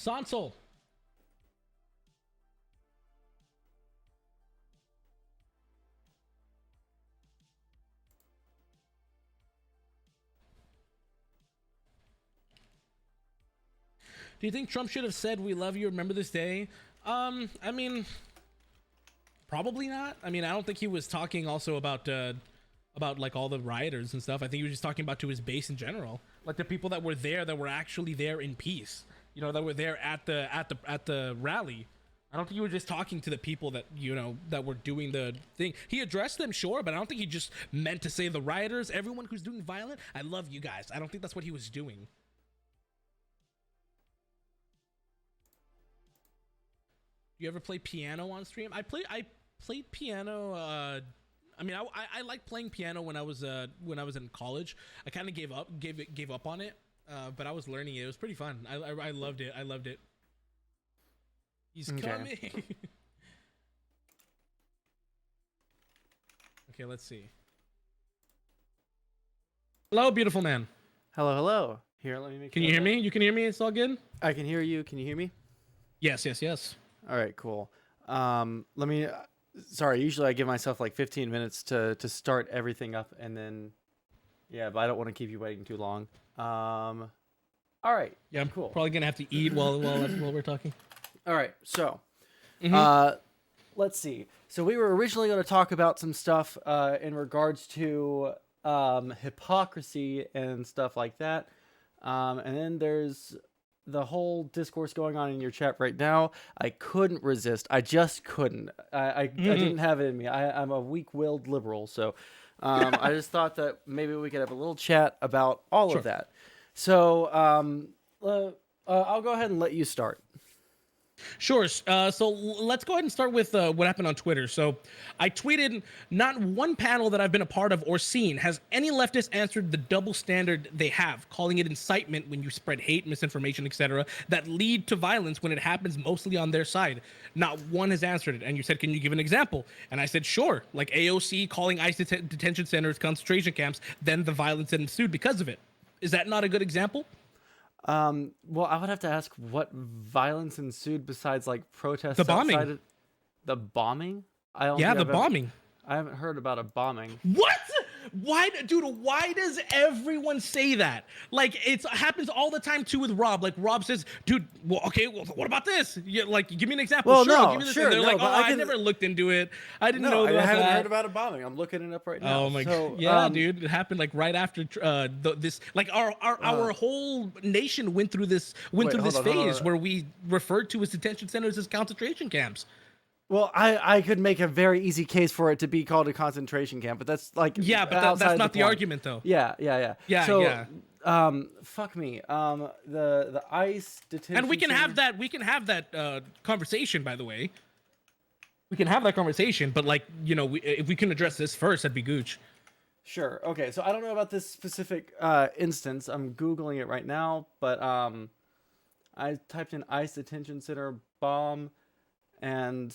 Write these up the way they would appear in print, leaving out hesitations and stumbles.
Sondsol. Do you think Trump should have said "We love you, remember this day"? I mean, probably not. I mean, I don't think he was talking also about like all the rioters and stuff. I think he was just talking about to his base in general, like the people that were there, that were actually there in peace. You know, that were there at the rally. I don't think he was just talking to the people that, you know, that were doing the thing. He addressed them, sure, but I don't think he just meant to say the rioters, everyone who's doing violent. I love you guys. I don't think that's what he was doing. You ever play piano on stream? I played piano. I mean, I liked playing piano when I was in college. I kind of gave up on it, but I was learning it. It was pretty fun. I loved it. I loved it. He's coming. Okay, let's see. Hello, beautiful man. Hello, hello. Here, let me make. Can you hear me? You can hear me? It's all good? I can hear you. Can you hear me? Yes, yes, yes. All right, cool. Let me. Sorry, usually I give myself like 15 minutes to start everything up, and then, yeah, but I don't want to keep you waiting too long. All right. Yeah, I'm cool. probably gonna have to eat while we're talking. All right, so, let's see. So we were originally going to talk about some stuff in regards to hypocrisy and stuff like that, and then there's the whole discourse going on in your chat right now. I couldn't resist. I just couldn't. I didn't have it in me. I'm a weak-willed liberal, so I just thought that maybe we could have a little chat about all of that. So I'll go ahead and let you start. Sure. So let's go ahead and start with what happened on Twitter. So I tweeted, not one panel that I've been a part of or seen has any leftist answered the double standard they have, calling it incitement when you spread hate, misinformation, etc., that lead to violence when it happens mostly on their side. Not one has answered it. And you said, can you give an example? And I said, sure. Like AOC calling ICE detention centers concentration camps, then the violence that ensued because of it. Is that not a good example? Well, I would have to ask what violence ensued besides like protests. The bombing. The bombing? I don't. Yeah, think the bombing. I haven't heard about a bombing. What? Why, dude? Why does everyone say that? Like, it happens all the time too with Rob. Like, Rob says, "Dude, well, okay, well, what about this? Yeah, like, give me an example." Well, sure, no, I'll give you this. sure, And they're no, like, but "Oh, I never looked into it. I didn't know." I about haven't that. heard about a bombing. I'm looking it up right now. Oh my god! Yeah, dude, it happened like right after this. Like, our whole nation went through this phase where we referred to as detention centers as concentration camps. Well, I could make a very easy case for it to be called a concentration camp, but that's like, yeah, but that's not the argument though. Yeah. So, yeah. Fuck me. The ICE detention. And we can have that conversation. By the way, we can have that conversation. But like, you know, if we can address this first, that'd be gooch. Sure. Okay. So I don't know about this specific instance. I'm Googling it right now, but I typed in ICE detention center bomb, and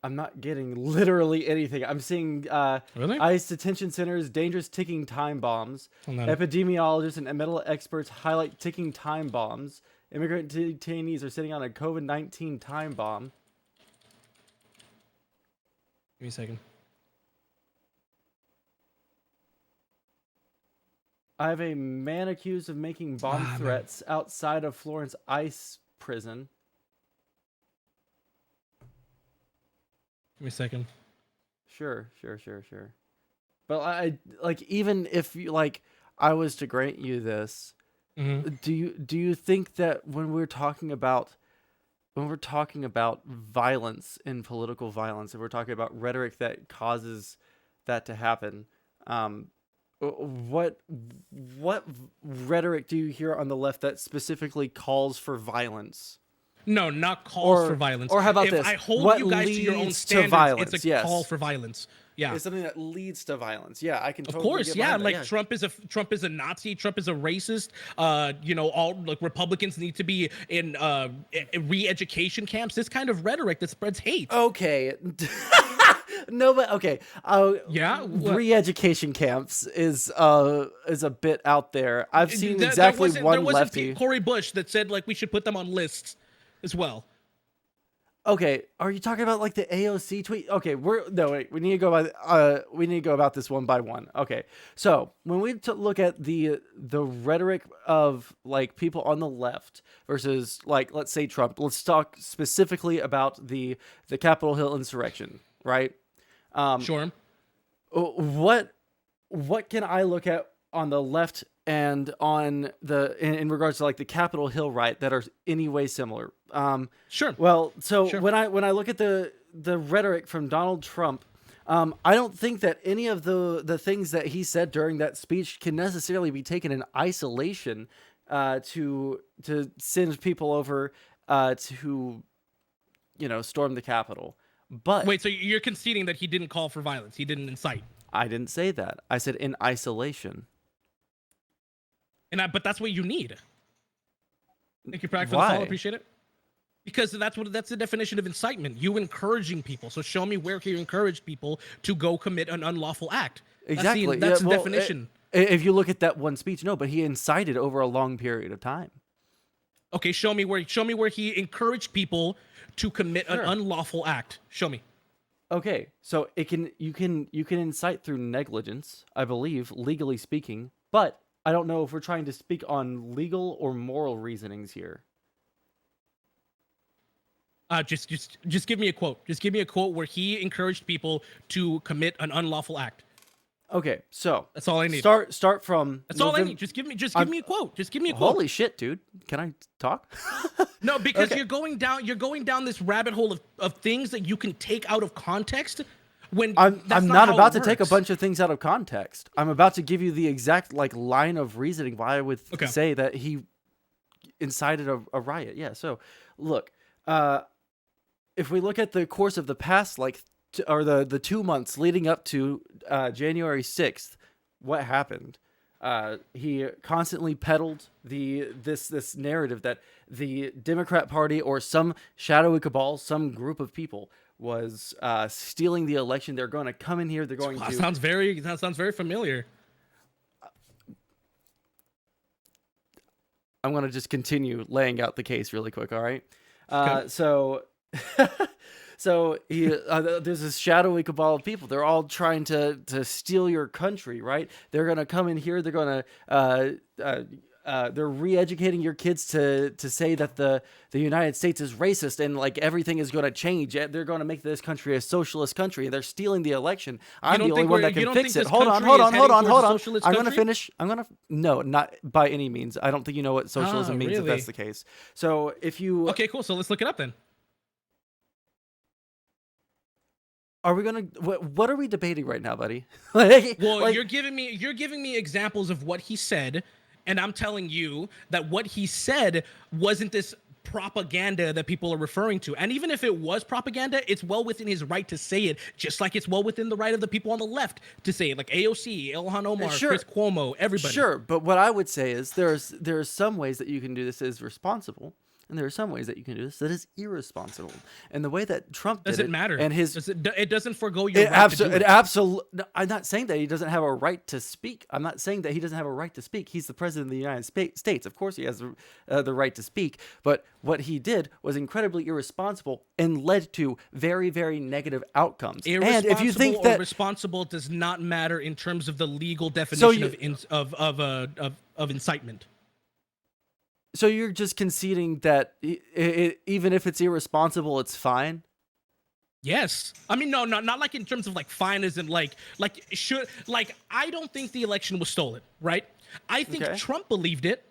I'm not getting literally anything. I'm seeing Really? ICE detention centers, dangerous ticking time bombs. Epidemiologists and medical experts highlight ticking time bombs. Immigrant detainees are sitting on a COVID-19 time bomb. Give me a second. I have a man accused of making bomb threats outside of Florence ICE prison. Give me a second. Sure. But I like, even if you like, I was to grant you this, do you think that when we're talking about violence and political violence, and we're talking about rhetoric that causes that to happen, what rhetoric do you hear on the left that specifically calls for violence? No, not calls for violence. Or how about if this? I hold what you guys to your own leads standards, to violence? it's a call for violence. Yeah, it's something that leads to violence. Yeah, I can. Of totally course, get yeah. behind Like that. Trump is a Nazi. Trump is a racist. You know, all like Republicans need to be in re-education camps. This kind of rhetoric that spreads hate. Okay. No, but okay. Yeah, what? Re-education camps is a bit out there. I've seen exactly There one wasn't lefty. Cory Bush that said like we should put them on lists as well. Okay, are you talking about like the AOC tweet? Okay, we need to go about this one by one. Okay, so when we look at the rhetoric of like people on the left versus like let's say Trump, let's talk specifically about the Capitol Hill insurrection, right? Sure. What can I look at on the left and on in regards to like the Capitol Hill riot that are any way similar? Sure. Well, so Sure. when I look at the rhetoric from Donald Trump, I don't think that any of the things that he said during that speech can necessarily be taken in isolation to send people over to storm the Capitol. But Wait, so you're conceding that he didn't call for violence? He didn't incite? I didn't say that. I said in isolation. But that's what you need. Thank you, Prag, for the Why? follow. Appreciate it. Because that's the definition of incitement. You encouraging people. So show me where he encouraged people to go commit an unlawful act. Exactly. That's the definition. If you look at that one speech, no, but he incited over a long period of time. Okay, show me where he encouraged people to commit an unlawful act. Show me. Okay, so you can incite through negligence, I believe, legally speaking, but I don't know if we're trying to speak on legal or moral reasonings here. Just give me a quote. Just give me a quote where he encouraged people to commit an unlawful act. Okay, so that's all I need. Start from. That's all I need. Just give me a quote. Just give me a quote. Holy shit, dude! Can I talk? No, because you're going down this rabbit hole of things that you can take out of context. When I'm not about to take a works. bunch of things out of context. I'm about to give you the exact like line of reasoning why I would say that he incited a riot. Yeah. So look, if we look at the course of the past or the 2 months leading up to January 6th, what happened? He constantly peddled this narrative that the Democrat Party or some shadowy cabal, some group of people was stealing the election. They're going to come in here. They're going to. That sounds very familiar. I'm going to just continue laying out the case really quick. All right. Okay. So he there's this shadowy cabal of people. They're all trying to steal your country, right? They're gonna come in here. They're gonna they're re-educating your kids to say that the United States is racist and like everything is gonna change. They're gonna make this country a socialist country. They're stealing the election. I'm the only one that can fix it. Hold on. I'm gonna finish. No, not by any means. I don't think you know what socialism means if that's the case. So if you okay, cool. So let's look it up then. Are we gonna? What are we debating right now, buddy? You're giving me examples of what he said, and I'm telling you that what he said wasn't this propaganda that people are referring to. And even if it was propaganda, it's well within his right to say it, just like it's well within the right of the people on the left to say it, like AOC, Ilhan Omar, Chris Cuomo, everybody. Sure, but what I would say is there's some ways that you can do this as responsible. And there are some ways that you can do this that is irresponsible. And the way that Trump did doesn't matter. And it doesn't forego your right to do it. Absolutely. I'm not saying that he doesn't have a right to speak. I'm not saying that he doesn't have a right to speak. He's the president of the United States. Of course, he has the right to speak. But what he did was incredibly irresponsible and led to very, very negative outcomes. Irresponsible and if you think that responsible does not matter in terms of the legal definition of incitement. So you're just conceding that even if it's irresponsible, it's fine? Yes. I mean, no, not like in terms of like fine as in I don't think the election was stolen, right? I think Trump believed it,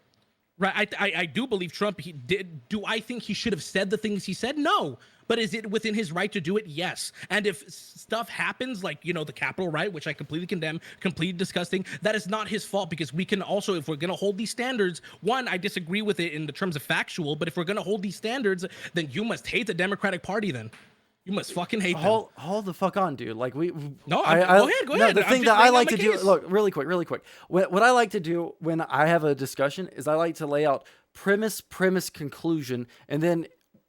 right? I do believe Trump, he did. Do I think he should have said the things he said? No. But is it within his right to do it? Yes. And if stuff happens like, the Capitol riot, which I completely condemn, completely disgusting, that is not his fault, because we can also, if we're going to hold these standards, one, I disagree with it in the terms of factual, but if we're going to hold these standards, then you must hate the Democratic Party then. You must fucking hate them. Hold the fuck on, dude. Like go ahead. No, the thing that I like to do, look, really quick. What I like to do when I have a discussion is I like to lay out premise, conclusion, and then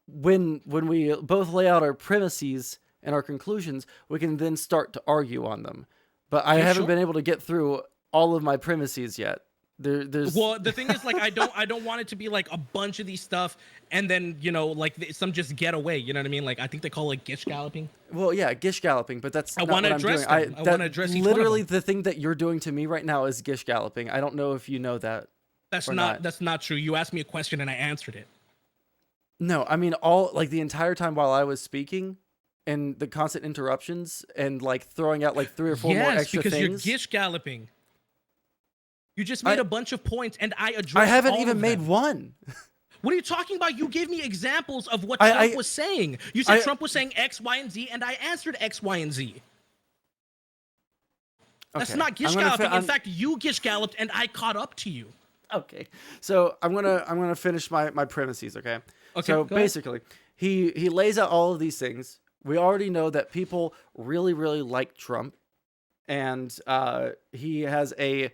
when we both lay out our premises and our conclusions, we can then start to argue on them. But I haven't sure? been able to get through all of my premises yet. There's Well, the thing is, like, I don't want it to be like a bunch of these stuff, and then like some just get away. You know what I mean? Like, I think they call it gish galloping. Well, yeah, gish galloping, but that's I not what I'm address doing. them. I want to address each literally one of them. the thing that you're doing to me right now is gish galloping. I don't know if you know that. That's not true. You asked me a question and I answered it. No, I mean all like the entire time while I was speaking, and the constant interruptions and like throwing out like 3 or 4 more extra because things. you're gish galloping. You just made a bunch of points, and I addressed. I haven't all even of made them. one. What are you talking about? You gave me examples of what Trump was saying. You said Trump was saying X, Y, and Z, and I answered X, Y, and Z. That's Okay. not gish galloping. In fact, you gish galloped, and I caught up to you. Okay, so I'm gonna finish my premises. Okay. Okay. So go ahead. basically, he lays out all of these things. We already know that people really like Trump, and he has a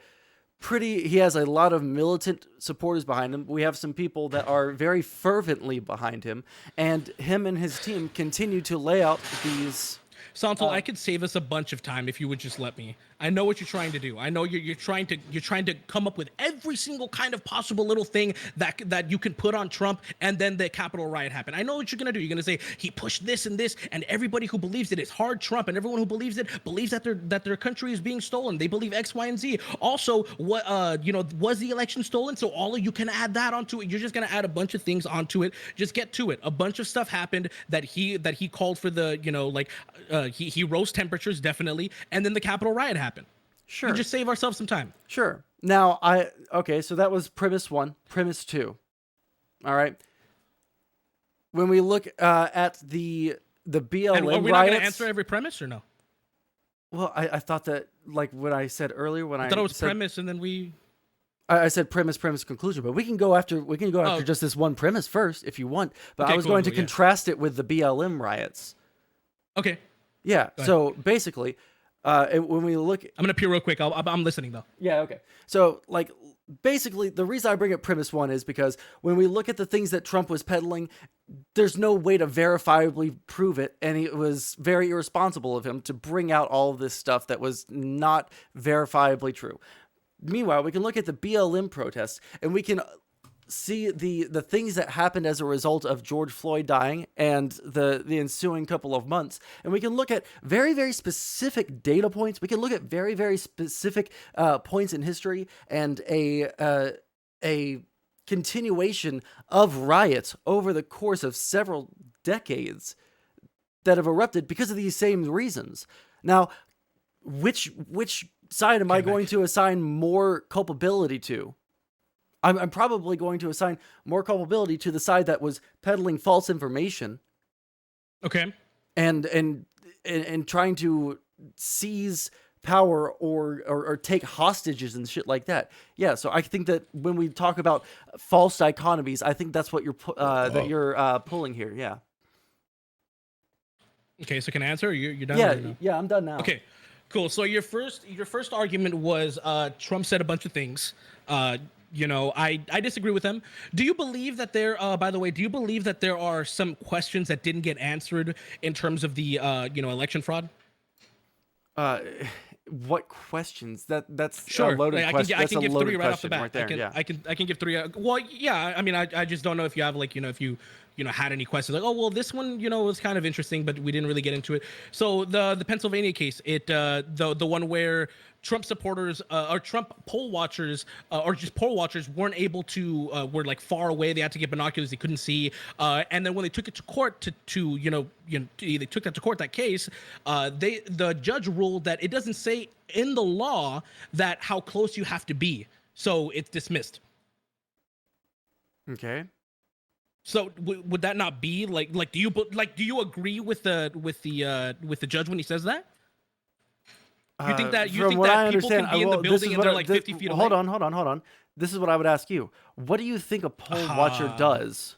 lot of militant supporters behind him. We have some people that are very fervently behind him, and him and his team continue to lay out these. Sondsol, I could save us a bunch of time if you would just let me. I know what you're trying to do. I know you're trying to come up with every single kind of possible little thing that you can put on Trump, and then the Capitol riot happened. I know what you're gonna do. You're gonna say he pushed this and this, and everybody who believes it is hard Trump, and everyone who believes it believes that their country is being stolen. They believe X, Y, and Z. Also, what was the election stolen? So all of you can add that onto it. You're just gonna add a bunch of things onto it. Just get to it. A bunch of stuff happened that he called for the he rose temperatures definitely, and then the Capitol riot happened. Sure. You just save ourselves some time. Sure. Now okay, so that was premise 1. Premise 2. All right. When we look at the BLM And are we riots, not going to answer every premise or no? Well, I thought that like what I said earlier when I thought it was said, premise, and then I said premise, conclusion, but we can go after just this one premise first if you want. But Okay, I was cool, going to yeah. contrast it with the BLM riots. Okay. Yeah. So basically, when we look, I'm gonna peer real quick. I'm listening though. yeah, okay. So like basically, the reason I bring up premise 1 is because when we look at the things that Trump was peddling, there's no way to verifiably prove it, and it was very irresponsible of him to bring out all of this stuff that was not verifiably true. Meanwhile, we can look at the BLM protests, and we can see the things that happened as a result of George Floyd dying and the ensuing couple of months. And we can look at very, very specific data points. We can look at very, very specific points in history and a continuation of riots over the course of several decades that have erupted because of these same reasons. Now, which side am I going to assign more culpability to? I'm probably going to assign more culpability to the side that was peddling false information. Okay. And trying to seize power or take hostages and shit like that. Yeah, so I think that when we talk about false dichotomies, I think that's what you're pulling here. Yeah. Okay, so can I answer? Or you're done? Yeah, or no? yeah, I'm done now. Okay, cool. So your first argument was Trump said a bunch of things. I disagree with them. Do you believe that by the way, do you believe that there are some questions that didn't get answered in terms of the election fraud? What questions? That's Sure. a loaded question. I can give 3 right off the bat. Right there. Yeah. I can give 3. Well, yeah. I mean, I just don't know if you have if you had any questions like, oh well, this one was kind of interesting, but we didn't really get into it. So the Pennsylvania case, the one where Trump supporters or Trump poll watchers or just poll watchers weren't able to were like far away. They had to get binoculars. They couldn't see. And then when they took it to court they took that to court, that case, the judge ruled that it doesn't say in the law that how close you have to be. So it's dismissed. Okay. So would that not be do you agree with the judge when he says that? You think that people can be in the building and they're like 50 feet away? Hold on. This is what I would ask you. What do you think a poll watcher does?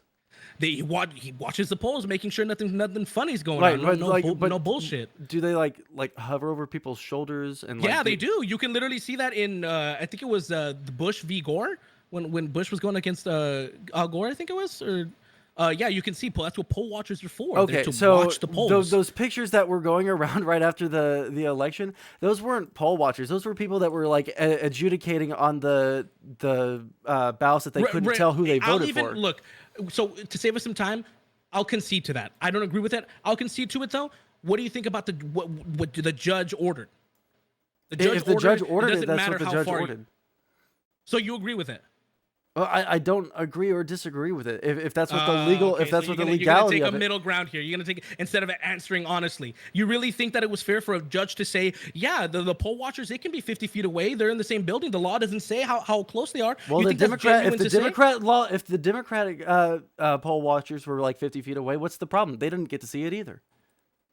He watches the polls, making sure nothing funny's going Right, on. but No bullshit. Do they like hover over people's shoulders and? Yeah, they do. You can literally see that in I think it was the Bush v. Gore when Bush was going against Al Gore. I think it was, or Yeah, you can see that's what poll watchers are for. They're Okay, to so watch the polls. those pictures that were going around right after the election, those weren't poll watchers. Those were people that were like adjudicating on the ballots that they couldn't tell who they voted for. Look. So to save us some time, I'll concede to that. I don't agree with it. I'll concede to it though. What do you think about what the judge ordered? If the judge ordered it, that's what the judge ordered. So you agree with it? Well, I don't agree or disagree with it. If that's what the legal, if that's what the legality you're gonna take of a it. middle ground here. You're gonna take instead of answering honestly. You really think that it was fair for a judge to say, yeah, the poll watchers, they can be 50 feet away. They're in the same building. The law doesn't say how close they are. Well, if the Democratic poll watchers were like 50 feet away, what's the problem? They didn't get to see it either.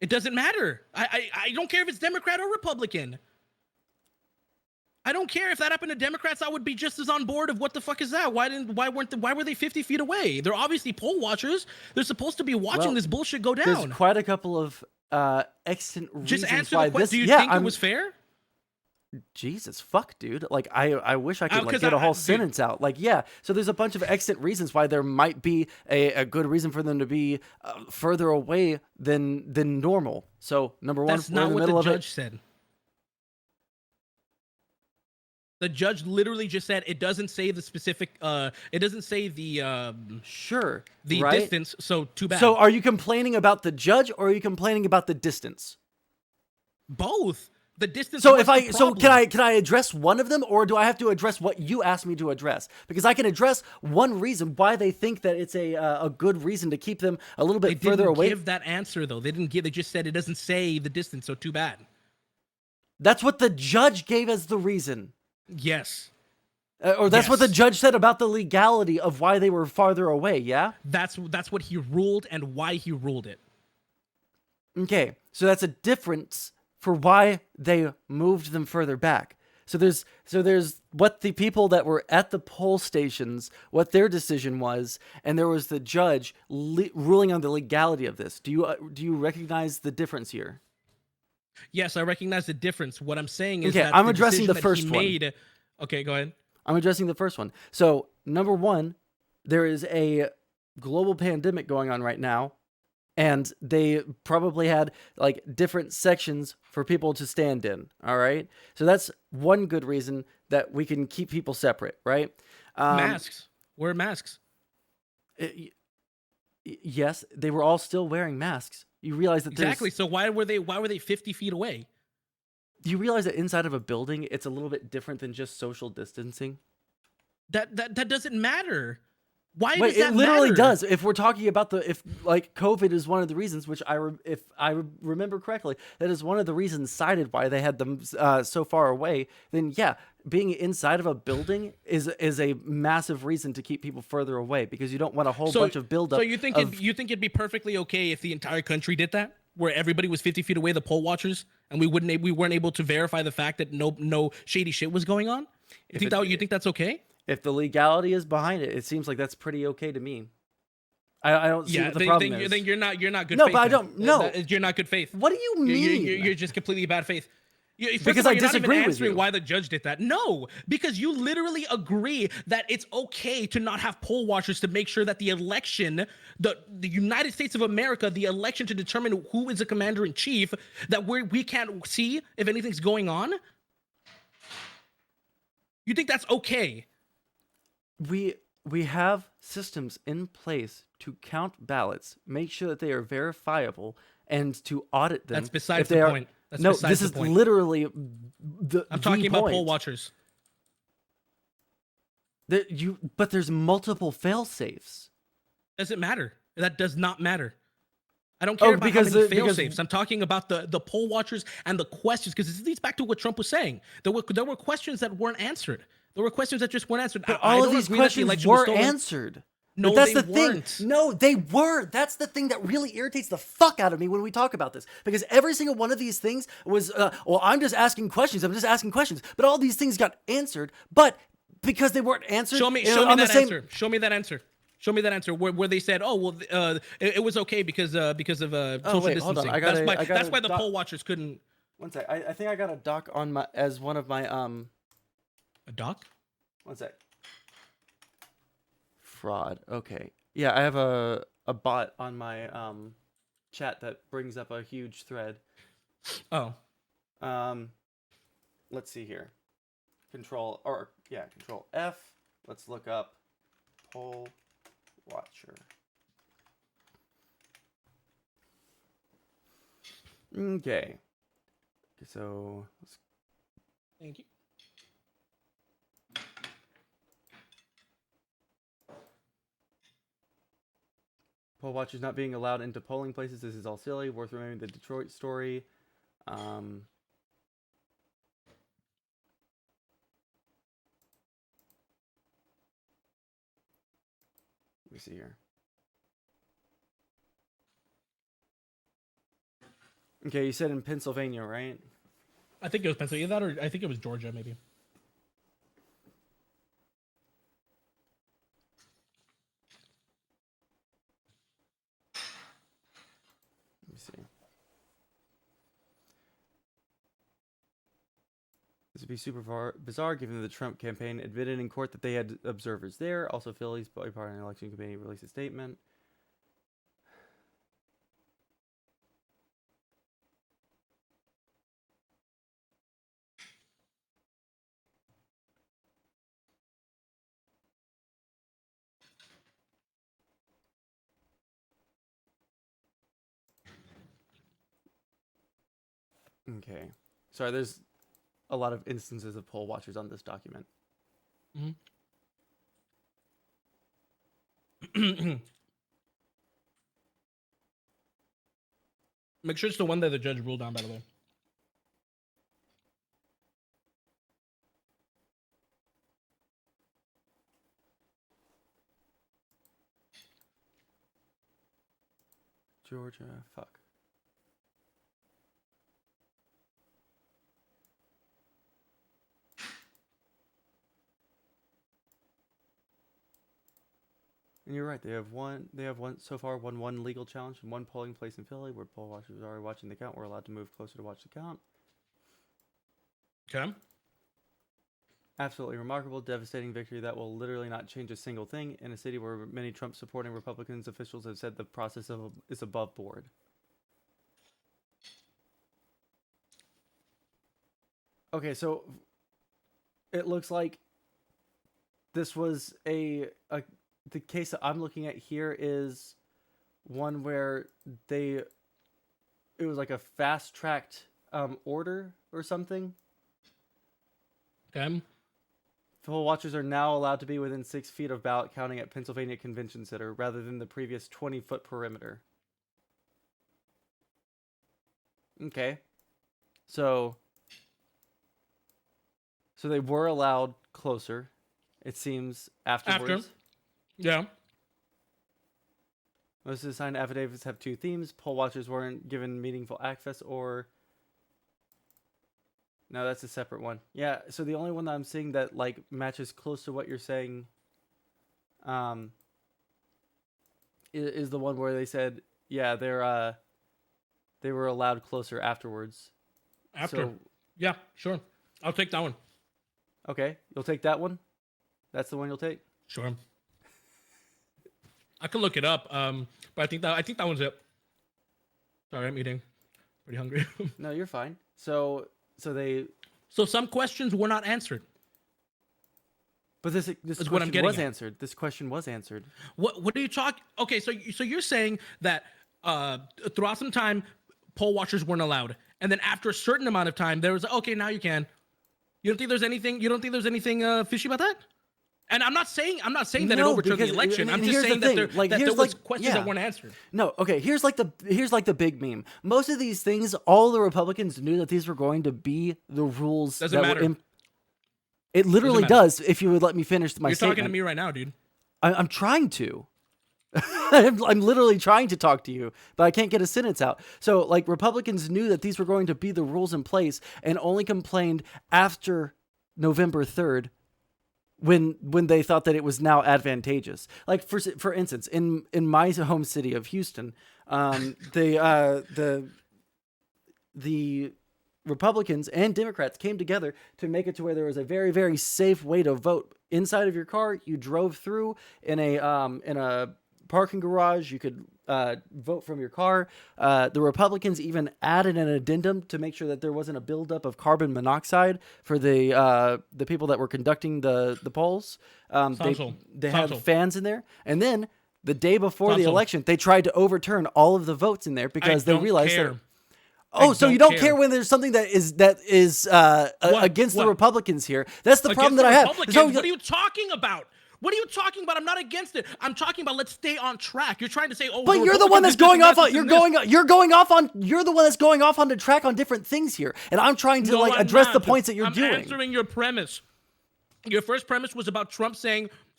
It doesn't matter. I don't care if it's Democrat or Republican. I don't care if that happened to Democrats. I would be just as on board of what the fuck is that? Why were they 50 feet away? They're obviously poll watchers. They're supposed to be watching this bullshit go down. There's quite a couple of excellent reasons just answer why the question. this. Do you think it was fair? Jesus fuck, dude. Like I wish I could get a whole sentence out. Like, yeah. So there's a bunch of excellent reasons why there might be a good reason for them to be further away than normal. So number one, that's not what the judge said. The judge literally just said it doesn't say the specific. It doesn't say the distance. So too bad. So are you complaining about the judge or are you complaining about the distance? Both. The distance. So can I address one of them, or do I have to address what you asked me to address? Because I can address one reason why they think that it's a good reason to keep them a little bit further away. They didn't give that answer though. They didn't give. They just said it doesn't say the distance. So too bad. That's what the judge gave as the reason. Yes. Or that's what the judge said about the legality of why they were farther away, yeah? That's what he ruled and why he ruled it. Okay, so that's a difference for why they moved them further back. So there's what the people that were at the poll stations, what their decision was, and there was the judge ruling on the legality of this. Do you recognize the difference here? Yes, I recognize the difference. What I'm saying is that I'm addressing the first one. Okay, go ahead. I'm addressing the first one. So, number one, there is a global pandemic going on right now, and they probably had like different sections for people to stand in, all right? So that's one good reason that we can keep people separate, right? Masks. Wear masks. Yes, they were all still wearing masks. You realize that exactly. So why were they 50 feet away? Do you realize that inside of a building, it's a little bit different than just social distancing? That doesn't matter. Why does that it literally matter? does. If we're talking about if COVID is one of the reasons, which if I remember correctly, that is one of the reasons cited why they had them so far away. Then yeah, being inside of a building is a massive reason to keep people further away because you don't want a whole bunch of buildup. So you think it'd be perfectly okay if the entire country did that, where everybody was 50 feet away, the poll watchers, and we weren't able to verify the fact that no shady shit was going on? You think that's okay? If the legality is behind it, it seems like that's pretty okay to me. I don't see what the problem is. Then you're not good faith. No, but I don't. No, you're not good faith. What do you mean? You're just completely bad faith. Because I disagree with you. Why the judge did that? No, because you literally agree that it's okay to not have poll watchers to make sure that the election, the United States of America, the election to determine who is the commander in chief, that we can't see if anything's going on. You think that's okay? We have systems in place to count ballots, make sure that they are verifiable, and to audit them. That's besides the point. This is literally I'm talking about poll watchers. But there's multiple fail safes. Doesn't matter. That does not matter. I don't care about how many fail safes. I'm talking about the poll watchers and the questions, because this leads back to what Trump was saying. There were questions that weren't answered. There were questions that just weren't answered. But all of these questions were answered. No, that's they weren't. Thing. No, they were. That's the thing that really irritates the fuck out of me when we talk about this. Because every single one of these things was, I'm just asking questions. I'm just asking questions. But all these things got answered. But because they weren't answered, show me that answer. Show me that answer. Show me that answer where they said, "Oh well, it was okay because of social distancing." Hold on. That's why the poll watchers couldn't. One sec. I think I got a doc on my as one of my A doc? One sec. Fraud. Okay. Yeah, I have a bot on my chat that brings up a huge thread. Oh. Let's see here. Control F. Let's look up poll watcher. Okay. So let's... Thank you. Poll watchers not being allowed into polling places. This is all silly. Worth remembering the Detroit story. Let me see here. Okay, you said in Pennsylvania, right? I think it was Pennsylvania, that, or I think it was Georgia, maybe. Let me see. This would be super bizarre given that the Trump campaign admitted in court that they had observers there. Also, Philly's bipartisan election committee released a statement. Okay. Sorry, there's a lot of instances of poll watchers on this document. Make sure it's the one that the judge ruled on, by the way. Georgia, fuck. And you're right. They have one so far won one legal challenge and one polling place in Philly where poll watchers are already watching the count. We're allowed to move closer to watch the count. Okay. Absolutely remarkable, devastating victory that will literally not change a single thing in a city where many Trump supporting Republicans officials have said the process is above board. Okay, so it looks like this was the case that I'm looking at here is one where it was like a fast-tracked order or something. Okay. Poll watchers are now allowed to be within 6 feet of ballot counting at Pennsylvania Convention Center rather than the previous 20-foot perimeter. Okay. So they were allowed closer, it seems, afterwards. After. Yeah. Most of the signed affidavits have two themes. Poll watchers weren't given meaningful access or... No, that's a separate one. Yeah, so the only one that I'm seeing that like matches close to what you're saying is the one where they said, yeah, they were allowed closer afterwards. After. So, yeah, sure. I'll take that one. Okay, you'll take that one? That's the one you'll take? Sure. I could look it up, but I think that one's it. Sorry, I'm eating. Pretty hungry. No, you're fine. So some questions were not answered. But this question was answered. This question was answered. What are you talking? Okay, so you're saying that throughout some time, poll watchers weren't allowed, and then after a certain amount of time, there was okay, now you can. You don't think there's anything fishy about that? And I'm not saying that it overturned the election. I'm just saying that there was questions that weren't answered. No, okay. Here's the big meme. Most of these things, all the Republicans knew that these were going to be the rules. Doesn't matter. It literally does. If you would let me finish my statement. You're talking to me right now, dude. I'm trying to. I'm literally trying to talk to you, but I can't get a sentence out. So, like, Republicans knew that these were going to be the rules in place and only complained after November 3rd. When they thought that it was now advantageous. Like for instance, in my home city of Houston, the Republicans and Democrats came together to make it to where there was a very, very safe way to vote. Inside of your car, you drove through in a parking garage. You could vote from your car. The Republicans even added an addendum to make sure that there wasn't a buildup of carbon monoxide for the people that were conducting the polls. Sondsol. They had Sondsol. fans in there, and then the day before the Sondsol. election, they tried to overturn all of the votes in there because they realized that. Oh, so you don't care when there's something that is against the Republicans here? That's the problem that I have. So, what are you talking about? What are you talking about? I'm not against it. I'm talking about let's stay on track. You're trying to say, oh, but you're the one that's going off on. You're the one that's going off on the track on different things here, and I'm trying to address the points that you're doing. I'm answering your premise. Your first premise was about Trump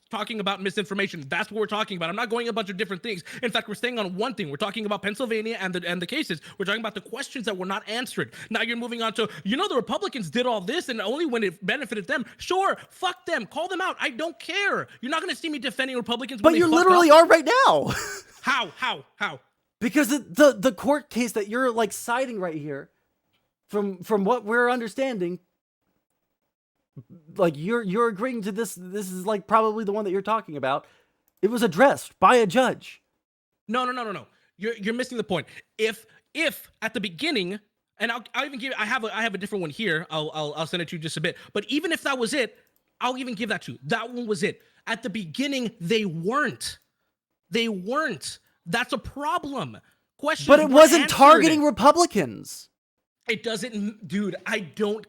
talking about misinformation. That's what we're talking about. I'm not going a bunch of different things. In fact, we're staying on one thing. We're talking about Pennsylvania and the cases. We're talking about the questions that were not answered. Now you're moving on to, the Republicans did all this and only when it benefited them. Sure, fuck them. Call them out. I don't care. You're not going to see me defending Republicans. But you literally are right now. How? Because the court case that you're citing right here, from what we're understanding, you're agreeing to this is probably the one that you're talking about. It was addressed by a judge. No. You're missing the point. If at the beginning, and I'll even give, I have a different one here. I'll send it to you just a bit. But even if that was it, I'll even give that to you. That one was it. At the beginning, they weren't. That's a problem. But it wasn't targeting Republicans. It doesn't, dude. I don't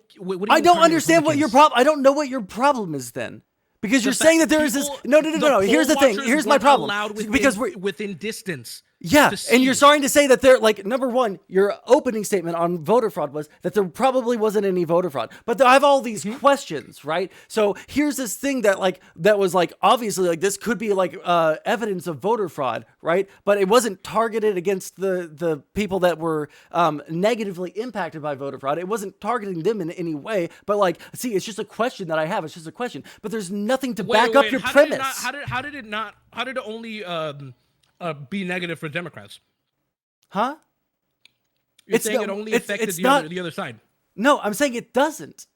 understand what your problem. I don't know what your problem is then, because you're saying that there is this. No. Here's the thing. Here's my problem. Because we're within distance. Yeah, and you're starting to say that there, number one, your opening statement on voter fraud was that there probably wasn't any voter fraud, but I have all these questions, right? So here's this thing that was obviously this could be evidence of voter fraud, right? But it wasn't targeted against the people that were negatively impacted by voter fraud. It wasn't targeting them in any way. But see, it's just a question that I have. It's just a question, but there's nothing to back up your premise. How did it only be negative for Democrats? Huh? You're saying it only affected the other side. No, I'm saying it doesn't.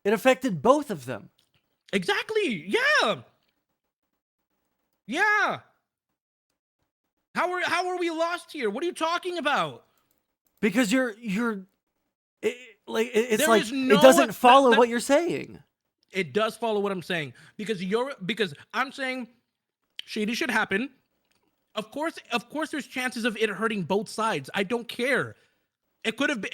It affected both of them. Exactly. Yeah. How are we lost here? What are you talking about? Because it doesn't follow what you're saying. It does follow what I'm saying because I'm saying shady shit happened. Of course, there's chances of it hurting both sides. I don't care. It could have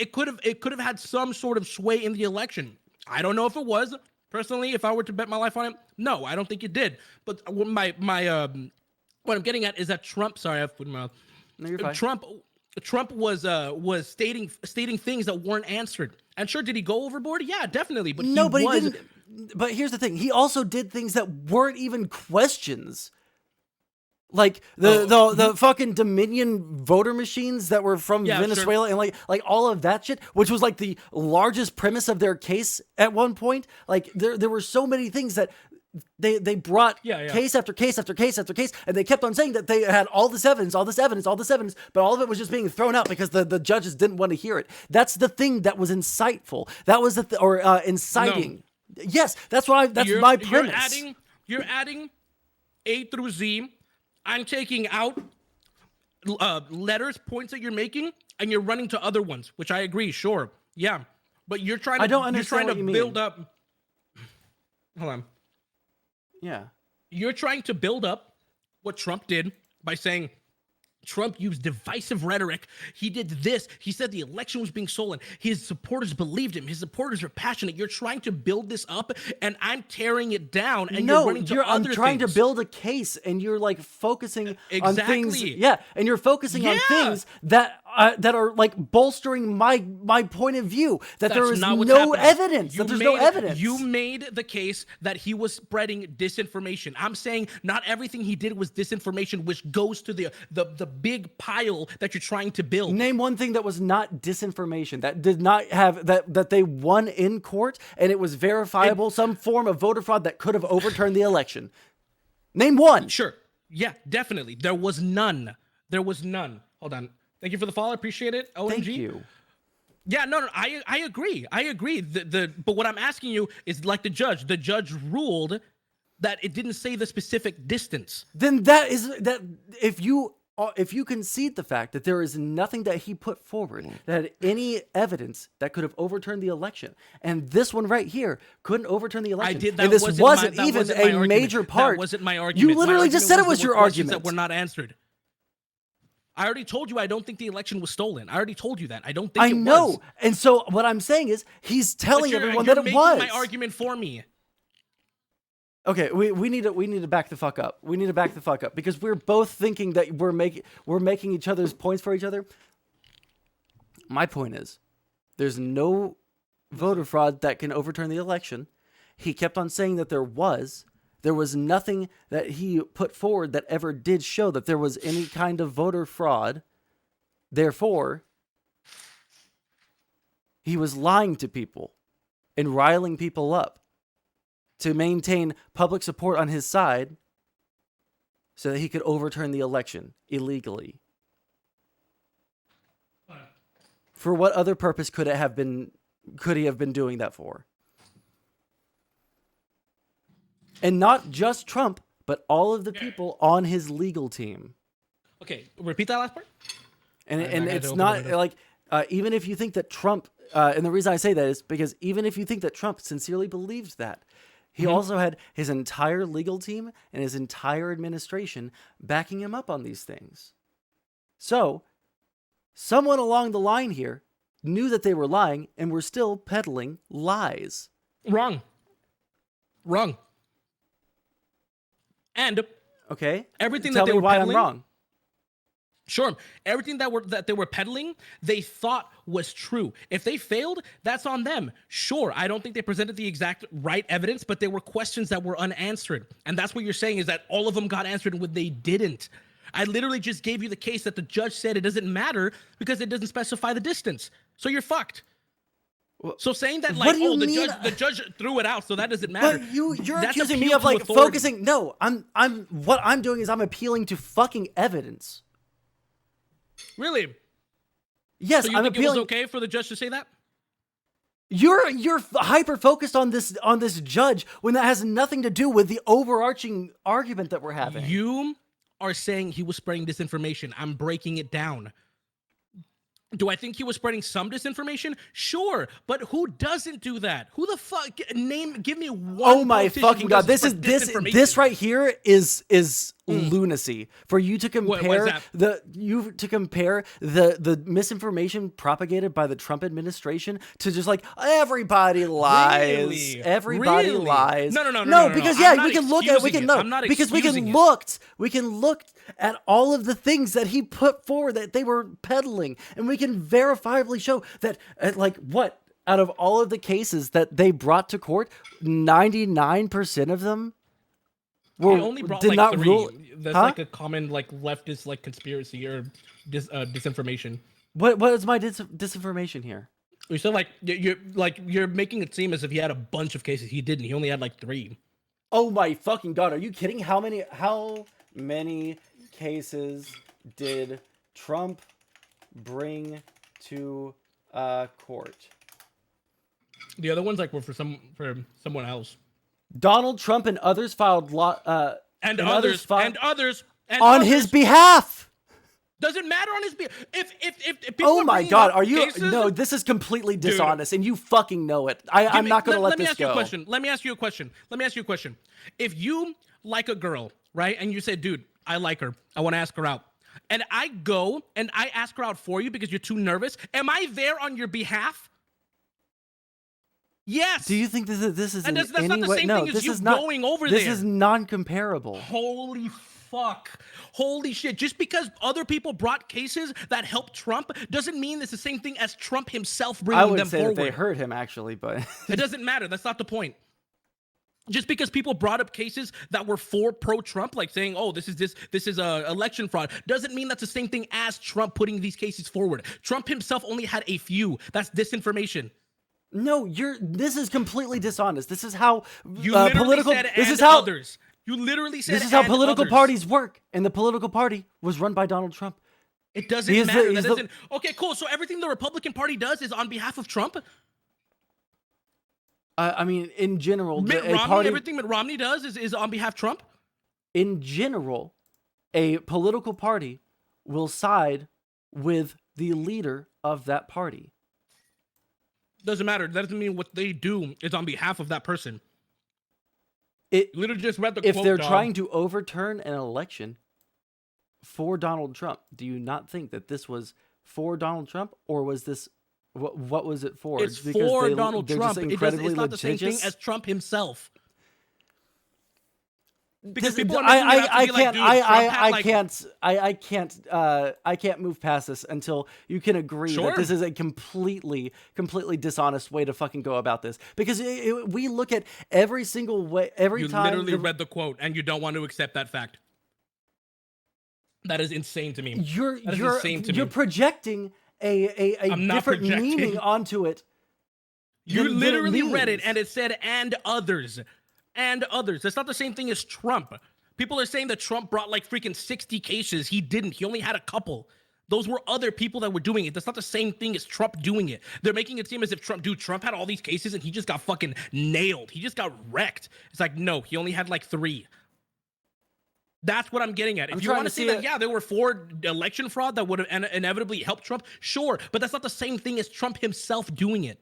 had some sort of sway in the election. I don't know if it was. Personally, if I were to bet my life on it, no, I don't think it did. But what I'm getting at is that Trump. Sorry, I have food in my mouth. No, you're fine. Trump was stating things that weren't answered. And sure, did he go overboard? Yeah, definitely. But he didn't. But here's the thing: he also did things that weren't even questions. The fucking Dominion voter machines that were from Venezuela, sure. And like all of that shit, which was the largest premise of their case at one point. There were so many things that they brought case after case after case after case, and they kept on saying that they had all this evidence, but all of it was just being thrown out because the judges didn't want to hear it. That's the thing that was insightful. That was inciting. No. Yes, that's my premise. You're adding A through Z. I'm taking out letters, points that you're making, and you're running to other ones, which I agree, sure. Yeah. But you're trying to, I don't understand what you mean. Build up. Hold on. Yeah. You're trying to build up what Trump did by saying Trump used divisive rhetoric. He did this. He said the election was being stolen. His supporters believed him. His supporters are passionate. You're trying to build this up, and I'm tearing it down. And you're running to other I'm trying things. To build a case, and you're focusing on things. Yeah, and you're focusing on things that are bolstering my point of view. That there is no evidence. That there's no evidence. You made the case that he was spreading disinformation. I'm saying not everything he did was disinformation, which goes to the big pile that you're trying to build. Name one thing that was not disinformation, that did not have that they won in court and it was verifiable, some form of voter fraud that could have overturned the election. Name one. Sure. Yeah, definitely. There was none. Hold on. Thank you for the follow. I appreciate it. OMG. Thank you. Yeah, no, I agree. But what I'm asking you is the judge. The judge ruled that it didn't say the specific distance. Then that is that if you concede the fact that there is nothing that he put forward that had any evidence that could have overturned the election, and this one right here couldn't overturn the election, I did that. and this wasn't even my a major part. That wasn't my argument. You literally just said it was your argument argument that were not answered. I already told you I don't think the election was stolen. I already told you that. I don't think it was. I know. And so what I'm saying is he's telling everyone that it was. You're making my argument for me. Okay, we need to back the fuck up. We need to back the fuck up because we're both thinking that we're making each other's points for each other. My point is, there's no voter fraud that can overturn the election. He kept on saying that there was. There was nothing that he put forward that ever did show that there was any kind of voter fraud. Therefore, he was lying to people and riling people up to maintain public support on his side so that he could overturn the election illegally. For what other purpose could he have been doing that for? And not just Trump, but all of the people on his legal team. Okay, repeat that last part. And it's not like, even if you think that Trump, and the reason I say that is because even if you think that Trump sincerely believes that, he also had his entire legal team and his entire administration backing him up on these things. So, someone along the line here knew that they were lying and were still peddling lies. Wrong. And okay, everything tell that they me were why peddling, I'm wrong. Sure, everything that they were peddling, they thought was true. If they failed, that's on them. Sure, I don't think they presented the exact right evidence, but there were questions that were unanswered, and that's what you're saying is that all of them got answered and what they didn't. I literally just gave you the case that the judge said it doesn't matter because it doesn't specify the distance. So you're fucked. So saying that like, oh, the judge threw it out, so that doesn't matter. But you're accusing me of like focusing. No, what I'm doing is I'm appealing to fucking evidence. Really? Yes, so you I'm think appealing. It was okay for the judge to say that? You're hyper focused on this judge when that has nothing to do with the overarching argument that we're having. You are saying he was spreading disinformation. I'm breaking it down. Do I think he was spreading some disinformation? Sure, but who doesn't do that? Who the fuck give me one? Oh my fucking god! This right here is lunacy. For you to compare the misinformation propagated by the Trump administration to just like everybody lies, really? Everybody lies. No, because we can look at all of the things that he put forward that they were peddling, and we can verifiably show that out of all of the cases that they brought to court, 99% of them were only brought did like not 3. rule. That's like a common like leftist like conspiracy or disinformation. What is my disinformation here? You said you're making it seem as if he had a bunch of cases. He didn't. He only had like 3. Oh my fucking god! Are you kidding? How many cases did Trump bring to court? The other ones were for someone else. Donald Trump and others filed others on his behalf. Doesn't matter on his behalf. If people oh my god, are you? Cases, no, this is completely dishonest, and you fucking know it. I'm not gonna let this go. Let me ask you a question. If you like a girl, right, and you say, dude, I like her, I want to ask her out, and I go and I ask her out for you because you're too nervous, am I there on your behalf? Yes. Do you think this is and in that's any not the way? same No, thing as this you is not going over this there. This is non-comparable. Holy fuck. Holy shit. Just because other people brought cases that helped Trump doesn't mean it's the same thing as Trump himself bringing them forward. I would say that they hurt him, actually, but... It doesn't matter. That's not the point. Just because people brought up cases that were for pro-Trump, like saying, oh, this is election fraud, doesn't mean that's the same thing as Trump putting these cases forward. Trump himself only had a few. That's disinformation. No, this is completely dishonest. This is how political. This is how others. You literally said this is how political parties work, and the political party was run by Donald Trump. It doesn't matter. That doesn't. Okay, cool. So everything the Republican Party does is on behalf of Trump. I mean, in general, Mitt a Romney, party, everything Mitt Romney does is on behalf of Trump. in general, a political party will side with the leader of that party. Doesn't matter. That doesn't mean what they do is on behalf of that person. It You literally just read the if quote, they're dog. trying to overturn an election for Donald Trump, do you not think that this was for Donald Trump, or was this what was it for? It's for Donald they're Trump. just incredibly It's not the same thing litigious? as Trump himself. Because This- people are making it out to be like, dude, Trump had, I can't move past this until you can agree Sure. that this is a completely dishonest way to fucking go about this. Because we look at every single way, every You time. literally read the quote and you don't want to accept that fact. That is insane to me. You're insane to me. projecting a I'm not different projecting. meaning onto it. You than it literally read it means. and it said, and others. And others. That's not the same thing as Trump. People are saying that Trump brought like freaking 60 cases. He didn't. He only had a couple. Those were other people that were doing it. That's not the same thing as Trump doing it. They're making it seem as if Trump had all these cases and he just got fucking nailed. He just got wrecked. It's like, no, he only had like 3. That's what I'm getting at. If you want to say that, yeah, there were 4 election fraud that would have inevitably helped Trump, sure. But that's not the same thing as Trump himself doing it.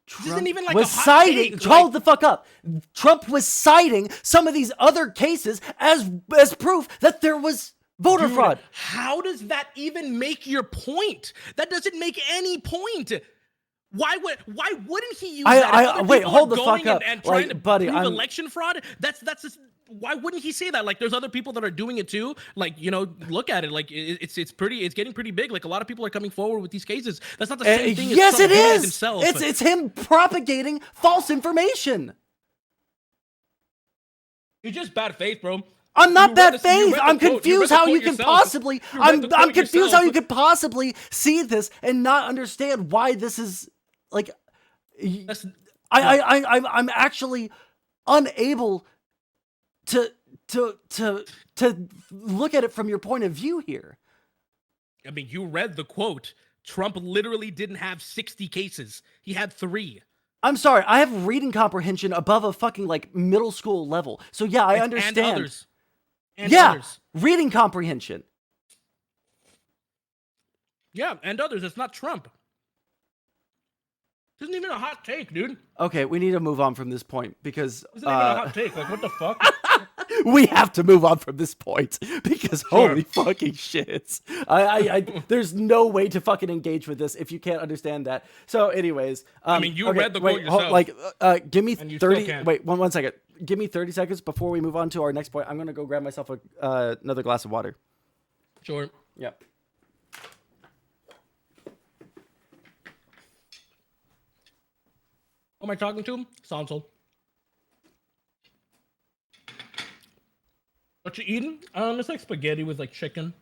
This isn't even like was a hot citing. take. Hold the fuck up. Trump was citing some of these other cases as proof that there was voter fraud. How does that even make your point? That doesn't make any point. Why wouldn't he use that? Wait, hold the fuck up. And trying to buddy, prove election fraud? That's just, why wouldn't he say that? Like, there's other people that are doing it too. Like, you know, look at it. Like, it's getting pretty big. Like, a lot of people are coming forward with these cases. That's not the same thing. Yes, as it Trump doing is. Himself. It's him propagating false information. You're just bad faith, bro. I'm not bad faith. I'm confused how you can possibly. I'm confused how you could possibly see this and not understand why this is like. I'm actually unable to look at it from your point of view here. I mean, you read the quote. Trump literally didn't have 60 cases. He had 3. I'm sorry. I have reading comprehension above a fucking like middle school level. So yeah, I understand. And others. And yeah, others. Reading comprehension. Yeah, and others. It's not Trump. This isn't even a hot take, dude. Okay, we need to move on from this point because This isn't even a hot take. Like, what the fuck? we have to move on from this point because holy fucking shit. There's no way to fucking engage with this if you can't understand that. So anyways, I mean, you read the quote yourself. Give me 30. Wait, one second. Give me 30 seconds before we move on to our next point. I'm going to go grab myself another glass of water. Sure. Yep. Who am I talking to? Sondsol. What you eating? It's like spaghetti with like chicken.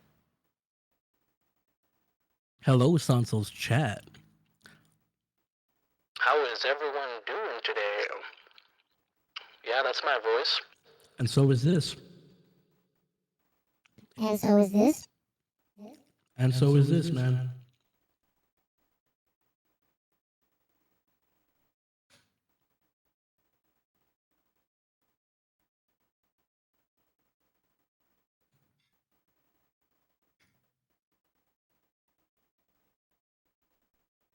Hello, Sonsol's chat. How is everyone doing today? Yeah, that's my voice. And so is this. And so is this. And so is this, man.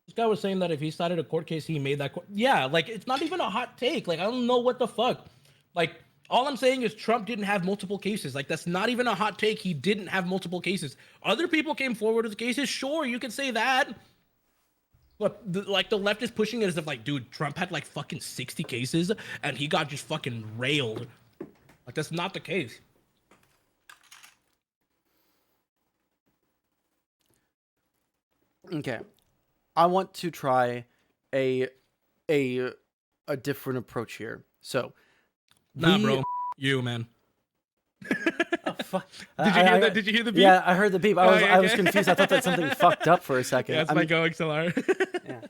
This guy was saying that if he started a court case, he made that. Yeah, like, it's not even a hot take. Like, I don't know what the fuck. Like, all I'm saying is Trump didn't have multiple cases. Like, that's not even a hot take. He didn't have multiple cases. Other people came forward with cases. Sure, you can say that. But, like, the left is pushing it as if, like, dude, Trump had, like, fucking 60 cases, and he got just fucking railed. Like, that's not the case. Okay. I want to try a different approach here. So, bro, you, man. Oh, fuck. Did you hear that? Did you hear the beep? Yeah, I heard the beep. I was confused. I thought that something fucked up for a second. Yeah, that's my going so hard. Yeah.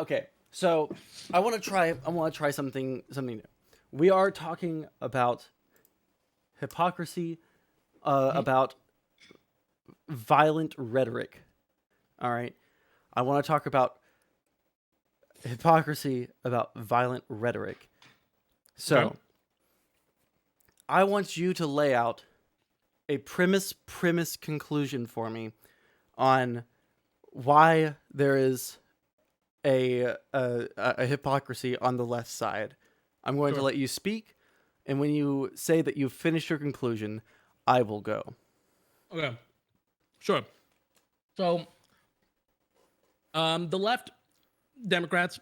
Okay. So I want to try something new. We are talking about hypocrisy, about violent rhetoric. All right. I want to talk about hypocrisy about violent rhetoric. So, Okay. I want you to lay out a premise conclusion for me on why there is a hypocrisy on the left side. I'm going to Sure. let you speak, and when you say that you've finished your conclusion, I will go. Okay. Sure. So, the left Democrats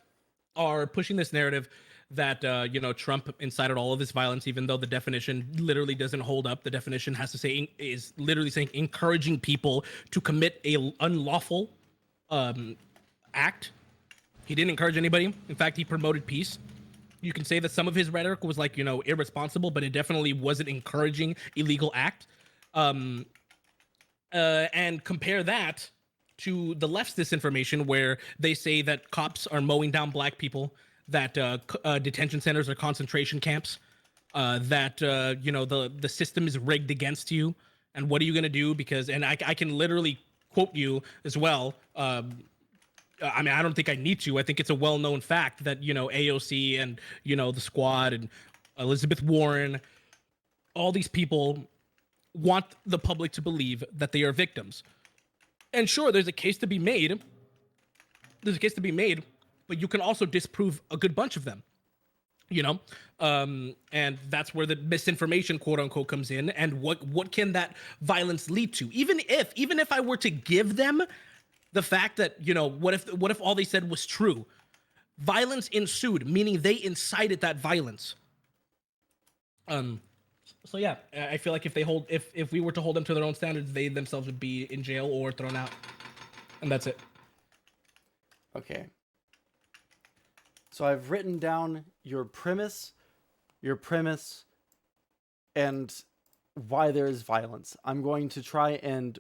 are pushing this narrative that Trump incited all of this violence, even though the definition literally doesn't hold up. The definition has to say is literally saying encouraging people to commit a unlawful act. He didn't encourage anybody. In fact, he promoted peace. You can say that some of his rhetoric was like irresponsible, but it definitely wasn't encouraging illegal act. And compare that to the left's disinformation, where they say that cops are mowing down black people, that detention centers are concentration camps, that the system is rigged against you, and what are you gonna do? Because I can literally quote you as well. I mean, I don't think I need to. I think it's a well-known fact that AOC and the Squad and Elizabeth Warren, all these people want the public to believe that they are victims. And sure, there's a case to be made. But you can also disprove a good bunch of them. And that's where the misinformation, quote unquote, comes in. And what can that violence lead to? Even if I were to give them the fact that what if all they said was true? Violence ensued, meaning they incited that violence. So yeah, I feel like if we were to hold them to their own standards, they themselves would be in jail or thrown out, and that's it. Okay. So I've written down your premise, and why there is violence. I'm going to try and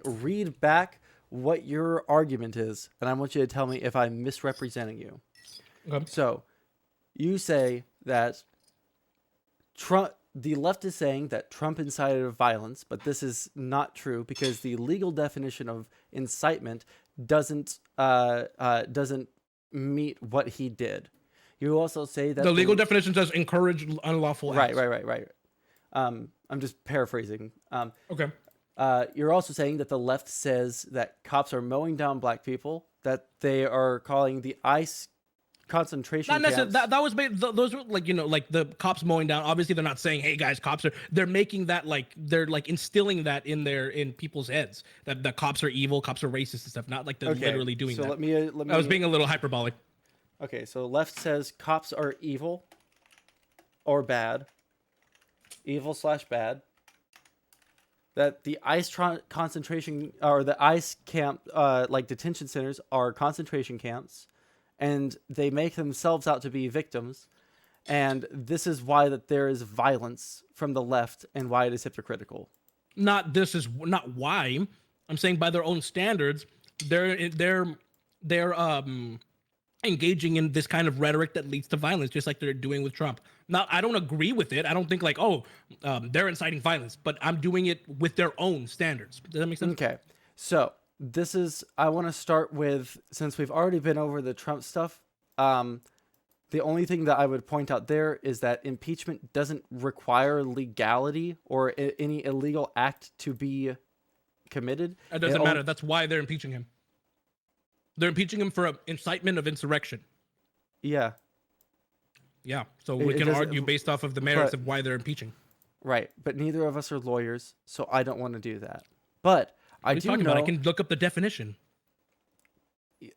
read back what your argument is, and I want you to tell me if I'm misrepresenting you. Okay. So, you say that the left is saying that Trump incited violence, but this is not true because the legal definition of incitement doesn't meet what he did. You also say that the legal definition says encourage unlawful acts. Right. I'm just paraphrasing. Okay. You're also saying that the left says that cops are mowing down black people, that they are calling the ICE concentration Not necessarily. camps. That was those were like the cops mowing down. Obviously, they're not saying, "Hey guys, cops are." They're making that they're instilling that in people's heads that the cops are evil, cops are racist and stuff. Not like they're literally doing that. So let me. I was being a little hyperbolic. Okay, so left says cops are evil or bad. Evil/bad. That the ICE concentration or the ICE camp, detention centers, are concentration camps, and they make themselves out to be victims, and this is why that there is violence from the left and why it is hypocritical. This is not why. I'm saying by their own standards, they're engaging in this kind of rhetoric that leads to violence, just like they're doing with Trump. Now, I don't agree with it. I don't think they're inciting violence, but I'm doing it with their own standards. Does that make sense? Okay, so I want to start with, since we've already been over the Trump stuff, the only thing that I would point out there is that impeachment doesn't require legality or any illegal act to be committed. It doesn't matter. That's why they're impeaching him. They're impeaching him for incitement of insurrection. Yeah. Yeah. So we can argue based off of the merits of why they're impeaching. Right. But neither of us are lawyers, so I don't want to do that. But I do know. I can look up the definition.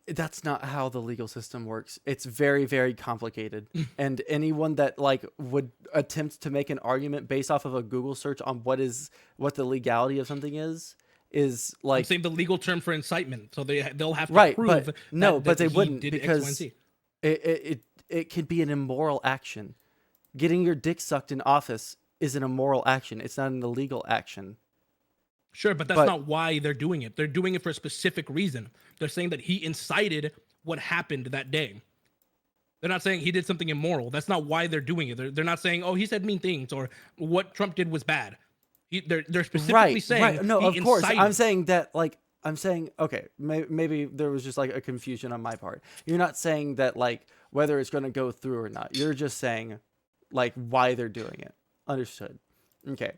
That's not how the legal system works. It's very, very complicated. And anyone that would attempt to make an argument based off of a Google search on what the legality of something is I'm saying the legal term for incitement. So they'll have to prove but no, but they wouldn't did because X, Y, it could be an immoral action. Getting your dick sucked in office is an immoral action. It's not an illegal action. Sure, but that's not why they're doing it. They're doing it for a specific reason. They're saying that he incited what happened that day. They're not saying he did something immoral. That's not why they're doing it. They're not saying, oh, he said mean things or what Trump did was bad. They're specifically saying No, of course. I'm saying that I'm saying, okay, maybe there was just like a confusion on my part. You're not saying that like whether it's going to go through or not. You're just saying like why they're doing it. Understood. Okay.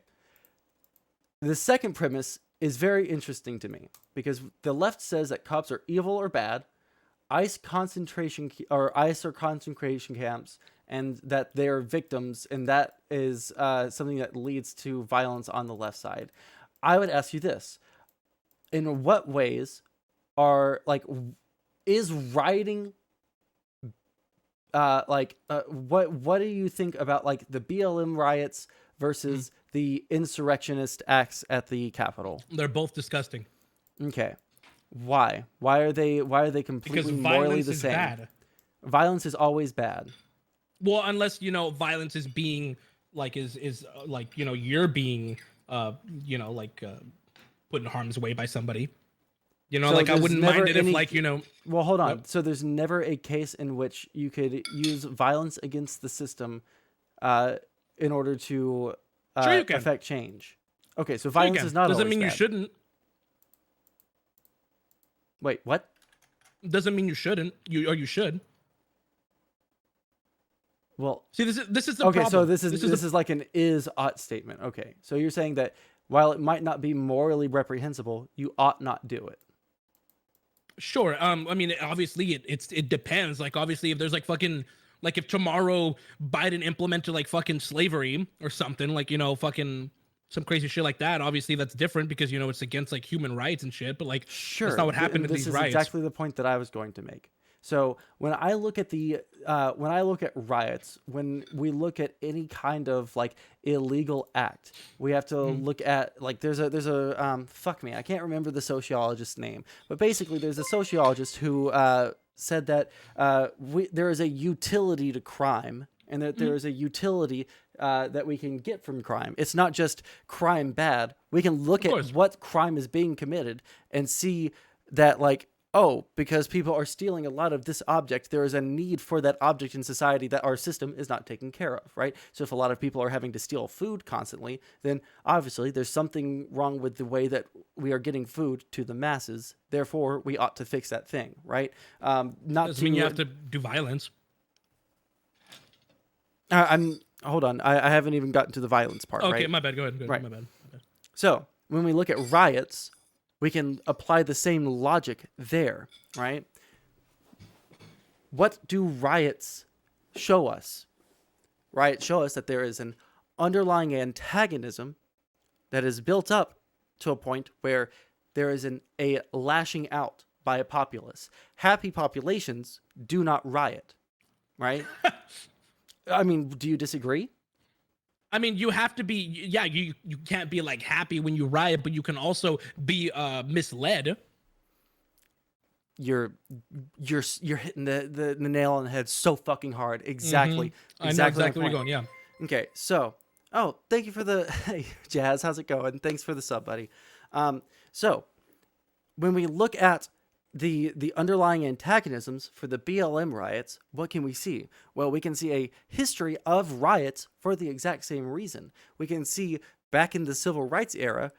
The second premise is very interesting to me because the left says that cops are evil or bad, ICE or concentration camps, and that they are victims, and that is something that leads to violence on the left side. I would ask you this. In what ways is rioting what do you think about like the BLM riots versus the insurrectionist acts at the Capitol? They're both disgusting. Okay. Why are they completely morally the same? Bad. Violence is always bad. Well, unless violence is being like is like you're being put in harm's way by somebody. So like I wouldn't mind it if like Well, hold on. So there's never a case in which you could use violence against the system in order to affect change. Okay, so violence is not doesn't always mean bad. You shouldn't. Wait, what? Doesn't mean you shouldn't. You should. Well, see, this is the problem. Okay, so this is like an is-ought statement. Okay, so you're saying that while it might not be morally reprehensible, you ought not do it. Sure. I mean, obviously, it depends. Like, obviously, if there's like fucking like if tomorrow Biden implemented like fucking slavery or something, like fucking some crazy shit like that. Obviously, that's different because it's against like human rights and shit. But like, sure, that's not what happened in these riots. This is exactly the point that I was going to make. So when I look at riots, when we look at any kind of like illegal act, we have to look at like there's a fuck me, I can't remember the sociologist's name, but basically there's a sociologist who said that there is a utility to crime, and that there is a utility that we can get from crime. It's not just crime bad. We can look at what crime is being committed and see that like, oh, because people are stealing a lot of this object, there is a need for that object in society that our system is not taking care of, right? So if a lot of people are having to steal food constantly, then obviously there's something wrong with the way that we are getting food to the masses. Therefore, we ought to fix that thing, right? Doesn't mean you have to do violence. Hold on. I haven't even gotten to the violence part, right? Okay, my bad. Go ahead. Right. My bad. So when we look at riots, we can apply the same logic there, right? What do riots show us? Riots show us that there is an underlying antagonism that is built up to a point where there is a lashing out by a populace. Happy populations do not riot, right? I mean, do you disagree? I mean, you have to be, you can't be like happy when you riot, but you can also be misled. You're hitting the nail on the head so fucking hard. Exactly. I know exactly where you're going. Yeah. Okay. So, thank you for the hey, Jazz. How's it going? Thanks for the sub, buddy. So when we look at the underlying antagonisms for the BLM riots, what can we see? Well, we can see a history of riots for the exact same reason. We can see back in the civil rights era,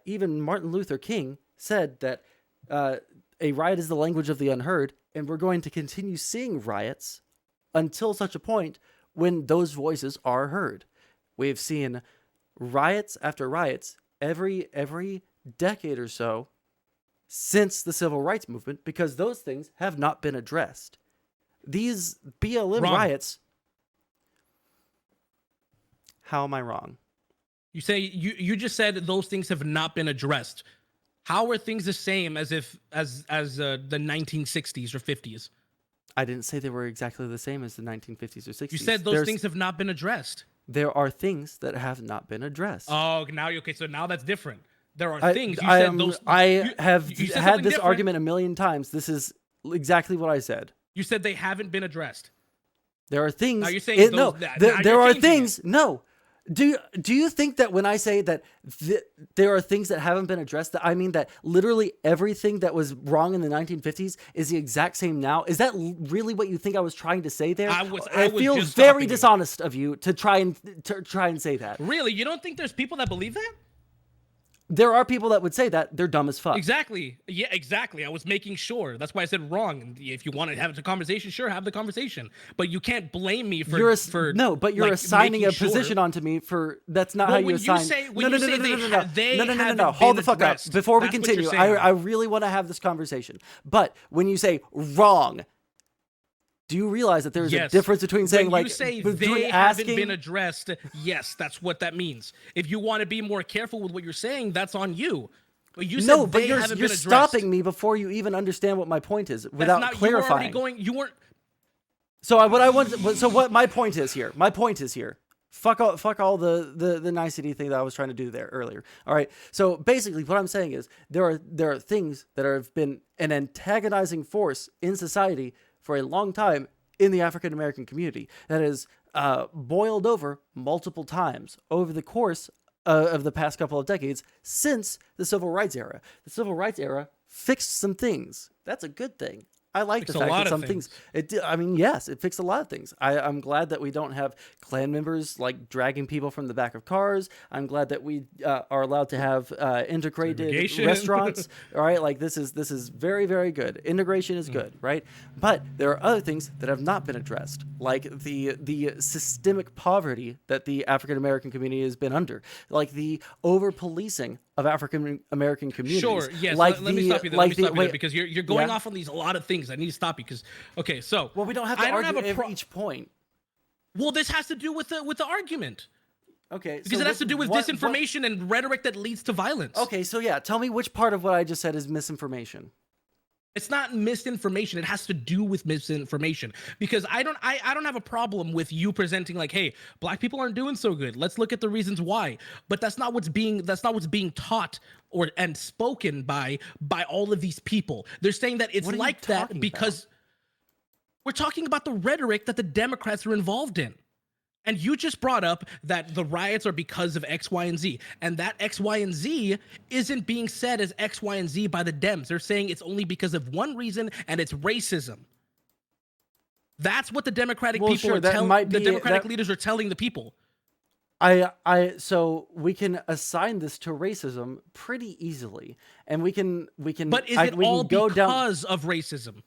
even Martin Luther King said that a riot is the language of the unheard, and we're going to continue seeing riots until such a point when those voices are heard. We've seen riots after riots every decade or so since the civil rights movement, because those things have not been addressed. These BLM riots... How am I wrong? You say you just said those things have not been addressed. How are things the same as the 1960s or 50s? I didn't say they were exactly the same as the 1950s or 60s. You said those things have not been addressed. There are things that have not been addressed. Oh, so now that's different. There are things. I have had this argument a million times. This is exactly what I said. You said they haven't been addressed. There are things. Now you're saying there are things. No. Do you think that when I say that there are things that haven't been addressed, that I mean that literally everything that was wrong in the 1950s is the exact same now? Is that really what you think I was trying to say there? I feel very dishonest of you to try and say that. Really? You don't think there's people that believe that? There are people that would say that they're dumb as fuck. Exactly. Yeah, exactly. I was making sure. That's why I said wrong. And if you want to have the conversation, sure, have the conversation. But you can't blame me for no. But you're like, assigning a sure. position onto me for that's not how you assign. No. Hold the fuck up before we continue. I really want to have this conversation. But when you say wrong, do you realize that there's a difference between saying when you say they haven't been addressed? Yes, that's what that means. If you want to be more careful with what you're saying, that's on you. But you said but you're stopping me before you even understand what my point is without clarifying. You weren't. So what my point is here? My point is here. Fuck all the nicety thing that I was trying to do there earlier. All right. So basically, what I'm saying is there are things that have been an antagonizing force in society for a long time in the African American community that has boiled over multiple times over the course of the past couple of decades since the Civil Rights era. The Civil Rights era fixed some things. That's a good thing. I like the fact that some things. Yes, it fixed a lot of things. I'm glad that we don't have Klan members like dragging people from the back of cars. I'm glad that we are allowed to have integrated restaurants. All right, like this is very, very good. Integration is good, right? But there are other things that have not been addressed, like the systemic poverty that the African American community has been under, like the over policing of African American communities. Sure, yes. Like let me stop you there. Because you're going off on a lot of things. I need to stop you because we don't have to argue each point. Well, this has to do with the argument. Okay, because it has to do with disinformation and rhetoric that leads to violence. Okay, so yeah, tell me which part of what I just said is misinformation. It's not misinformation. It has to do with misinformation because I don't have a problem with you presenting like, hey, black people aren't doing so good. Let's look at the reasons why. But that's not what's being taught and spoken by all of these people. They're saying that it's like that because we're talking about the rhetoric that the Democrats are involved in. And you just brought up that the riots are because of X, Y, and Z. And that X, Y, and Z isn't being said as X, Y, and Z by the Dems. They're saying it's only because of one reason, and it's racism. That's what the Democratic leaders are telling the people. So we can assign this to racism pretty easily. And we can But is it all because of racism?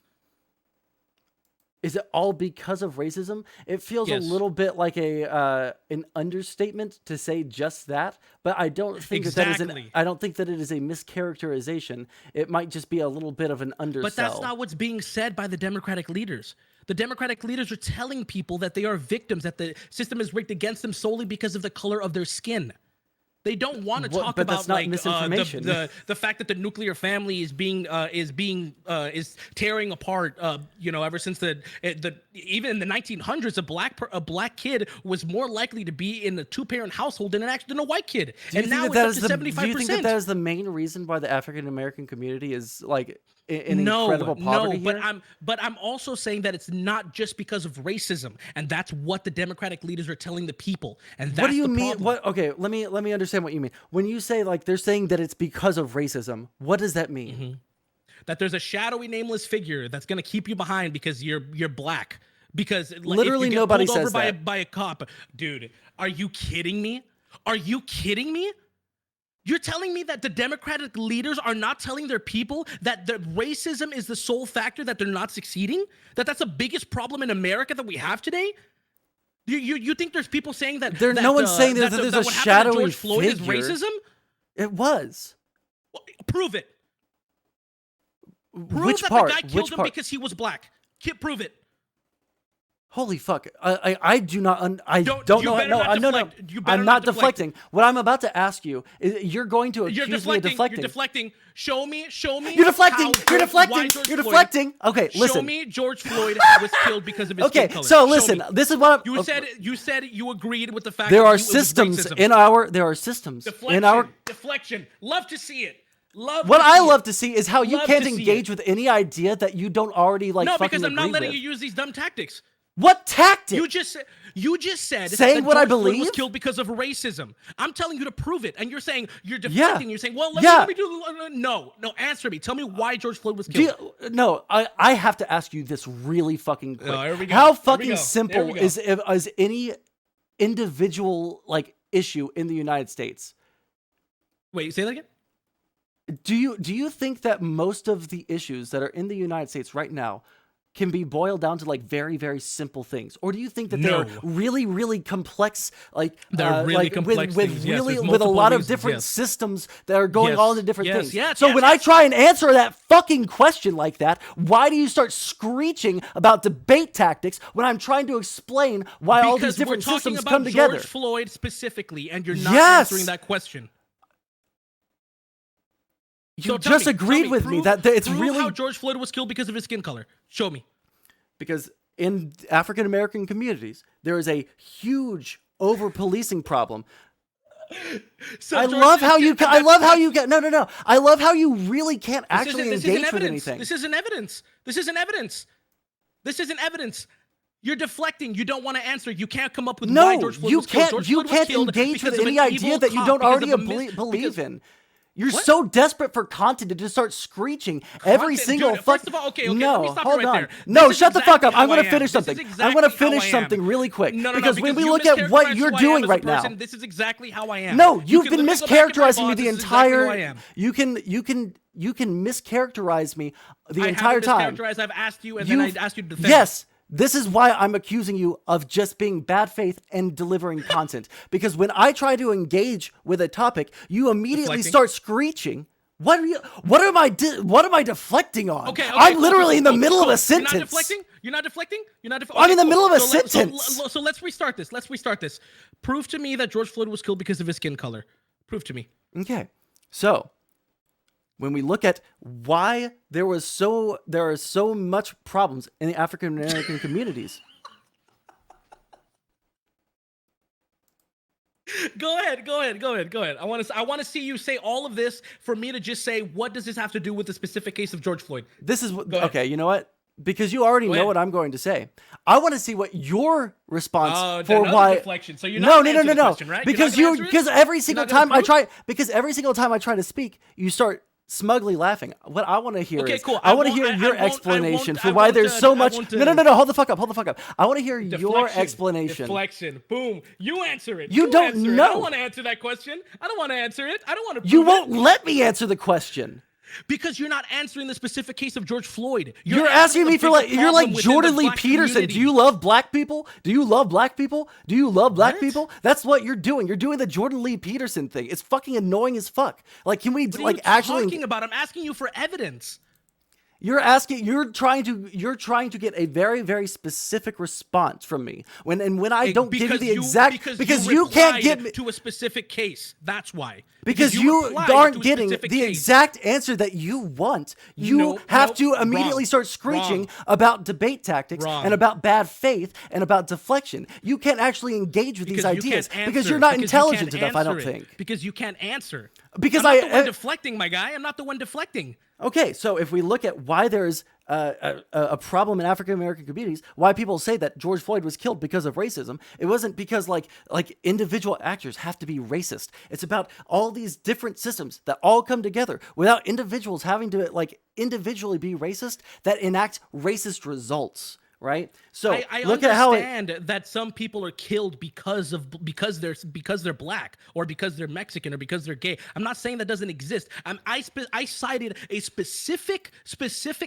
Is it all because of racism? It feels a little bit like an understatement to say just that, but I don't think I don't think that it is a mischaracterization. It might just be a little bit of an undersell. But that's not what's being said by the Democratic leaders. The Democratic leaders are telling people that they are victims, that the system is rigged against them solely because of the color of their skin. They don't want to talk about like the fact that the nuclear family is tearing apart. Ever since even in the 1900s, a black kid was more likely to be in a 2-parent household than a white kid. And now it's up to 75%. Do you think that is the main reason why the African American community is like in incredible poverty here? But I'm also saying that it's not just because of racism, and that's what the Democratic leaders are telling the people. And that's what do you mean? Problem. Okay, let me understand what you mean. When you say like they're saying that it's because of racism, what does that mean? Mm-hmm. That there's a shadowy, nameless figure that's gonna keep you behind because you're black. Because literally if you get nobody pulled says over that by a cop, dude. Are you kidding me? Are you kidding me? You're telling me that the Democratic leaders are not telling their people that the racism is the sole factor that they're not succeeding? That's the biggest problem in America that we have today? You think there's people saying that no one's saying that there's a shadowy George Floyd figure. is racism? It was. Well, prove it. Prove Which that part? The guy killed him because he was black. Prove it. Holy fuck! I do not. I don't know. No. I'm not deflecting. What I'm about to ask you is, you're going to accuse me of deflecting. You're deflecting. Show me. You're deflecting. You're deflecting. Okay, listen. Show me George Floyd was killed because of his skin color. So listen. This is what you said. You agreed with the fact there that are systems in our. There are systems in our deflection. Love to see it. What I love to see is how you can't engage with any idea that you don't already like. No, fucking because I'm not agree letting with. you use these dumb tactics. What tactic? You just said saying that what George I believe Floyd was killed because of racism. I'm telling you to prove it, and you're saying you're deflecting. You're saying, well, let me do. No, answer me. Tell me why George Floyd was killed. I have to ask you this really fucking quick. Here we go. How fucking simple is any individual like issue in the United States? Wait, say that again. Do you think that most of the issues that are in the United States right now can be boiled down to like very, very simple things, or do you think that they're really, really complex, like they're really like complex with things, really with with a lot of reasons, different systems that are going all into different things? So when I try and answer that fucking question like that, why do you start screeching about debate tactics when I'm trying to explain why all these different systems come together? George Floyd specifically, and you're not answering that question. You just agreed with me that it's really how George Floyd was killed because of his skin color. Show me. Because in African American communities, there is a huge over-policing problem. So I love how you get. No. I love how you really can't actually engage with anything. This isn't evidence. You're deflecting. You don't want to answer. You can't come up with why George Floyd was killed. You can't engage with any idea that you don't already believe in. You're so desperate for content to just start screeching every single First of all, okay, no, let me stop hold you right on. there. No, shut the fuck up. I'm going to finish something. I'm going to finish something really quick. Because when we look at what you're doing right now, this is exactly how I am. No, you've been mischaracterizing me the entire. You can mischaracterize me the entire time. I've asked you, and then I asked you to defend. Yes. This is why I'm accusing you of just being bad faith and delivering content. Because when I try to engage with a topic, you immediately start screeching. What am I deflecting on? Okay, I'm literally in the middle of a sentence. You're not deflecting. I'm in the middle of a sentence. So let's restart this. Prove to me that George Floyd was killed because of his skin color. Prove to me. Okay. So when we look at why there are so much problems in the African American communities. Go ahead. I want to see you say all of this for me to just say, what does this have to do with the specific case of George Floyd? This is okay. You know what? Because you already know what I'm going to say. I want to see what your response for why. Deflection. So you're not no. Question, right? Because every single time I try to speak, you start smugly laughing. What I want to hear is, cool. I want to hear your explanation for why there's so much. No. Hold the fuck up. I want to hear your explanation. Deflection. Boom. You answer it. You don't know. I don't want to answer that question. I don't want to answer it. I don't want to. You won't let me answer the question. Because you're not answering the specific case of George Floyd. You're asking me for you're like Jordan Lee Peterson. Community. Do you love black people? Do you love black people? That's what you're doing. You're doing the Jordan Lee Peterson thing. It's fucking annoying as fuck. Like, can we actually talking about? I'm asking you for evidence. You're trying to get a very, very specific response from me. When I don't give you the exact because you can't get me to a specific case. That's why. Because you aren't getting the exact answer that you want. You have to immediately start screeching about debate tactics and about bad faith and about deflection. You can't actually engage with these ideas because you're not intelligent enough, I don't think. Because you can't answer. Because I'm not the one deflecting, my guy. I'm not the one deflecting. Okay, so if we look at why there's a problem in African American communities, why people say that George Floyd was killed because of racism, it wasn't because like individual actors have to be racist. It's about all these different systems that all come together without individuals having to individually be racist that enact racist results. Right. So I look at how that some people are killed because they're black or because they're Mexican or because they're gay. I'm not saying that doesn't exist. I cited a specific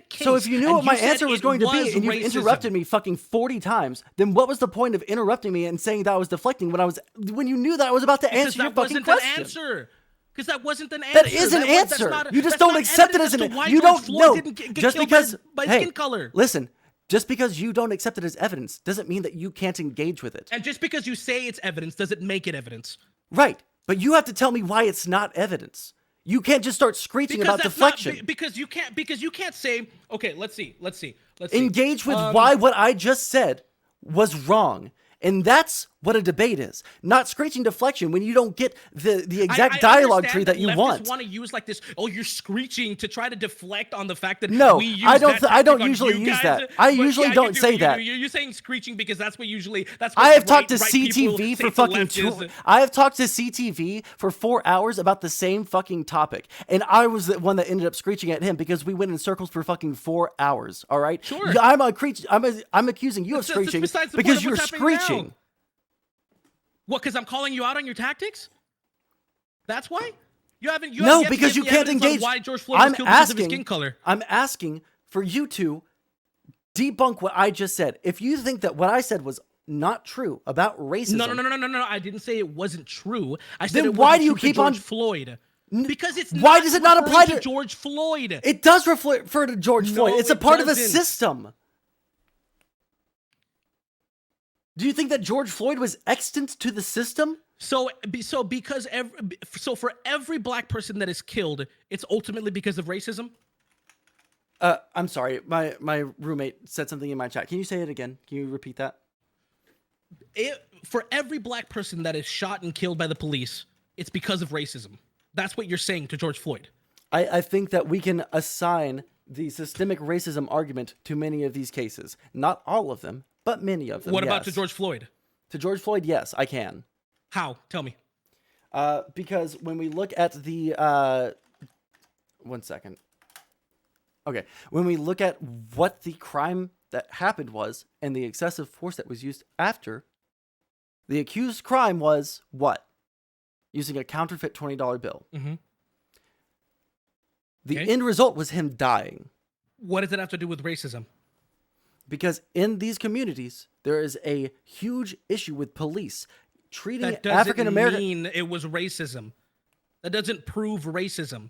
case. So if you knew what my answer was going to be and you interrupted me fucking 40 times, then what was the point of interrupting me and saying that I was deflecting when you knew that I was about to answer your fucking question? Because that wasn't an answer. That is an answer. You just don't accept it as an answer. You don't know. Just because by skin color. Listen. Just because you don't accept it as evidence doesn't mean that you can't engage with it. And just because you say it's evidence doesn't make it evidence. Right. But you have to tell me why it's not evidence. You can't just start screeching about deflection. Because you can't say, okay, let's see. Engage with why what I just said was wrong. And that's what a debate is. Not screeching deflection when you don't get the exact dialogue tree that you want. Want to use like this, you're screeching to try to deflect on the fact that we use I don't usually use that. I usually don't say that. You're saying screeching because that's what I have talked to CTV for fucking I have talked to CTV for 4 hours about the same fucking topic. And I was the one that ended up screeching at him because we went in circles for fucking 4 hours. All right? Sure. I'm accusing you of screeching because you're screeching. What, because I'm calling you out on your tactics? That's why? You haven't. No, yet to because give you me can't evidence on engage. why George Floyd was killed because of his skin color. I'm asking for you to debunk what I just said. If you think that what I said was not true about racism, No. I didn't say it wasn't true. I said then it why wasn't do you true to keep George on Floyd? Because it's why does it not referring apply to to George Floyd? It does refer to George Floyd. It's a it part of a doesn't. system. Do you think that George Floyd was extant to the system? So for every black person that is killed, it's ultimately because of racism. I'm sorry. My roommate said something in my chat. Can you say it again? Can you repeat that? For every black person that is shot and killed by the police, it's because of racism. That's what you're saying to George Floyd. I think that we can assign the systemic racism argument to many of these cases. Not all of them, but many of them. What about yes. to George Floyd? To George Floyd, yes, I can. How? Tell me. Because when we look at the... 1 second. Okay. When we look at what the crime that happened was and the excessive force that was used after, the accused crime was what? Using a counterfeit $20 bill. Mm-hmm. The end result was him dying. What does it have to do with racism? Because in these communities, there is a huge issue with police treating That doesn't African American. mean it was racism. That doesn't prove racism.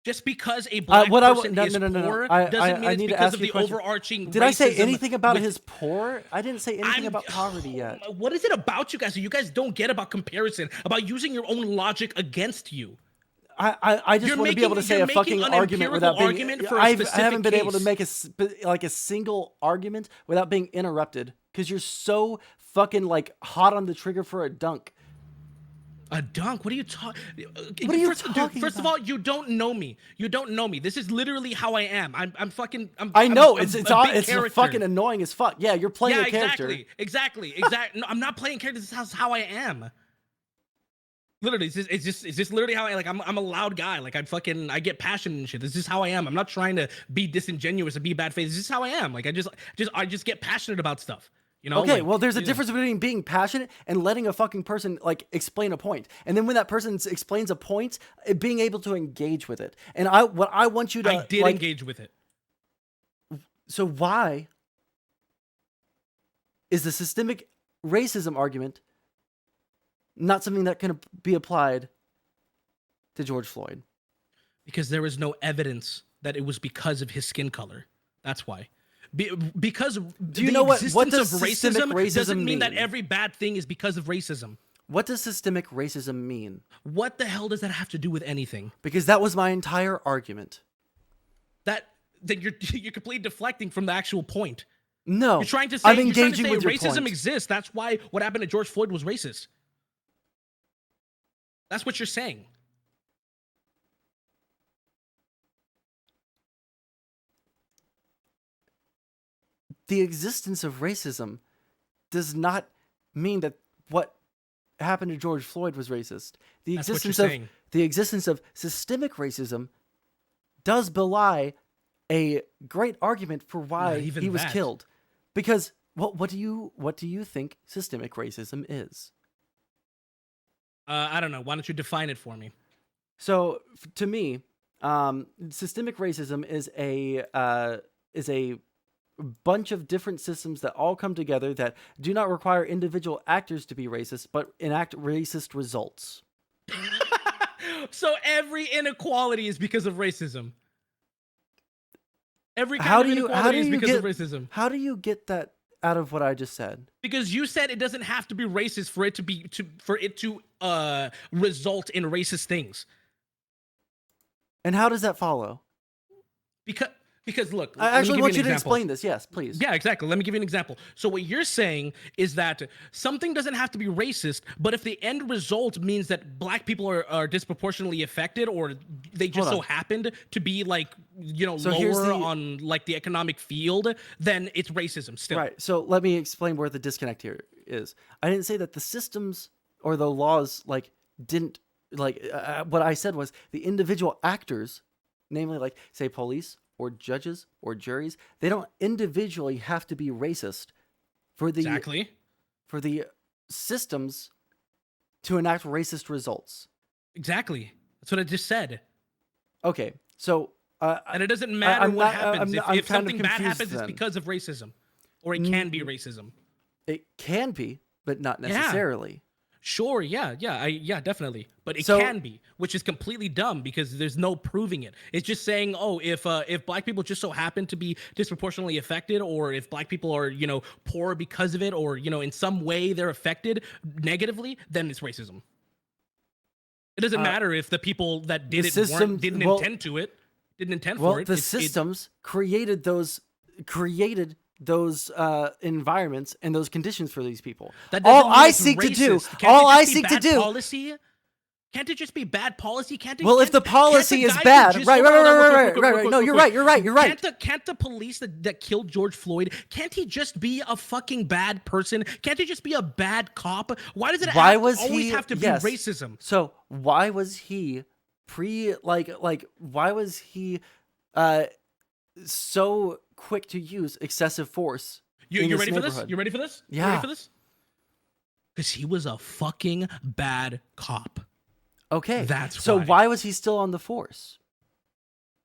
Just because a black person is poor doesn't mean it's because of the overarching Did I say racism anything about with- his poor? I didn't say anything about poverty yet. What is it about you guys that you guys don't get about comparison, about using your own logic against you? I just want to be able to say a fucking argument without being. I haven't been able to make a single argument without being interrupted because you're so fucking like hot on the trigger for a dunk. A dunk? What are you talking? What are you talking First of all, you don't know me. You don't know me. This is literally how I am. I'm fucking. I know I'm it's character. fucking annoying as fuck. Yeah, you're playing a character. Exactly. No, I'm not playing character. This is how I am. Literally, it's just literally how I like. I'm a loud guy. Like I get passionate and shit. This is how I am. I'm not trying to be disingenuous and be bad faith. This is how I am. Like I just get passionate about stuff. You know? Okay, like, well, there's a difference between being passionate and letting a fucking person like explain a point, and then when that person explains a point, being able to engage with it. And I want you to. I did engage with it. So why is the systemic racism argument not something that can be applied to George Floyd? Because there is no evidence that it was because of his skin color. That's why. Because do you know what does racism doesn't mean mean that every bad thing is because of racism. What does systemic racism mean? What the hell does that have to do with anything? Because that was my entire argument. Then you're completely deflecting from the actual point. No, you're trying to say, I'm engaging with your racism point. exists. That's why what happened to George Floyd was racist. That's what you're saying. The existence of racism does not mean that what happened to George Floyd was racist. The existence of systemic racism does belie a great argument for why he was killed. Because what do you think systemic racism is? I don't know. Why don't you define it for me? So to me, systemic racism is a bunch of different systems that all come together that do not require individual actors to be racist, but enact racist results. So every inequality is because of racism. Every kind of inequality is because of racism. How do you get that out of what I just said? Because you said it doesn't have to be racist for it to result in racist things. And how does that follow? Because look, I actually want you to explain this. Yes, please. Yeah, exactly. Let me give you an example. So what you're saying is that something doesn't have to be racist, but if the end result means that black people are disproportionately affected, or they just so happened to be like, lower on like the economic field, then it's racism still. Right. So let me explain where the disconnect here is. I didn't say that the systems or the laws didn't what I said was the individual actors, namely like say police or judges or juries, they don't individually have to be racist for the systems to enact racist results. Exactly. That's what I just said. Okay, so And it doesn't matter what happens. If kind of something bad confused happens, then. it's because of racism. Or it can be racism. It can be, but not necessarily. Sure, yeah, definitely. But it So- can be, which is completely dumb because there's no proving it. It's just saying, oh, if black people just so happen to be disproportionately affected, or if black people are, poor because of it, or, in some way they're affected negatively, then it's racism. It doesn't matter if the people that did it didn't intend to it, didn't intend for it. The systems created those environments and those conditions for these people. All I seek to do, policy. Can't it just be bad policy? If the policy is bad, right. No, you're right. Can't the police that killed George Floyd? Can't he just be a fucking bad person? Can't he just be a bad cop? Why does it always have to be racism? So why was he why was he so quick to use excessive force? You ready for this? You ready for this? Yeah. You ready for this? Because he was a fucking bad cop. Okay. That's so why was he still on the force?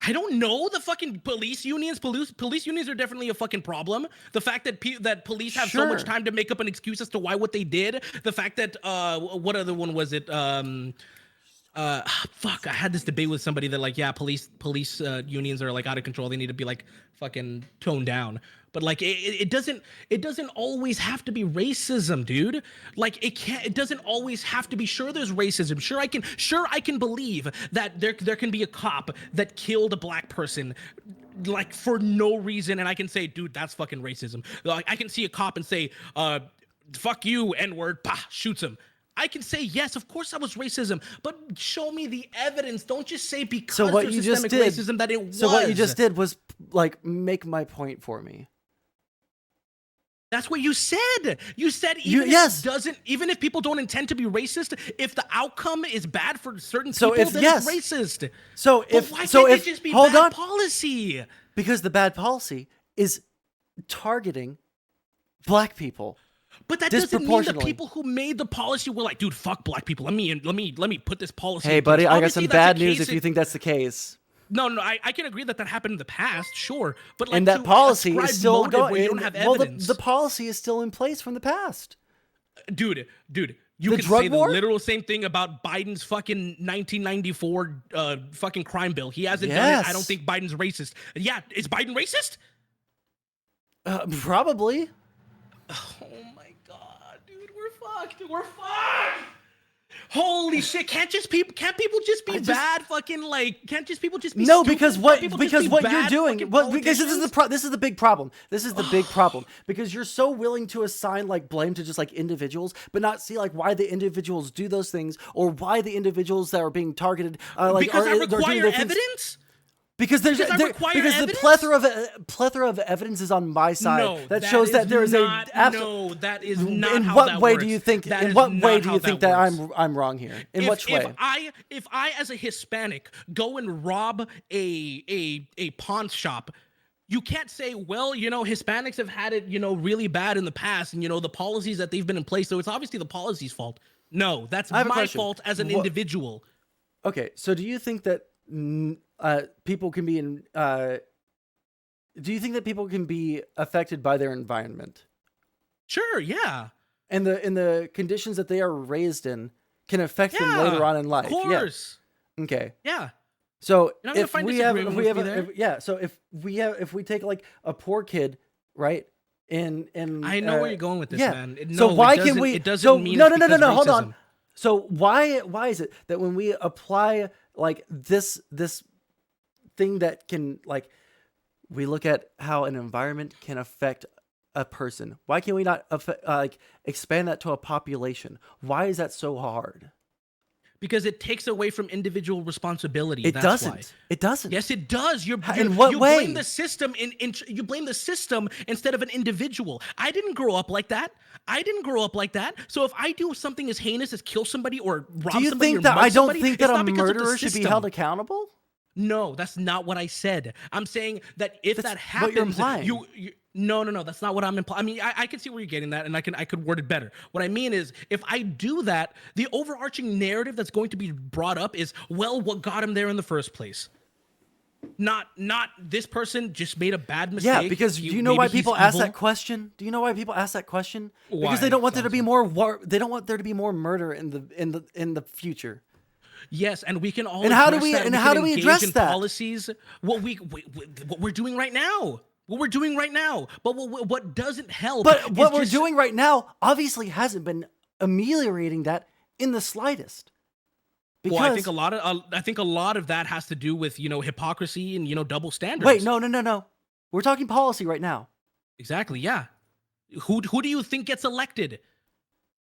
I don't know. The fucking police unions are definitely a fucking problem. The fact that that police have so much time to make up an excuse as to what they did. The fact that what other one was it? Fuck, I had this debate with somebody that police unions are out of control. They need to be fucking toned down. But it doesn't always have to be racism, dude. It doesn't always have to be. Sure, there's racism. Sure, I can believe that there can be a cop that killed a black person for no reason, and I can say, dude, that's fucking racism. I can see a cop and say, fuck you, N-word, shoots him. I can say, yes, of course that was racism, but show me the evidence. Don't just say because there's systemic racism that it was. So what you just did was, make my point for me. That's what you said. You said even if people don't intend to be racist, if the outcome is bad for certain people, then it's racist. Why can't it just be bad policy? Because the bad policy is targeting black people. But that doesn't mean the people who made the policy were like, dude, fuck black people. Let me put this policy. Hey, buddy, I got some bad news if you think that's the case. No, I can agree that happened in the past, sure. But and that policy is still going. Where you don't have evidence. The policy is still in place from the past. Dude, you can say the literal same thing about Biden's fucking 1994 fucking crime bill. He hasn't done it. I don't think Biden's racist. Yeah, is Biden racist? Probably. Oh my god, dude, we're fucked. Holy shit! Can't people just be bad? Can't just people just be no? Stupid? Because what you're doing? Because this is the big problem. This is the big problem because you're so willing to assign blame to just individuals, but not see why the individuals do those things or why the individuals that are being targeted because I require evidence. Because the plethora of evidence is on my side that shows that there is that is not. In how what that way works. do you think? That in what way do you that think that I'm wrong here? In which way? If I as a Hispanic go and rob a pawn shop, you can't say, well, Hispanics have had it, really bad in the past, and the policies that they've been in place, so it's obviously the policy's fault. No, that's my fault as an individual. Okay, so do you think that people can be in? Do you think that people can be affected by their environment? Sure, yeah. And the conditions that they are raised in can affect them later on in life. Of course. Yeah. Okay. Yeah. So if we take a poor kid, right? And I know where you're going with this, man. So why can we? It doesn't mean no. Hold on. So why is it that when we apply this thing that can we look at how an environment can affect a person, why can we not expand that to a population? Why is that so hard? Because it takes away from individual responsibility. It doesn't. It doesn't. Yes, it does. In what way? You blame the system. You blame the system instead of an individual. I didn't grow up like that. So if I do something as heinous as kill somebody or rob somebody, do you think that I don't think that a murderer should be held accountable? No, that's not what I said. I'm saying that if that happens, No. That's not what I'm implying. I mean, I can see where you're getting that, and I could word it better. What I mean is, if I do that, the overarching narrative that's going to be brought up is, well, what got him there in the first place? Not this person just made a bad mistake. Yeah, because do you know why people ask that question? Do you know why people ask that question? Why? Because they don't want there to be more war. They don't want there to be more murder in the future. Yes, and we can all. And how do we address that? Policies. What we're doing right now. What we're doing right now. But what doesn't help. But what we're doing right now obviously hasn't been ameliorating that in the slightest. Because, well, I think a lot of that has to do with, hypocrisy and, double standards. Wait, no. We're talking policy right now. Exactly, yeah. Who do you think gets elected?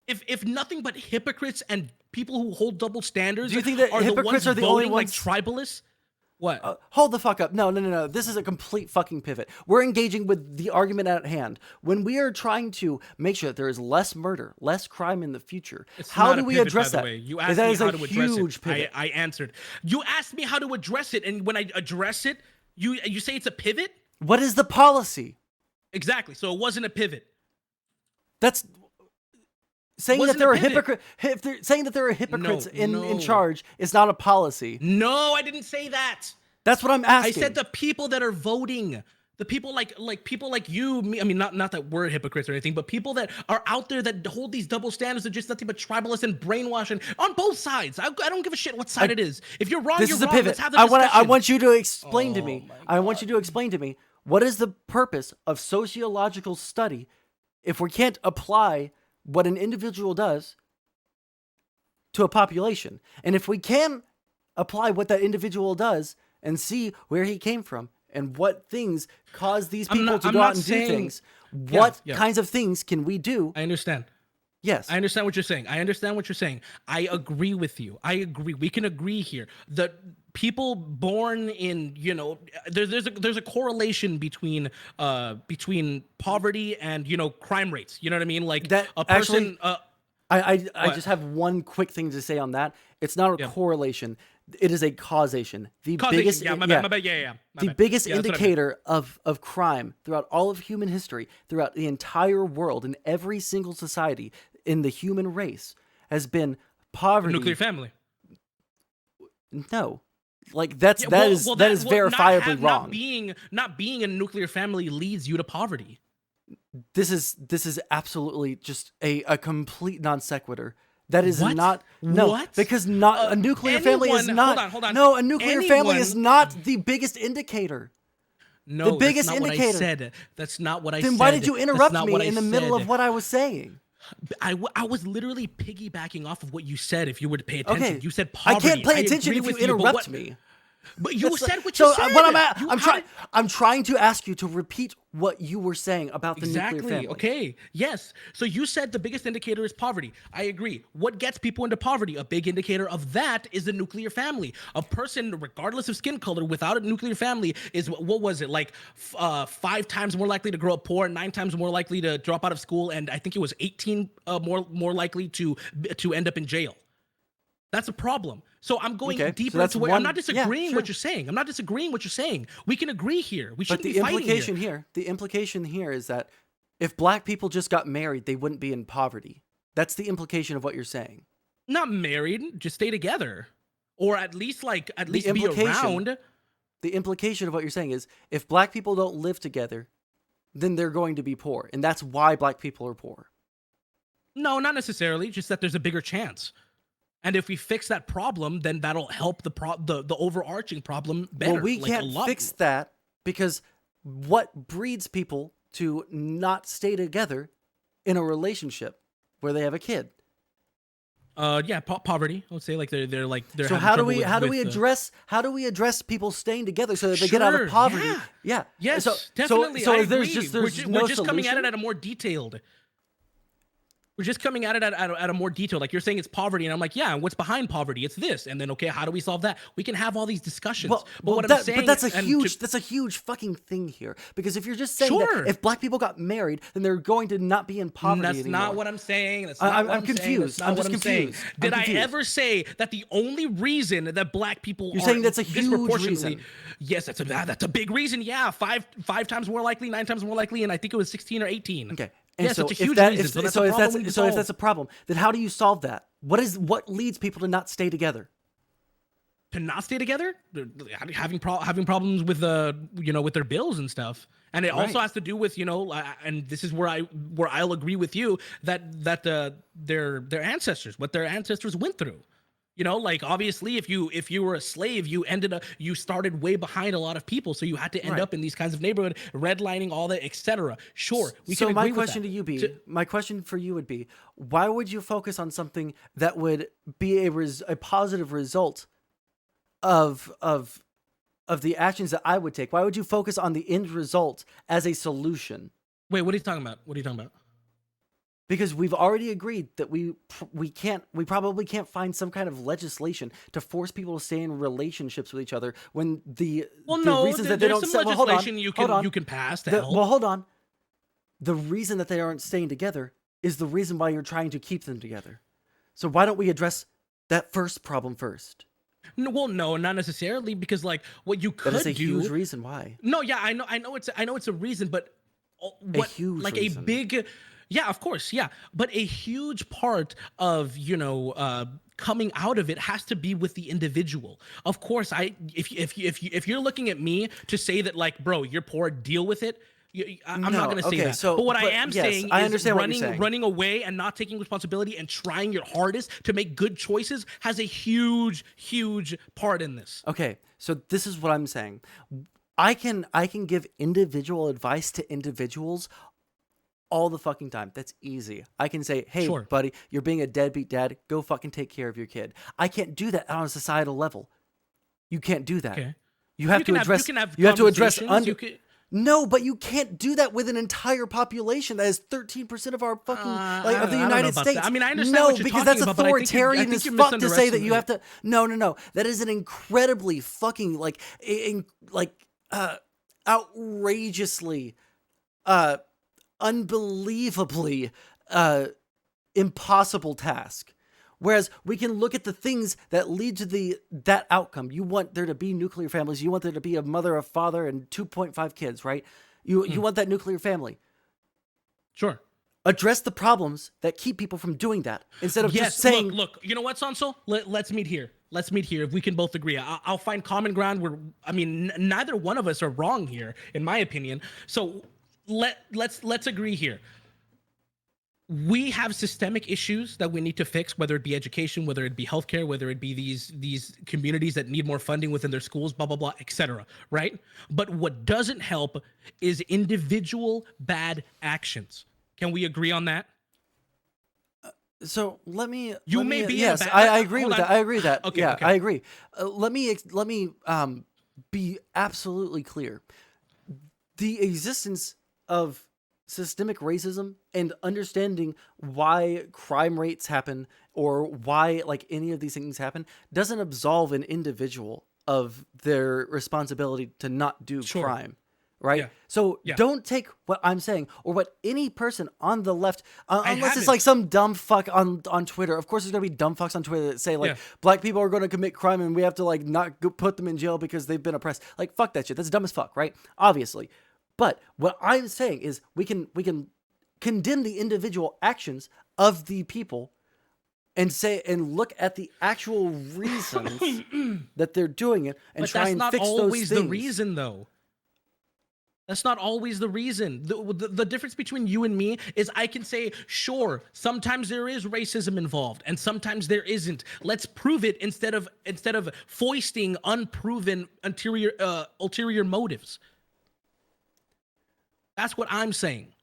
If nothing but hypocrites and people who hold double standards, do you think that hypocrites are the only ones like tribalists? What? Hold the fuck up. No. This is a complete fucking pivot. We're engaging with the argument at hand. When we are trying to make sure that there is less murder, less crime in the future, how do we address that? You asked me how to address it. I answered. You asked me how to address it, and when I address it, you say it's a pivot? What is the policy? Exactly. So it wasn't a pivot. That's saying that there are hypocrites. Saying that there are hypocrites in charge is not a policy. No, I didn't say that. That's what I'm asking. I said the people that are voting, the people like people like you, me. I mean, not that we're hypocrites or anything, but people that are out there that hold these double standards are just nothing but tribalists and brainwashing on both sides. I don't give a shit what side it is. If you're wrong, this you're is a wrong. pivot. Let's have the discussion. I want you to explain to me. I want you to explain to me what is the purpose of sociological study if we can't apply what an individual does to a population. And if we can apply what that individual does and see where he came from and what things cause these people to go out and do things, what kinds of things can we do? I understand. Yes. I understand what you're saying. I agree with you. I agree. We can agree here. The people born in, there's a correlation between poverty and, crime rates. You know what I mean? Like that a person. Actually, I just have one quick thing to say on that. It's not a correlation. It is a causation. The biggest indicator of crime throughout all of human history, throughout the entire world, in every single society, in the human race, has been poverty. Nuclear family. No. Like that is verifiably wrong. Not being a nuclear family leads you to poverty. This is absolutely just a complete non sequitur. That is what? not no what? Because not a nuclear family is not. Hold on. No, a nuclear family is not the biggest indicator. No, the biggest that's not indicator. What I said. That's not what I said. Then why did you interrupt me in the middle of what I was saying? I was literally piggybacking off of what you said. If you were to pay attention, Okay. You said poverty. I can't pay attention if you interrupt me. But you said what you said. What I'm trying to ask you to repeat what you were saying about the nuclear family. Okay. Yes. So you said the biggest indicator is poverty. I agree. What gets people into poverty? A big indicator of that is the nuclear family. A person, regardless of skin color, without a nuclear family is, what was it, like 5 times more likely to grow up poor, 9 times more likely to drop out of school, and I think it was 18 more likely to end up in jail. That's a problem. So I'm going deeper into where I'm not disagreeing what you're saying. I'm not disagreeing what you're saying. We can agree here. We shouldn't be fighting here. The implication here is that if black people just got married, they wouldn't be in poverty. That's the implication of what you're saying. Not married, just stay together, or at least be around. The implication of what you're saying is if black people don't live together, then they're going to be poor, and that's why black people are poor. No, not necessarily. Just that there's a bigger chance. And if we fix that problem, then that'll help the overarching problem better. Well, we can't fix that because what breeds people to not stay together in a relationship where they have a kid? Poverty. I would say like they're So how do we address people staying together so that they get out of poverty? Yeah. Yes, so, definitely. So I there's agree. just there's we're no just coming at solution? it at a more detailed. We're just coming at it at a more detail. Like you're saying it's poverty, and I'm like, yeah, and what's behind poverty? It's this. And then, okay, how do we solve that? We can have all these discussions. But what I'm saying, that's a huge fucking thing here. Because if you're just saying that if black people got married, then they're going to not be in poverty that's anymore. not what I'm saying. That's not what I'm confused. Saying. That's not I'm just confused. Did I ever say that the only reason that black people You're saying that's a huge reason? Yes, that's a big reason. Yeah, five times more likely, 9 times more likely, and I think it was 16 or 18. Okay. And yes, it's a huge reason. If that's a problem, then how do you solve that? What leads people to not stay together? To not stay together, having problems with with their bills and stuff, and it also has to do with and this is where I'll agree with you that their ancestors, what their ancestors went through. Like obviously if you were a slave, you started way behind a lot of people, so you had to end up in these kinds of neighborhood, redlining, all that, etc. Sure, we can agree my with question that. to you my question for you would be, why would you focus on something that would be a positive result of the actions that I would take? Why would you focus on the end result as a solution? Wait, what are you talking about? Because we've already agreed that we probably can't find some kind of legislation to force people to stay in relationships with each other when the reasons that they don't there's some legislation you can pass to help. Well, hold on. The reason that they aren't staying together is the reason why you're trying to keep them together. So why don't we address that first problem first? Well, no, not necessarily, because like what you could do. That's a huge reason why. No, yeah, I know it's a reason, but a huge reason. A big. Yeah, of course, yeah. But a huge part of, coming out of it has to be with the individual. Of course, if you're looking at me to say that, like, bro, you're poor, deal with it, I'm not going to say that. So, but what I am saying is running away and not taking responsibility and trying your hardest to make good choices has a huge, huge part in this. Okay, so this is what I'm saying. I can give individual advice to individuals all the fucking time. That's easy. I can say, hey, buddy, you're being a deadbeat dad. Go fucking take care of your kid. I can't do that on a societal level. You can't do that. Okay. You have to address. No, but you can't do that with an entire population that is 13% of our fucking of the United States. That. I mean, I understand what you're because talking that's about, authoritarian as fuck to say that you have to. No. That is an incredibly fucking outrageously, unbelievably impossible task. Whereas we can look at the things that lead to that outcome. You want there to be nuclear families. You want there to be a mother, a father, and 2.5 kids, right? You want that nuclear family. Sure. Address the problems that keep people from doing that instead of just saying. Look. You know what, Sondsol? Let's meet here. Let's meet here. If we can both agree, I'll find common ground where neither one of us are wrong here, in my opinion. So let's agree here. We have systemic issues that we need to fix, whether it be education, whether it be healthcare, whether it be these communities that need more funding within their schools, blah, blah, blah, etc. Right? But what doesn't help is individual bad actions. Can we agree on that? So let me. Yes, I agree with that. I agree with that. Okay, yeah, okay. I agree. Let me be absolutely clear. The existence of systemic racism and understanding why crime rates happen or why any of these things happen doesn't absolve an individual of their responsibility to not do crime, right? Yeah. So don't take what I'm saying or what any person on the left, unless it's some dumb fuck on Twitter. Of course, there's gonna be dumb fucks on Twitter that say black people are going to commit crime and we have to not put them in jail because they've been oppressed. Fuck that shit. That's dumb as fuck, right? Obviously. But what I'm saying is we can condemn the individual actions of the people and look at the actual reasons that they're doing it and try and fix those things. But that's not always the reason, though. That's not always the reason. The difference between you and me is I can say, sure, sometimes there is racism involved and sometimes there isn't. Let's prove it instead of foisting unproven ulterior motives. That's what I'm saying.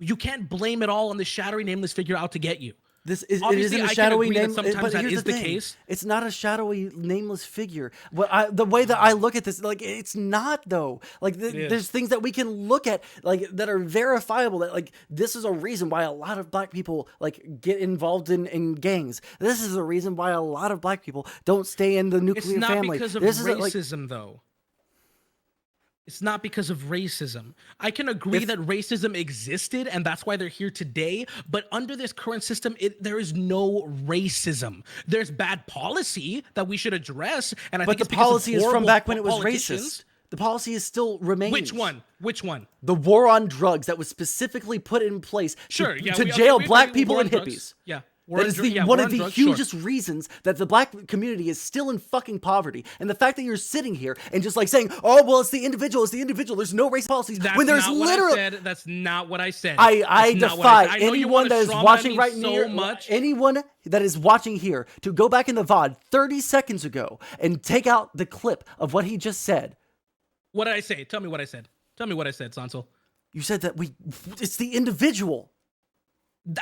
You can't blame it all on the shadowy nameless figure out to get you. This is it Obviously, isn't a I can shadowy agree that name. sometimes But that here's is the the thing. case. It's not a shadowy nameless figure. The way that I look at this, like it's not though. Like is. there's things that we can look at, like that are verifiable. That like this is a reason why a lot of black people like get involved in gangs. This is a reason why a lot of black people don't stay in the nuclear It's not family. because of This racism, though. It's not because of racism. I can agree that racism existed and that's why they're here today. But under this current system, there is no racism. There's bad policy that we should address. And I think the it's because of policy is from back when it was politicians. racist. The policy is still remains. Which one? Which one? The war on drugs that was specifically put in place Sure, to, yeah, to we- jail okay, we black agree, people war and on hippies. drugs. Yeah. That is one of the hugest reasons that the black community is still in fucking poverty. And the fact that you're sitting here and just like saying, oh, well, it's the individual. There's no race policies. That's when there's not literally. what I said. That's not what I said. I That's not what defy I know you anyone wanna that is straw man watching me right so near much. anyone that is watching here to go back in the VOD 30 seconds ago and take out the clip of what he just said. What did I say? Tell me what I said. Tell me what I said, Sondsol. You said that it's the individual.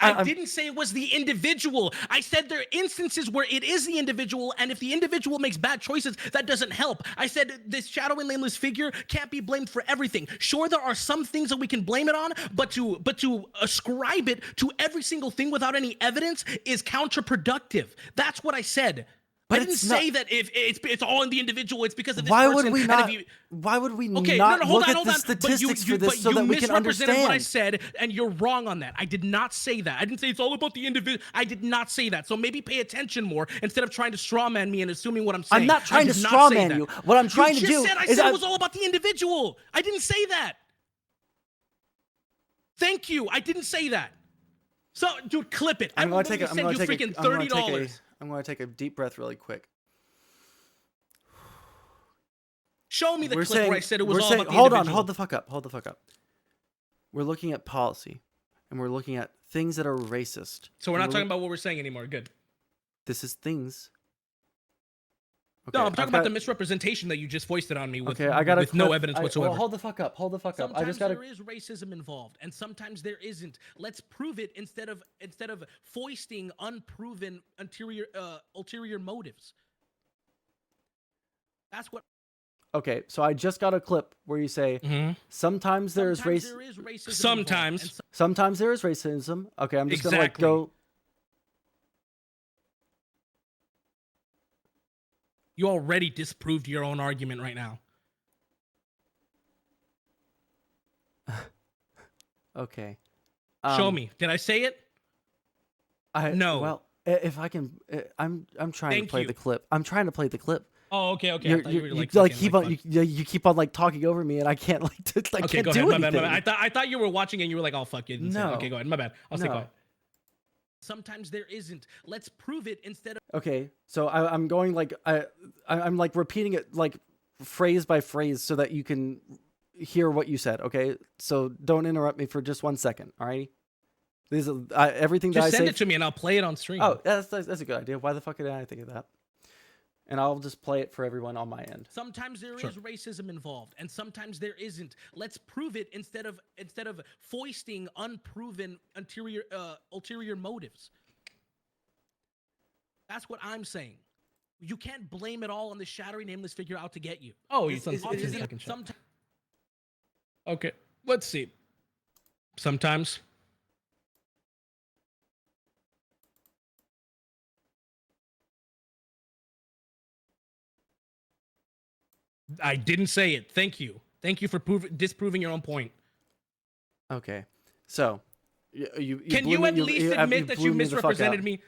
I didn't say it was the individual. I said there are instances where it is the individual, and if the individual makes bad choices, that doesn't help. I said this shadow and nameless figure can't be blamed for everything. Sure, there are some things that we can blame it on, but to ascribe it to every single thing without any evidence is counterproductive. That's what I said. But I didn't say that if it's all in the individual, it's because of this why person. would we and not? if you, Why would we okay, not hold look on, at the statistics for this so but that you we can misrepresented what I understand? said, and you're wrong on that. I did not say that. I didn't say it's all about the individual. I did not say that. So maybe pay attention more instead of trying to strawman me and assuming what I'm saying. I'm not trying to strawman strawman you. What I'm trying to do I is said it was all about the individual. I didn't say that. Thank you. I didn't say that. So, dude, clip it. I'm going to take send you freaking $30. I'm going to take a deep breath really quick. Show me the clip where I said it was all about the hold individual. on, hold the fuck up. We're looking at policy, and we're looking at things that are racist. So we're not talking about what we're saying anymore. Good. This is things. Okay, No, I'm talking about the misrepresentation that you just foisted on me with, with no evidence whatsoever. Well, hold the fuck up. Hold the fuck up. I just gotta. Sometimes there is racism involved, and sometimes there isn't. Let's prove it instead of foisting unproven ulterior motives. That's what. Okay, so I just got a clip where you say sometimes there is racism. Sometimes there is racism. Okay, I'm just gonna like Exactly. go. You already disproved your own argument right now. Okay. Show me. Did I say it? No. Well, if I can, I'm trying to play the clip. I'm trying to play the clip. Oh, okay. I thought you were You keep on like talking over me, and I can't like okay, can't go do ahead. anything. My bad. I thought you were watching and you were like, "Oh fuck you." Didn't say it. No. Okay, go ahead. My bad. I'll stay No. quiet. Sometimes there isn't. Let's prove it instead of. Okay, so I'm going like I'm like repeating it like phrase by phrase so that you can hear what you said. Okay, so don't interrupt me for just 1 second. All right. These are everything that I say. Just send it to me and I'll play it on stream. Oh, that's a good idea. Why the fuck did I think of that? And I'll just play it for everyone on my end. Sometimes there is racism involved, and sometimes there isn't. Let's prove it instead of foisting unproven ulterior motives. That's what I'm saying. You can't blame it all on the shadowy nameless figure out to get you. Oh, okay. Let's see. Sometimes. I didn't say it. Thank you. Thank you for disproving your own point. Okay, so you can you at least admit that you misrepresented me?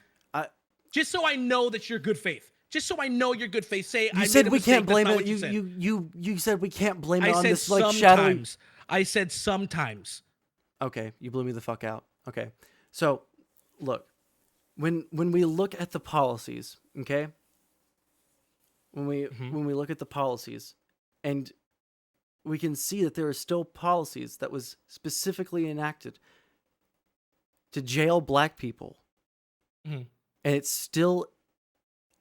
Just so I know that you're good faith. Just so I know you're good faith. Say you said we can't blame it. You said we can't blame it on this like shadowy. I said sometimes. Okay, you blew me the fuck out. Okay, so look, when we look at the policies, okay. When we look at the policies, and we can see that there are still policies that was specifically enacted to jail black people, and it's still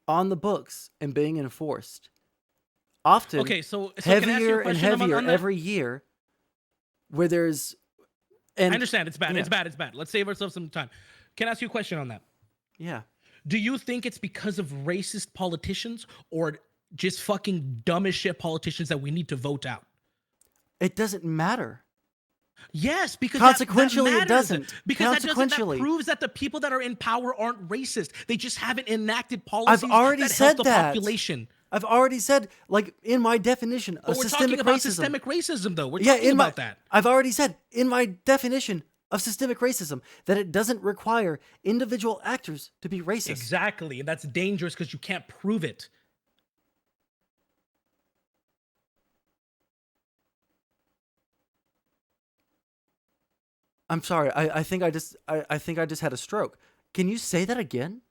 on the books and being enforced. Often, okay, so heavier and heavier every year, where there's. And I understand it's bad. Yeah. It's bad. Let's save ourselves some time. Can I ask you a question on that? Yeah. Do you think it's because of racist politicians or just fucking dumb as shit politicians that we need to vote out? It doesn't matter. Yes, because consequentially that it doesn't. Because that proves that the people that are in power aren't racist. They just haven't enacted policies I've already that said help the that. population. I've already said, like, in my definition of But we're systemic talking about racism. systemic racism, though. We're talking about that. I've already said in my definition of systemic racism that it doesn't require individual actors to be racist. Exactly, and that's dangerous because you can't prove it. I'm sorry. I think I just had a stroke. Can you say that again?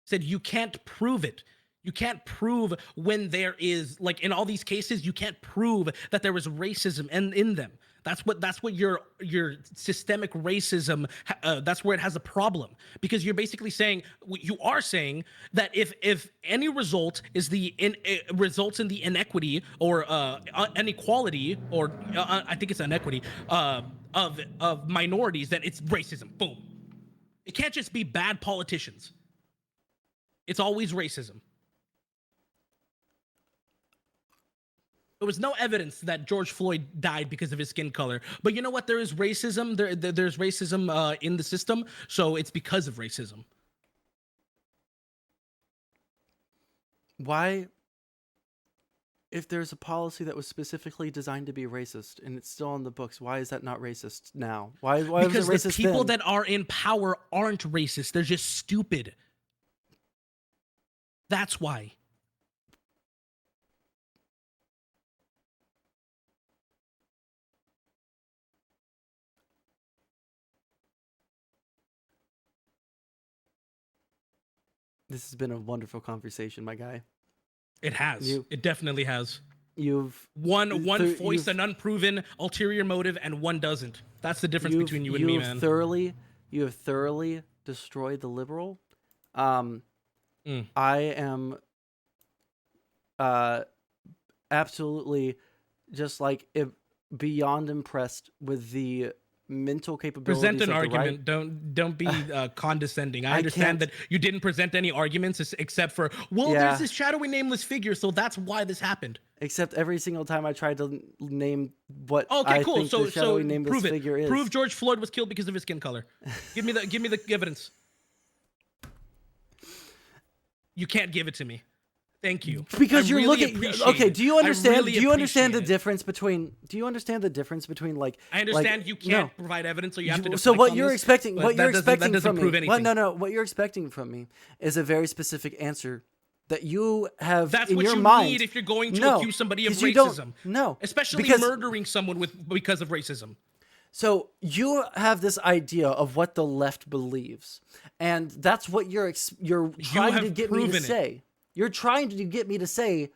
Said you can't prove it. You can't prove when there is, like, in all these cases, you can't prove that there is racism in them. That's what your systemic racism. That's where it has a problem, because you're basically saying, you are saying that if any result is results in the inequity or inequality, or I think it's inequity of minorities, then it's racism. Boom. It can't just be bad politicians. It's always racism. There was no evidence that George Floyd died because of his skin color. But you know what? There is racism. There's racism in the system. So it's because of racism. Why, if there's a policy that was specifically designed to be racist and it's still on the books, why is that not racist now? Why because was it racist the people then? that are in power aren't racist. They're just stupid. That's why. This has been a wonderful conversation, my guy. It has. It definitely has. One voiced an unproven ulterior motive and one doesn't. That's the difference between you and me, man. You have thoroughly destroyed the liberal. I am absolutely just like beyond impressed with the mental capabilities. Present an of argument. the right. Don't be condescending. I understand that you didn't present any arguments except for, there's this shadowy nameless figure, so that's why this happened. Except every single time I tried to name what okay, I cool. think the shadowy nameless figure is. Prove George Floyd was killed because of his skin color. Give me the evidence. You can't give it to me. Thank you. Because you're really looking. Okay, do you understand? Really do you understand the it. difference between? Do you understand the difference between like? I understand like, you can't provide evidence, so you have to. So what you're this, expecting? What you're expecting that from prove me? Anything. No. What you're expecting from me is a very specific answer that you have That's in what your you mind. need if you're going to accuse somebody of racism. Especially because, murdering someone because of racism. So you have this idea of what the left believes, and that's what you're trying to get me to say. You're trying to get me to say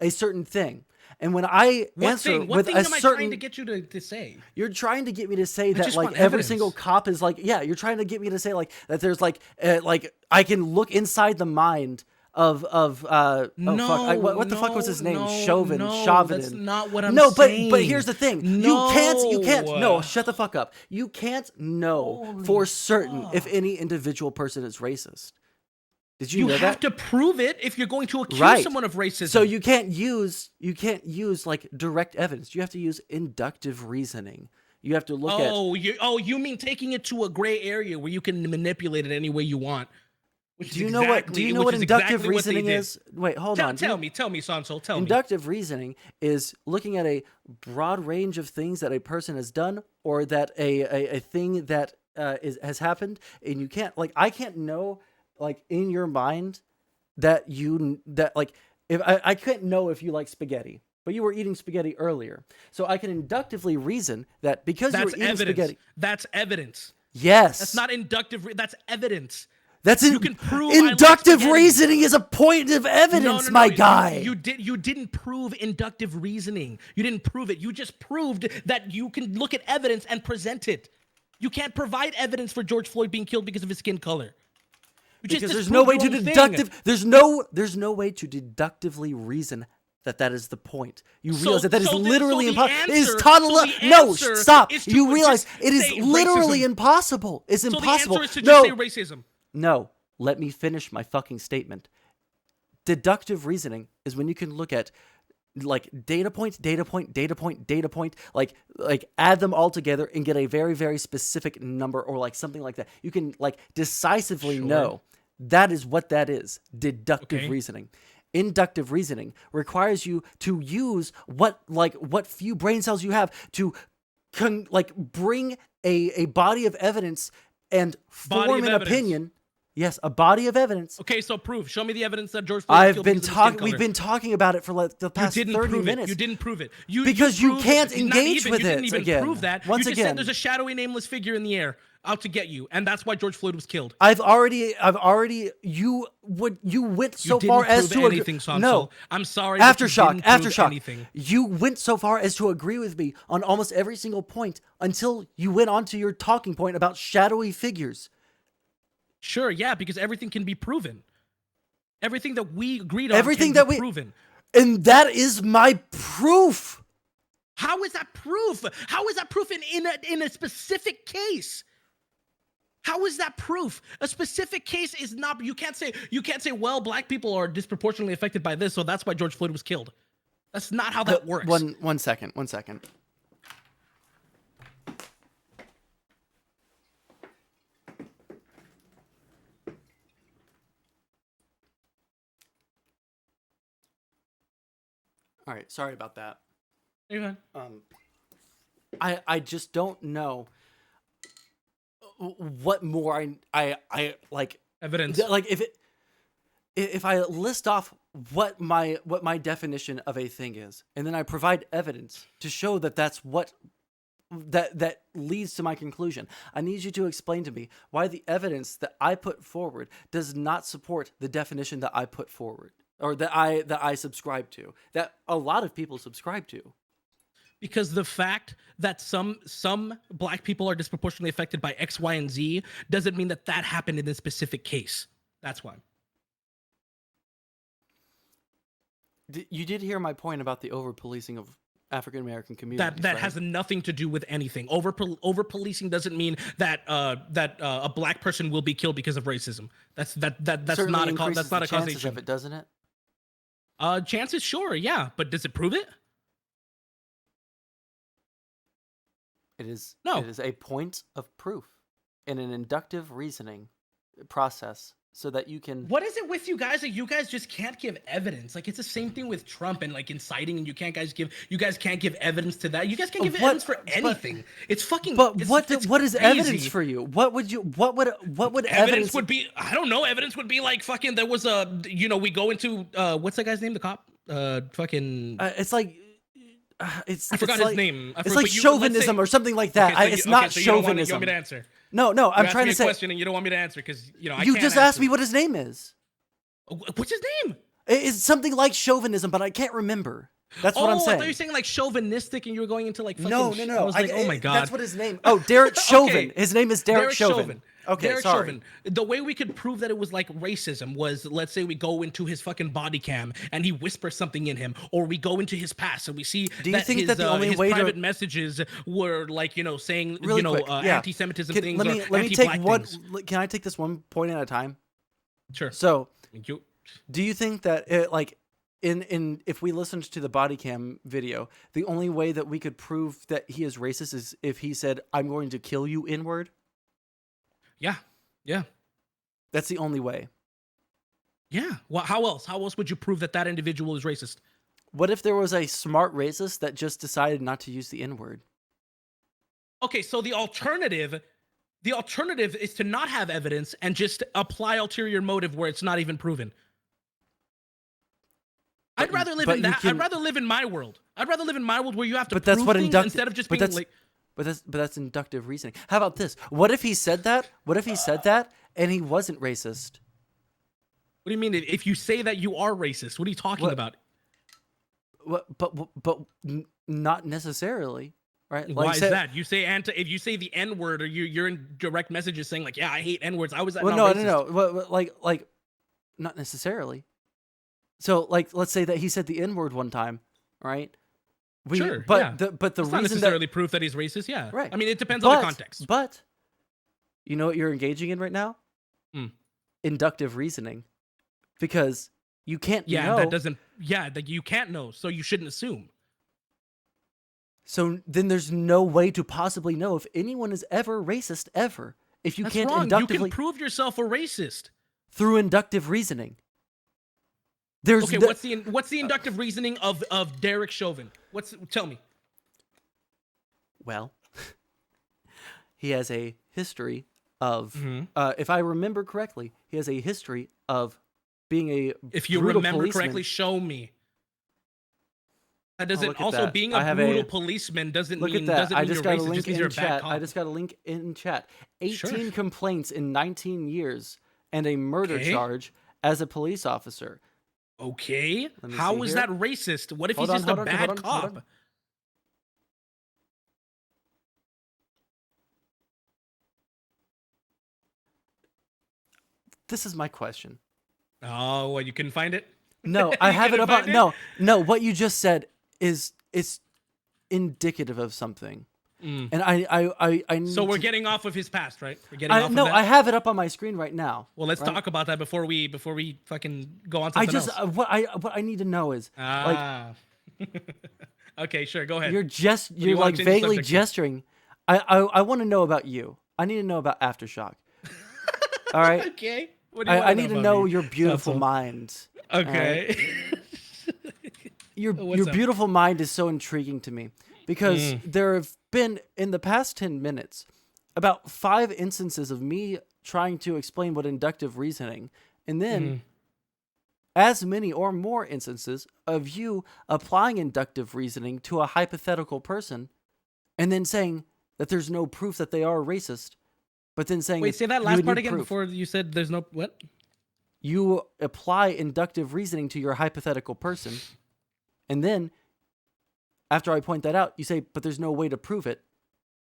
a certain thing. And when I answer with a certain... What thing am I trying to get you to say? You're trying to get me to say that, like, every single cop is like... Yeah, you're trying to get me to say, like, that there's, like I can look inside the mind of what the fuck was his name? Chauvin. That's not what I'm saying. But here's the thing. You can't, no, shut the fuck up. You can't know for certain if any individual person is racist. Did you know that? You have to prove it if you're going to accuse someone of racism. So you can't use like direct evidence. You have to use inductive reasoning. You have to look at. You mean taking it to a gray area where you can manipulate it any way you want? Do you know what inductive reasoning is? Wait, hold on. Tell me, Sondsol. Tell me. Inductive reasoning is looking at a broad range of things that a person has done, or that a thing that has happened, and you can't I can't know. Like in your mind if I couldn't know if you like spaghetti, but you were eating spaghetti earlier. So I can inductively reason that because you were eating spaghetti. That's evidence. Yes. That's not inductive. That's evidence. You can prove inductive reasoning is a point of evidence, my guy. You didn't prove inductive reasoning. You didn't prove it. You just proved that you can look at evidence and present it. You can't provide evidence for George Floyd being killed because of his skin color. Because there's no way to there's no way to deductively reason that is the point. You realize that is literally impossible. It is totally no. Stop. You realize it is literally impossible. It's impossible. So the answer is to just say racism. No, let me finish my fucking statement. Deductive reasoning is when you can look at like data point, like add them all together and get a very, very specific number or like something like that. You can like decisively know that is what that is. Deductive reasoning. Inductive reasoning requires you to use what few brain cells you have to bring a body of evidence and form an opinion. Yes, a body of evidence. Okay, so prove. Show me the evidence that George Floyd was killed. We've been talking about it for like the past 30 minutes. You didn't prove it. Because you can't engage with it. You didn't even prove that. Once you just again, said there's a shadowy, nameless figure in the air out to get you, and that's why George Floyd was killed. I've already. You went so far as to anything, Sondsol. No, I'm sorry. Aftershock. You went so far as to agree with me on almost every single point until you went on to your talking point about shadowy figures. Sure, yeah, because everything can be proven. Everything that we agreed on can be proven. And that is my proof. How is that proof? How is that proof in a specific case? How is that proof? A specific case is not. You can't say, well, black people are disproportionately affected by this, so that's why George Floyd was killed. That's not how that works. One second. All right, sorry about that. You're fine. I just don't know what more I like evidence. Like if I list off what my definition of a thing is, and then I provide evidence to show that that's what that leads to my conclusion. I need you to explain to me why the evidence that I put forward does not support the definition that I put forward. Or that I subscribe to, that a lot of people subscribe to. Because the fact that some black people are disproportionately affected by X, Y, and Z doesn't mean that happened in this specific case. That's why. You did hear my point about the over-policing of African American communities. That has nothing to do with anything. Over-policing doesn't mean that a black person will be killed because of racism. That's not a causation of it, doesn't it? Chances, sure, yeah, but does it prove it? It is. No. It is a point of proof in an inductive reasoning process, so that you can. What is it with you guys that you guys just can't give evidence? Like it's the same thing with Trump and like inciting, and you guys can't give evidence to that. You guys can't give evidence for anything. It's fucking. But what is crazy. Evidence for you? What would evidence would be? I don't know. Evidence would be like fucking. There was we go into what's that guy's name? The cop. It's like. I forgot his name. It's like chauvinism or something like that. Okay, it's not so chauvinism. You want me to answer? No. I'm trying to say. You question and you don't want me to answer because I. You just asked me what his name is. What's his name? It's something like chauvinism, but I can't remember. That's what I'm saying. I thought you were saying like chauvinistic, and you were going into like fucking. No. I was like, oh my god, that's what his name. Oh, Derek Chauvin. His name is Derek Chauvin. Okay, Derek sorry. Chauvin. The way we could prove that it was like racism was, let's say we go into his fucking body cam and he whispers something in him, or we go into his past and we see his private messages were like, saying, really anti-Semitism things. Let me take one. Can I take this one point at a time? Sure. So, thank you. Do you think that if we listened to the body cam video, the only way that we could prove that he is racist is if he said, "I'm going to kill you," N-word? Yeah. That's the only way. Yeah. Well, how else? How else would you prove that individual is racist? What if there was a smart racist that just decided not to use the N-word? Okay, so the alternative is to not have evidence and just apply ulterior motive where it's not even proven. I'd rather live in that. I'd rather live in my world. I'd rather live in my world where you have to prove things instead of just being like. But that's inductive reasoning. How about this? What if he said that? And he wasn't racist? What do you mean? If you say that you are racist, what are you talking about? But not necessarily, right? Why is that? You say if you say the N-word, or you're in direct messages saying like, yeah, I hate N-words. I was that. Well, no. Like, not necessarily. So like, let's say that he said the N-word one time, right? Sure, but yeah. the it's reason not necessarily proof that he's racist. Yeah, right. I mean, it depends on the context. But you know what you're engaging in right now? inductive reasoning because you can't know. That doesn't. Yeah, that you can't know, so you shouldn't assume. So then there's no way to possibly know if anyone is ever racist ever. If you That's can't wrong. inductively You can prove yourself a racist through inductive reasoning. There's okay. What's the inductive reasoning of Derek Chauvin? Tell me. Well, he has a history of, Mm-hmm. if I remember correctly, he has a history of being a If you brutal remember policeman. correctly, show me. That doesn't. look at Also, that. being I a have policeman a- policeman doesn't Look mean at that. doesn't I mean just you're got a racist. link Just means you're in a bad chat. cop. I just got a link in chat. 18 Sure. complaints in 19 years and a murder Okay. charge as a police officer. Okay. Let me How see is here. that racist? What if Hold he's on, just hold a on, bad hold on, cop? hold on. This is my question. Oh, well, you couldn't find it? No, I You have it couldn't up on. find it? No. What you just said is indicative of something, and I need So we're to- getting off of his past, right? We're getting off no, of that? I have it up on my screen right now. Well, let's right? talk about that before we fucking go on I something just else. what I need to know is Ah. Okay, sure. Go ahead. you're you like wanna change the vaguely subject to? gesturing. I want to know about you. I need to know about Aftershock. All right. Okay. What do you I wanna need to about know me? your beautiful Sondsol? mind. Okay. Your What's up? beautiful mind is so intriguing to me because there have been in the past 10 minutes about 5 instances of me trying to explain what inductive reasoning, and then as many or more instances of you applying inductive reasoning to a hypothetical person and then saying that there's no proof that they are racist, but then saying Wait, say that last would part need again proof. before you said there's no what? You apply inductive reasoning to your hypothetical person, and then after I point that out, you say, but there's no way to prove it.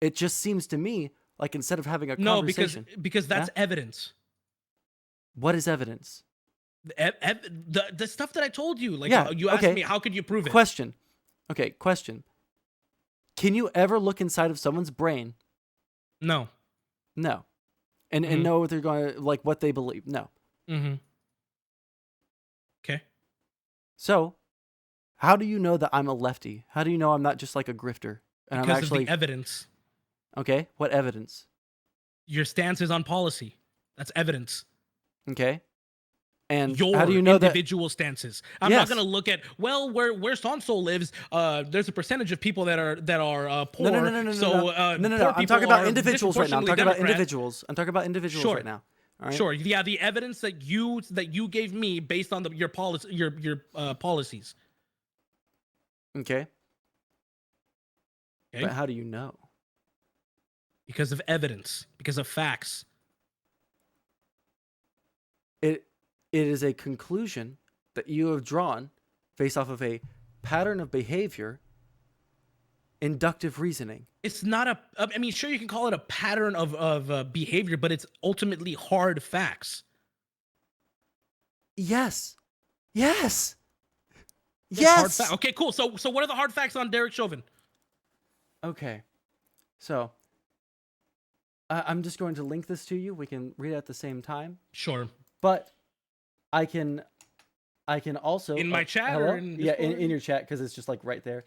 It just seems to me like instead of having a No, conversation... because that's evidence. What is evidence? The stuff that I told you, like Yeah, you asked okay. me, how could you prove it? Question. Okay, question. Can you ever look inside of someone's brain? No. No. And know what they're going to, like, what they believe? No. Mm-hmm. Okay. So, how do you know that I'm a lefty? How do you know I'm not just like a grifter? And Because I'm actually... of the evidence. Okay, what evidence? Your stance is on policy. That's evidence. Okay. And Your how do you know that... individual stances. I'm not gonna look at where Sondsol lives. There's a percentage of people that are poor. No. So no. poor I'm people talking about are individuals right now. I'm disproportionately talking about Democrat. individuals. I'm talking about individuals Sure. right now. All right? Sure. Yeah. The evidence that you gave me based on your policy, your policies. Okay. Okay. But how do you know? Because of evidence. Because of facts. It is a conclusion that you have drawn based off of a pattern of behavior, inductive reasoning. It's not a. I mean, sure, you can call it a pattern of behavior, but it's ultimately hard facts. Yes. Yes. It's Yes. hard okay, cool. So what are the hard facts on Derek Chauvin? Okay. So I'm just going to link this to you. We can read it at the same time. Sure. But I can also In my chat hello? or in yeah, Discord? in your chat because it's just like right there.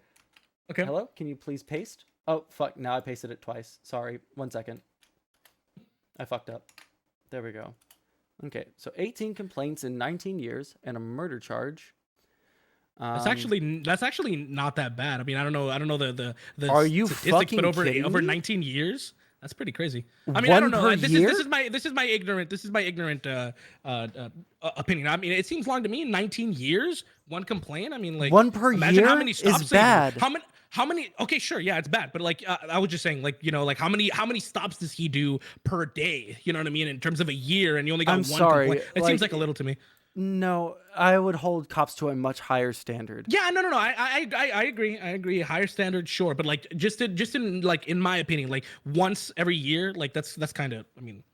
Okay. Hello, can you please paste? Oh fuck! Now I pasted it twice. Sorry. 1 second. I fucked up. There we go. Okay, so 18 complaints in 19 years and a murder charge. That's actually not that bad. I mean, I don't know the Are you statistics, fucking but over kidding me? 19 years, that's pretty crazy. I mean, I don't know. per year? This is my ignorant opinion. I mean, it seems long to me. 19 years, one complaint. I mean, like 1 per imagine how year many is stops they do. bad. How many? Okay, sure, yeah, it's bad, but like I was just saying, like like how many stops does he do per day? You know what I mean? In terms of a year, and you only got I'm one sorry, complaint. It seems like a little to me. No, I would hold cops to a much higher standard. Yeah, no. I agree. I agree. Higher standard, sure, but like just in like in my opinion, like once every year, like that's kind of. I mean,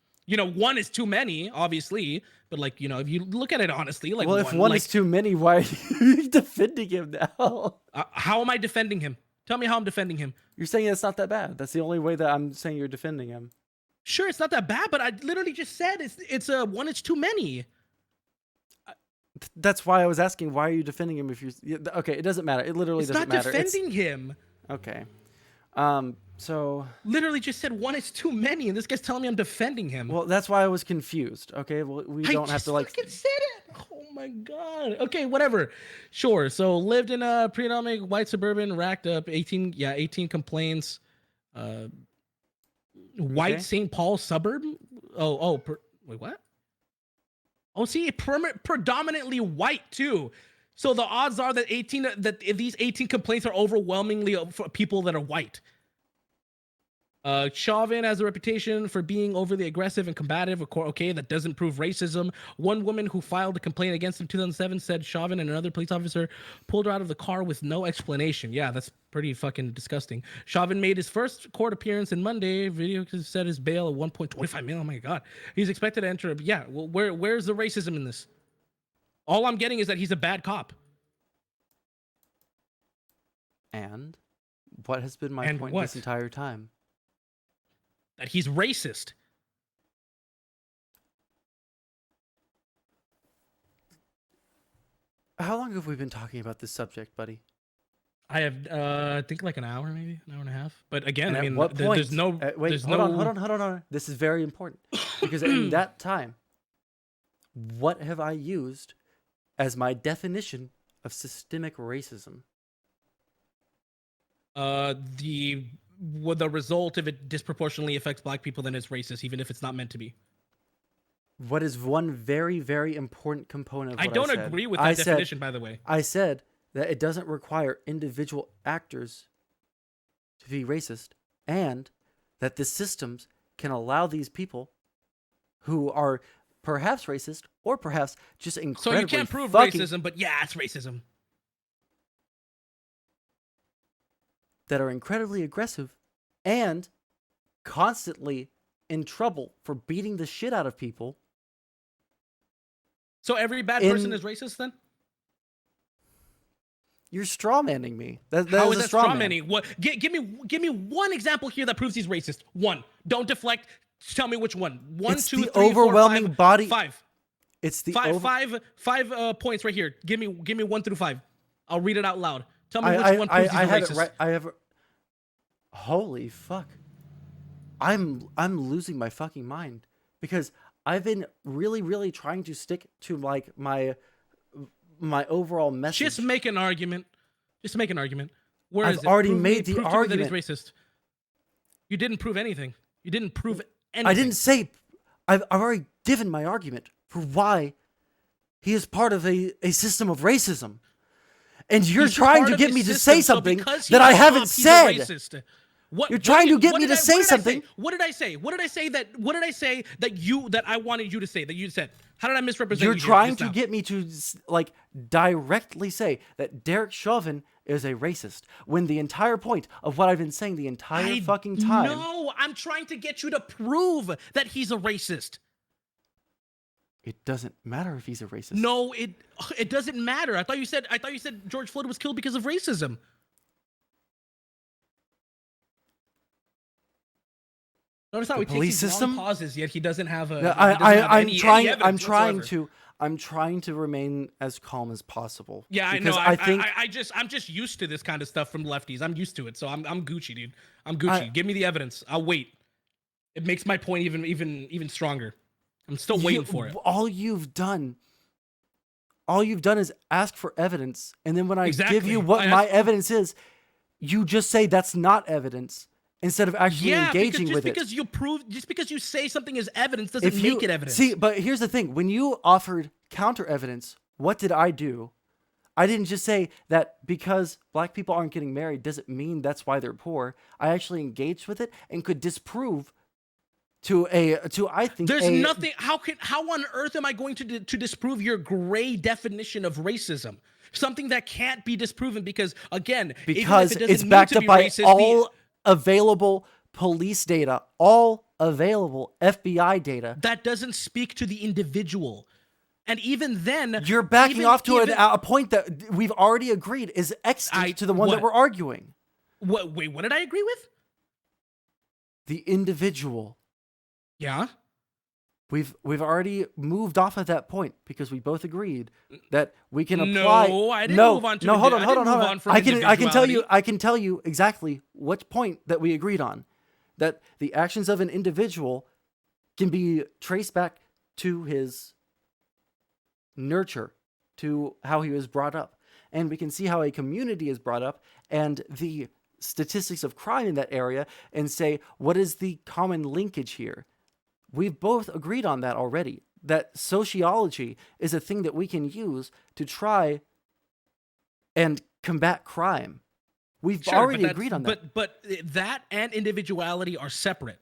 one is too many, obviously, but like if you look at it honestly, like Well, if one like, is too many, why are you defending him now? how am I defending him? Tell me how I'm defending him. You're saying it's not that bad. That's the only way that I'm saying you're defending him. Sure, it's not that bad, but I literally just said it's a one. It's too many. That's why I was asking, why are you defending him if you... Okay, it doesn't matter. It literally doesn't matter. It's not defending him. Okay. So... Literally just said one is too many, and this guy's telling me I'm defending him. Well, that's why I was confused. Okay, well, we don't have to, like... I said it! Oh my god. Okay, whatever. Sure, so lived in a predominantly white suburban, racked up 18 complaints. White St. Paul suburb? Wait, what? Oh, see, predominantly white too. So the odds are that these 18 complaints are overwhelmingly for people that are white. Chauvin has a reputation for being overly aggressive and combative. Okay, that doesn't prove racism. One woman who filed a complaint against him in 2007 said Chauvin and another police officer pulled her out of the car with no explanation. Yeah, that's pretty fucking disgusting. Chauvin made his first court appearance on Monday. Video said his bail at 1.25 million. Oh my god, he's expected to enter. Yeah, well, where's the racism in this? All I'm getting is that he's a bad cop. And what has been my point this entire time? That he's racist. How long have we been talking about this subject, buddy? I have, I think like an hour, maybe an hour and a half. But again, and I mean, what point? there's no. Hold on. This is very important because in that time, what have I used as my definition of systemic racism? The result, if it disproportionately affects black people, then it's racist, even if it's not meant to be. What is one very, very important component of what I don't agree with that definition, by the way. I said that it doesn't require individual actors to be racist, and that the systems can allow these people who are perhaps racist or perhaps just incredibly... So you can't prove racism, but yeah, it's racism. That are incredibly aggressive and constantly in trouble for beating the shit out of people. So every bad person is racist then? You're strawmanning me. How is that strawmanning? What? Give me one example here that proves he's racist. One. Don't deflect. Just tell me which one. One, it's 2, the 3, overwhelming 4, 5, body. 5. It's the five points right here. Give me 1 through 5. I'll read it out loud. Tell me which one proves he's racist. Right. I have. Holy fuck! I'm losing my fucking mind because I've been really trying to stick to like my overall message. Just make an argument. Where I've already made the argument that he's racist. You didn't prove anything. You didn't prove anything. I didn't say. I've already given my argument for why he is part of a system of racism. And you're trying to get me to say something that I haven't said. You're trying to get me to say something. What did I say? What did I say that I wanted you to say that you said? How did I misrepresent you? You're trying to get me to like directly say that Derek Chauvin is a racist when the entire point of what I've been saying the entire fucking time. No, I'm trying to get you to prove that he's a racist. It doesn't matter if he's a racist. No, it doesn't matter. I thought you said George Floyd was killed because of racism. Notice how he takes these long pauses, yet he doesn't have a. I'm trying to remain as calm as possible. Yeah, I know. I'm just used to this kind of stuff from lefties. I'm used to it, so I'm Gucci, dude. I'm Gucci. Give me the evidence. I'll wait. It makes my point even stronger. I'm still waiting for it. All you've done is ask for evidence, and then when I give you what my evidence is, you just say that's not evidence instead of actually engaging with it. Just because you say something is evidence doesn't make it evidence. See, but here's the thing: when you offered counter evidence, what did I do? I didn't just say that because black people aren't getting married doesn't mean that's why they're poor. I actually engaged with it and could disprove. I think there's nothing. How on earth am I going to disprove your gray definition of racism? Something that can't be disproven because it's backed up by all available police data, all available FBI data. That doesn't speak to the individual. And even then, you're backing off to a point that we've already agreed is extant to the one that we're arguing. Wait, what did I agree with? The individual. Yeah. We've already moved off of that point because we both agreed that we can apply. No, I didn't move on to no. Hold on. from I can tell you. individuality. I can tell you exactly what point that we agreed on. That the actions of an individual can be traced back to his nurture, to how he was brought up, and we can see how a community is brought up and the statistics of crime in that area, and say what is the common linkage here. We've both agreed on that already, that sociology is a thing that we can use to try and combat crime. We've already agreed on that. But that and individuality are separate.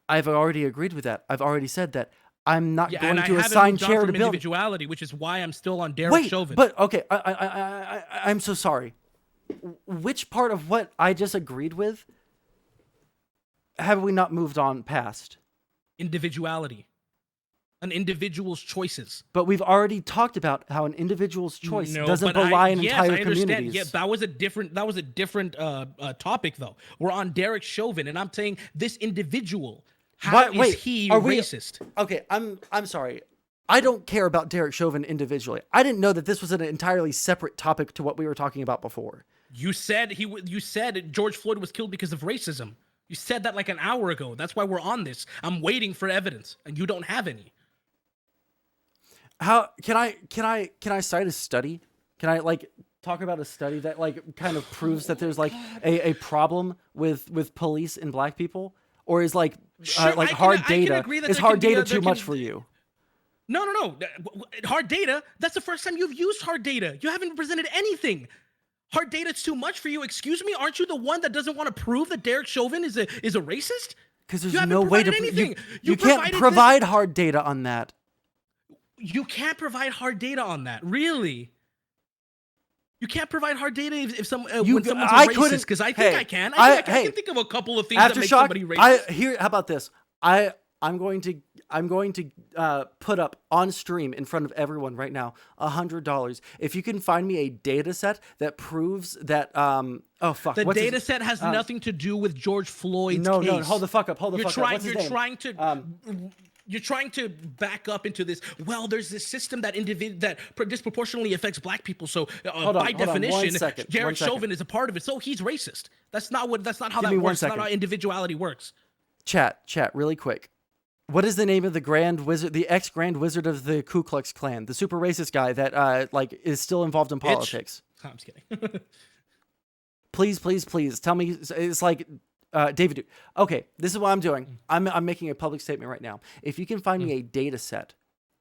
I've already agreed with that. I've already said that I'm not going to assign I haven't moved on from charitability. individuality, which is why I'm still on Derek Chauvin. But okay, I'm so sorry. Which part of what I just agreed with have we not moved on past? Individuality. An individual's choices. But we've already talked about how an individual's choice doesn't belie an entire community. Yeah, that was a different topic though. We're on Derek Chauvin, and I'm saying this individual. How is he racist? Okay, I'm sorry. I don't care about Derek Chauvin individually. I didn't know that this was an entirely separate topic to what we were talking about before. You said George Floyd was killed because of racism. You said that like an hour ago. That's why we're on this. I'm waiting for evidence, and you don't have any. How can I cite a study? Can I like talk about a study that like kind of proves that there's like a problem with police and black people, or is like hard data is hard data too much for you? No. Hard data. That's the first time you've used hard data. You haven't presented anything. Hard data is too much for you. Excuse me. Aren't you the one that doesn't want to prove that Derek Chauvin is a racist? Because there's no way to. You can't provide hard data on that. You can't provide hard data on that. Really? You can't provide hard data if someone's a racist. Because I think I can. I can think of a couple of things that make somebody racist. How about this? I'm going to put up on stream in front of everyone right now $100 if you can find me a data set that proves that the data set has nothing to do with George Floyd's case. No, hold the fuck up. You're trying to back up into this. Well, there's this system that disproportionately affects black people. So by definition, Derek Chauvin is a part of it. So he's racist. That's not how that works. That's not how individuality works. Chat, really quick. What is the name of the Grand Wizard, the ex-Grand Wizard of the Ku Klux Klan, the super racist guy that is still involved in politics? I'm just kidding. Please, tell me. It's like David Duke. Okay, this is what I'm doing. I'm making a public statement right now. If you can find me a data set.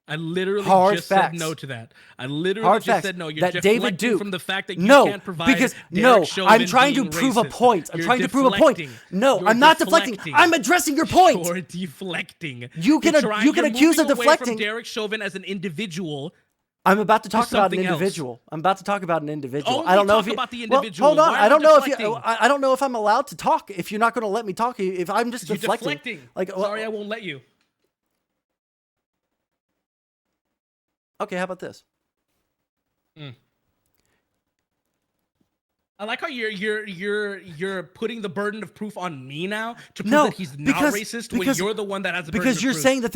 I literally said no to that. I literally said no. You're deflecting from the fact that you can't provide I'm trying to prove a point. No, I'm not deflecting. I'm addressing your point. You're deflecting. You can accuse of deflecting. From Derek Chauvin as an individual. I'm about to talk about an individual. I don't know if about the individual. Hold on. I don't know if I'm allowed to talk. If you're not going to let me talk, if I'm just deflecting. Sorry, I won't let you. Okay, how about this? I like how you're putting the burden of proof on me now to prove that he's not racist when you're the one that has the burden of proof. Because you're saying that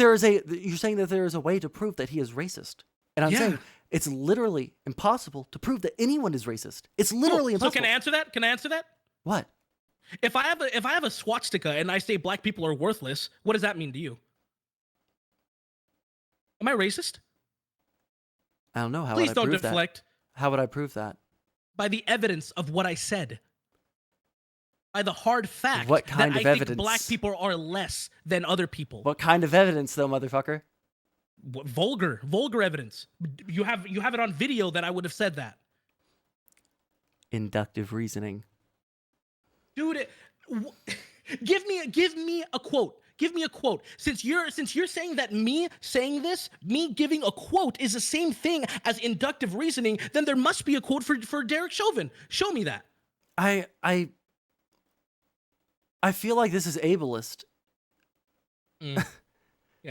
there is a way to prove that he is racist. And I'm saying it's literally impossible to prove that anyone is racist. It's literally impossible. So can I answer that? What? If I have a swastika and I say black people are worthless, what does that mean to you? Am I racist? I don't know. Please don't deflect. How would I prove that? By the evidence of what I said. By the hard fact what kind that of I evidence? think black people are less than other people. What kind of evidence, though, motherfucker? Vulgar evidence. You have it on video that I would have said that. Inductive reasoning. Dude, give me a quote. Give me a quote. Since you're saying that me saying this, me giving a quote is the same thing as inductive reasoning, then there must be a quote for Derek Chauvin. Show me that. I feel like this is ableist. Yeah,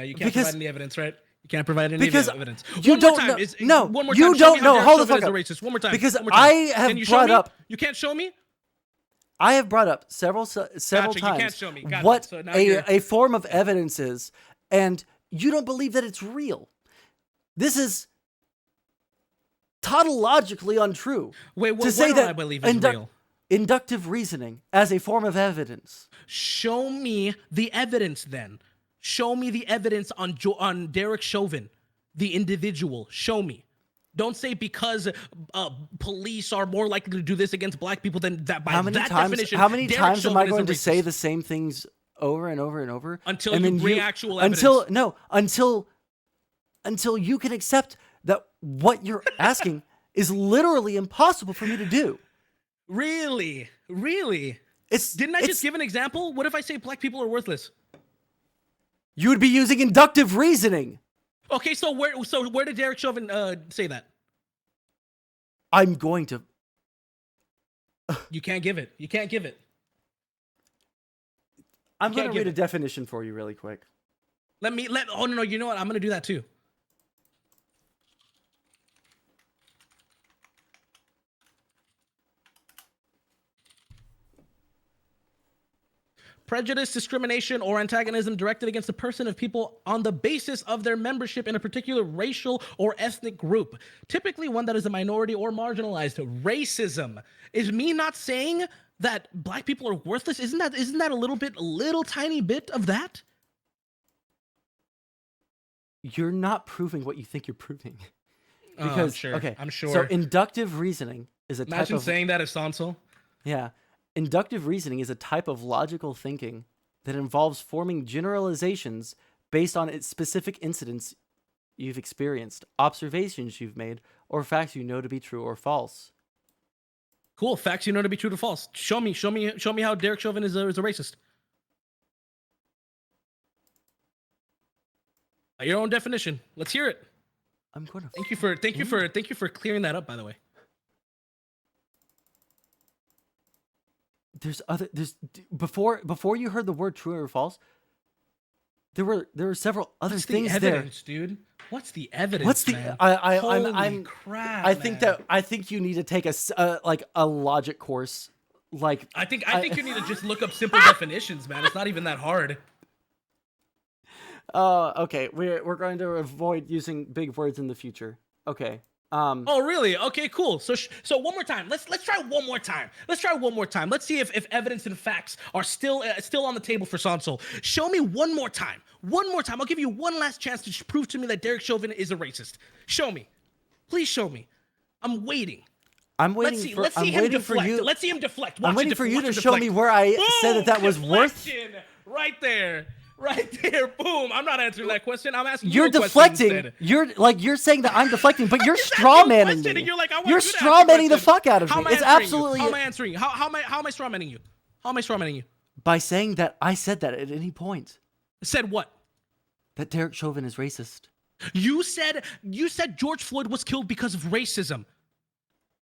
you can't provide any evidence, right? You can't provide any evidence. You don't know. One more time. You don't know. Hold the fuck up. One more time. Because I have brought up. You can't show me? I have brought up several Gotcha, times you can't show me. Gotcha. what So now you're- a form of evidence is, and you don't believe that it's real. This is tautologically untrue. Wait, to what say don't that I believe is real? Inductive reasoning as a form of evidence. Show me the evidence then. Show me the evidence on Derek Chauvin, the individual. Show me. Don't say because police are more likely to do this against black people than that. By definition, how many Derek times am I Chauvin is going a to say racist. the same things over and over and over Until and you then bring actual evidence. Until you can accept that what you're asking is literally impossible for me to do. Really? Didn't I just give an example? What if I say black people are worthless? You would be using inductive reasoning. Okay, so where did Derek Chauvin say that? I'm going to. You can't give it. I'm going to give read a it. definition for you really quick. Oh no, you know what? I'm gonna do that too. Prejudice, discrimination, or antagonism directed against a person of people on the basis of their membership in a particular racial or ethnic group, typically one that is a minority or marginalized. Racism is me not saying that black people are worthless. Isn't that a little tiny bit of that? You're not proving what you think you're proving. I'm Because sure. okay, I'm sure. So inductive reasoning is a type Imagine of saying that as Sondsol. Yeah. Inductive reasoning is a type of logical thinking that involves forming generalizations based on its specific incidents you've experienced, observations you've made, or facts you know to be true or false. Cool. Facts you know to be true or false. Show me how Derek Chauvin is a racist. By your own definition. Let's hear it. I'm going to Thank you for clearing that up, by the way. Before you heard the word true or false, there were several other What's things the evidence, there. dude? What's the evidence? What's the man? I'm crap. I think you need to take a logic course. Like I think you need to just look up simple definitions, man. It's not even that hard. Okay, we're going to avoid using big words in the future. Okay. Oh really? Okay, cool. So one more time. Let's try one more time. Let's see if evidence and facts are still on the table for Sondsol. Show me one more time. I'll give you one last chance to prove to me that Derek Chauvin is a racist. Show me. Please show me. I'm waiting. Let's see him deflect. Let's see him deflect. I'm waiting for you to show me where I said that was worth. Right there. Boom. I'm not answering that question. I'm asking you're you a deflecting. question You're saying that I'm deflecting, but you're straw manning me. You're straw manning the fuck out of me. It's absolutely. How am I answering you? How am I straw manning you? How am I straw manning you? By saying that I said that at any point. Said what? That Derek Chauvin is racist. You said George Floyd was killed because of racism.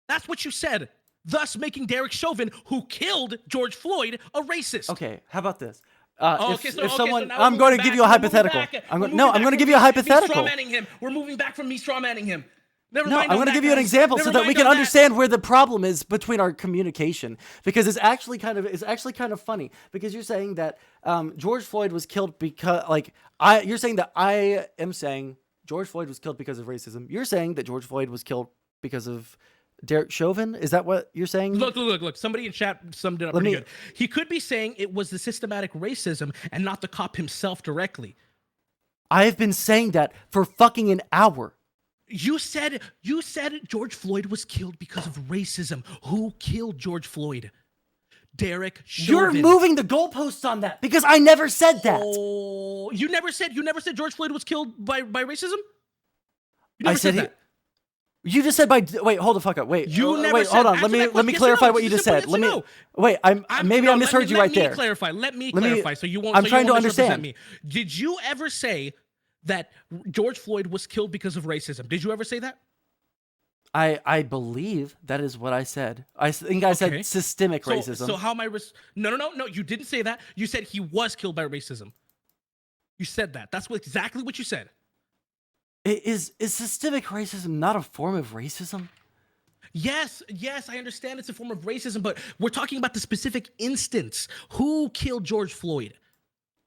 That's what you said. Thus making Derek Chauvin, who killed George Floyd, a racist. Okay, how about this? I'm going to give you a hypothetical. I'm going to give you a hypothetical. We're moving back from me straw manning him. Never no, mind. I'm going to give you an example so that we can understand where the problem is between our communication, because it's actually kind of funny, because you're saying that George Floyd was killed because you're saying that I am saying George Floyd was killed because of racism. You're saying that George Floyd was killed because of Derek Chauvin? Is that what you're saying? Look. Somebody in chat summed it up pretty good. He could be saying it was the systematic racism and not the cop himself directly. I have been saying that for fucking an hour. You said George Floyd was killed because of racism. Who killed George Floyd? Derek Chauvin. You're moving the goalposts on that because I never said that. Oh, you never said George Floyd was killed by racism? You never said that. You just said wait, hold the fuck up. Wait. Hold on. Let me clarify what you just said. Maybe I misheard you right there. Let me clarify so you won't I'm trying to understand me. Did you ever say that George Floyd was killed because of racism? Did you ever say that? I believe that is what I said. I think I said systemic racism. So how am I No, you didn't say that. You said he was killed by racism. You said that. That's exactly what you said. Is systemic racism not a form of racism? Yes, I understand it's a form of racism, but we're talking about the specific instance. Who killed George Floyd?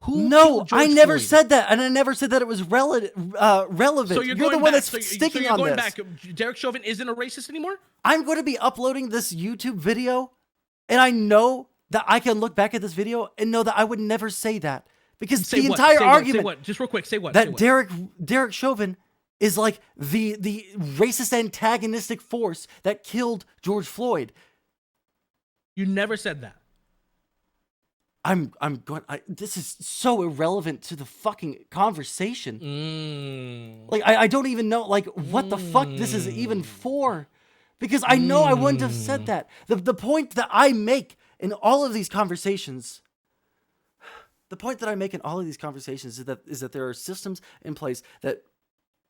No, I never said that, and I never said that it was relevant. So you're the one that's sticking on this. Back. Derek Chauvin isn't a racist anymore? I'm going to be uploading this YouTube video, and I know that I can look back at this video and know that I would never say that. Because the entire argument... Just real quick, say what? That Derek Chauvin is like the racist antagonistic force that killed George Floyd. You never said that. This is so irrelevant to the fucking conversation. Like, I don't even know, like, what the fuck this is even for. Because I know I wouldn't have said that. The point that I make in all of these conversations... The point that I make in all of these conversations is that there are systems in place that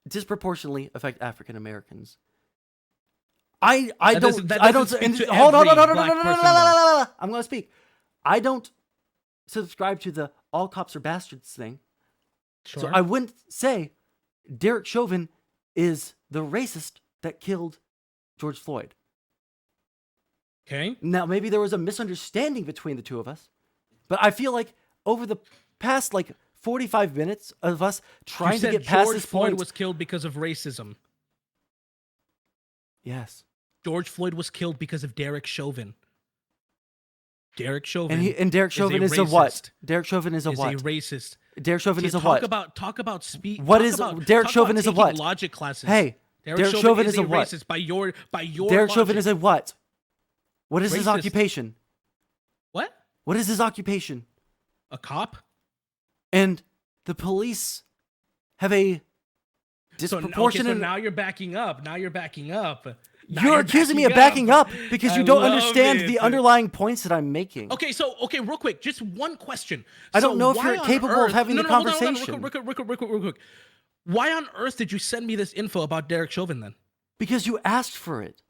disproportionately affect African Americans. I'm going to speak. I don't subscribe to the all cops are bastards thing. Sure. So I wouldn't say Derek Chauvin is the racist that killed George Floyd. Okay. Now, maybe there was a misunderstanding between the two of us, but I feel like over the past, 45 minutes of us trying to get past this point... George Floyd was killed because of racism. Yes. George Floyd was killed because of Derek Chauvin. Derek Chauvin. And Derek Chauvin is a what? Derek Chauvin is a what? Is a racist. Derek Chauvin is a what? Talk about speed. What is Derek Chauvin is a what? Logic classes. Hey, Derek Chauvin is a what? Racist by your Derek Chauvin is a what? What is his occupation? What? What is his occupation? A cop? And the police have a disproportionate... So now you're backing up. You're accusing me of backing up because you don't understand the underlying points that I'm making. Okay, real quick, just one question. I don't know if you're capable of having the conversation. Real quick. Why on earth did you send me this info about Derek Chauvin then? Because you asked for it.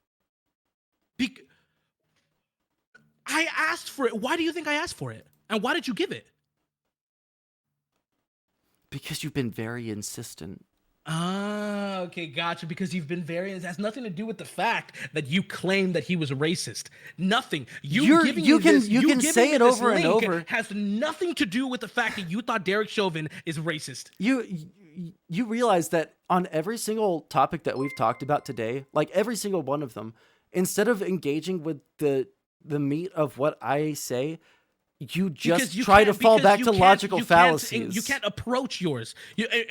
I asked for it. Why do you think I asked for it? And why did you give it? Because you've been very insistent. Ah, okay, gotcha. Because you've been very... It has nothing to do with the fact that you claim that he was a racist. Nothing. You can say it over and over. Has nothing to do with the fact that you thought Derek Chauvin is racist. You realize that on every single topic that we've talked about today, like every single one of them, instead of engaging with the meat of what I say... You just try to fall back to logical fallacies. You can't approach yours.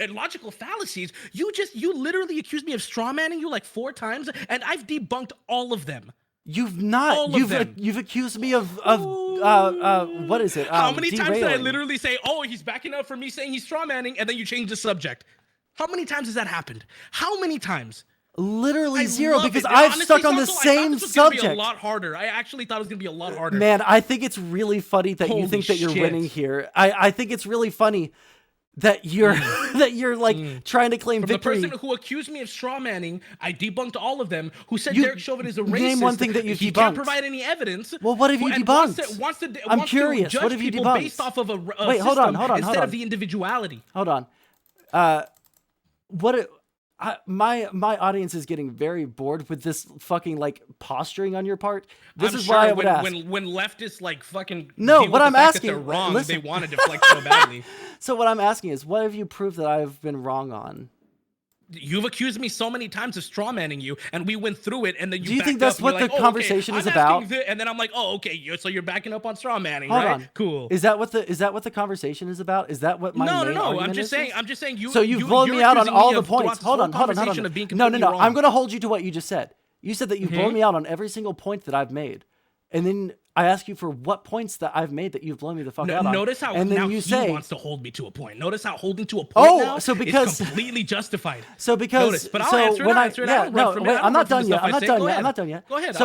Logical fallacies. You literally accused me of strawmanning you like 4 times, and I've debunked all of them. You've not. You've accused me of what is it? How many times did I literally say, "Oh, he's backing up for me saying he's strawmanning," and then you change the subject? How many times has that happened? How many times? Literally zero, because I've stuck on the same subject. Gonna be a lot harder. I actually thought it was gonna be a lot harder. Man, I think it's really funny that you think that you're winning here. I think it's really funny that you're trying to claim victory. The person who accused me of strawmanning, I debunked all of them. Who said Derek Chauvin is a racist? Name one thing that you debunked. He can't provide any evidence. Well, what have you debunked? I'm curious. What have you debunked? Based off of a Wait, hold on. Instead of the individuality. Hold on. My audience is getting very bored with this fucking posturing on your part. This is why I would ask. When leftists fucking what I'm asking, they're wrong, they want to deflect so badly. So what I'm asking is, what have you proved that I've been wrong on? You've accused me so many times of strawmanning you, and we went through it, and then do you think that's what the conversation is about? And then I'm like, oh, okay, so you're backing up on strawmanning, right? Hold on. Cool. Is that what the conversation is about? Is that what my main argument I'm just saying you. So you've blown me out on all the points. Hold on. No. I'm going to hold you to what you just said. You said that you've blown me out on every single point that I've made, and then I ask you for what points that I've made that you've blown me the fuck out on. Notice how and then now you he wants to hold me to a point. Notice how holding to a point is completely justified. So because notice, but I'll answer it. I'm not done yet. Go ahead.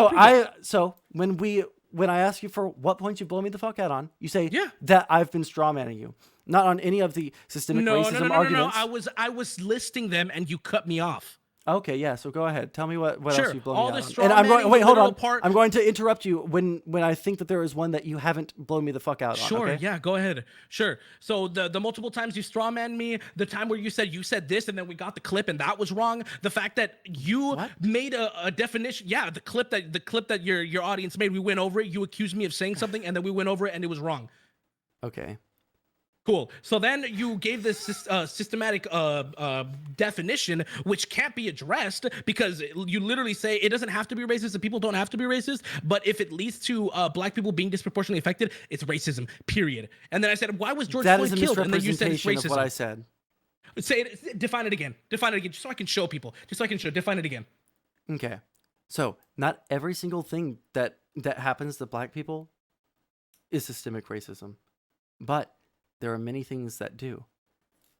So when I ask you for what points you blow me the fuck out on, you say that I've been strawmanning you, not on any of the systemic racism arguments. No. I was listing them and you cut me off. Okay, yeah. So go ahead. Tell me what Sure. else you blow All me the out on. straw And I'm going. manning, Wait, the hold literal on. part- I'm going to interrupt you when I think that there is one that you haven't blown me the fuck out on. Sure, Okay? yeah, go ahead. Sure. So the multiple times you strawman me, the time where you said this, and then we got the clip and that was wrong. The fact that you What? made a definition, yeah, the clip that your audience made, we went over it. You accused me of saying something, and then we went over it, and it was wrong. Okay. Cool. So then you gave this systematic definition, which can't be addressed because you literally say it doesn't have to be racist and people don't have to be racist. But if it leads to black people being disproportionately affected, it's racism, period. And then I said, why was George That Floyd is a killed? And then you said it's misrepresentation of what I racism. said. Say it, define it again. Define it again, just so I can show people. Just so I can show. Define it again. Okay. So not every single thing that happens to black people is systemic racism, but there are many things that do.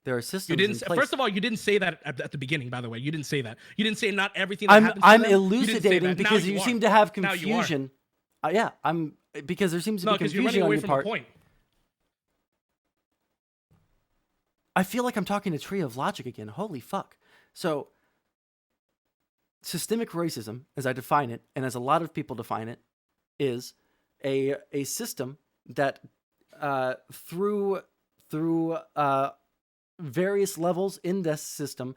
There are systems. You didn't. in place. First of all, you didn't say that at the beginning. By the way, you didn't say that. You didn't say not everything. That happens to I'm them. You didn't say elucidating that. Now because you are. seem to have Now you are. confusion. Yeah, I'm because there seems to No, be because you're confusion running on away your from part. the point. I feel like I'm talking a tree of logic again. Holy fuck. So, systemic racism, as I define it, and as a lot of people define it, is a system that through various levels in this system,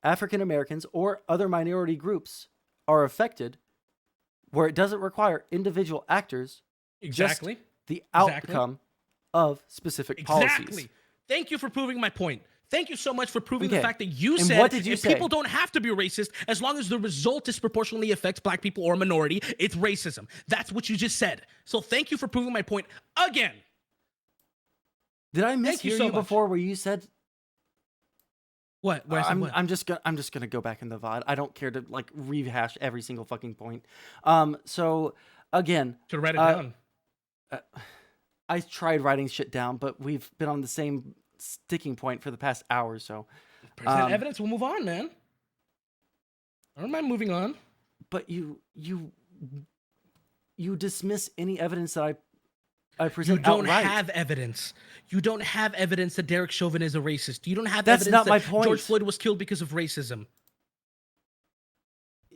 African Americans or other minority groups are affected, where it doesn't require individual actors, Exactly. just the Exactly. outcome of specific policies. Exactly. Thank you for proving my point. Thank you so much for proving the Okay. fact that you And said what did you if say? people don't have to be racist as long as the result disproportionately affects black people or a minority, it's racism. That's what you just said. So thank you for proving my point again. Did I Thank you mishear so you much. before where you said What? Where I said what? I'm just gonna go back in the VOD. I don't care to like rehash every single fucking point. So again, Should write it down. I tried writing shit down, but we've been on the same sticking point for the past hour or so. Present evidence. We'll move on, man. I don't mind moving on. But you dismiss any evidence that I You present don't outright. have evidence. You don't have evidence that Derek Chauvin is a racist. You don't have That's evidence not that my point. George Floyd was killed because of racism.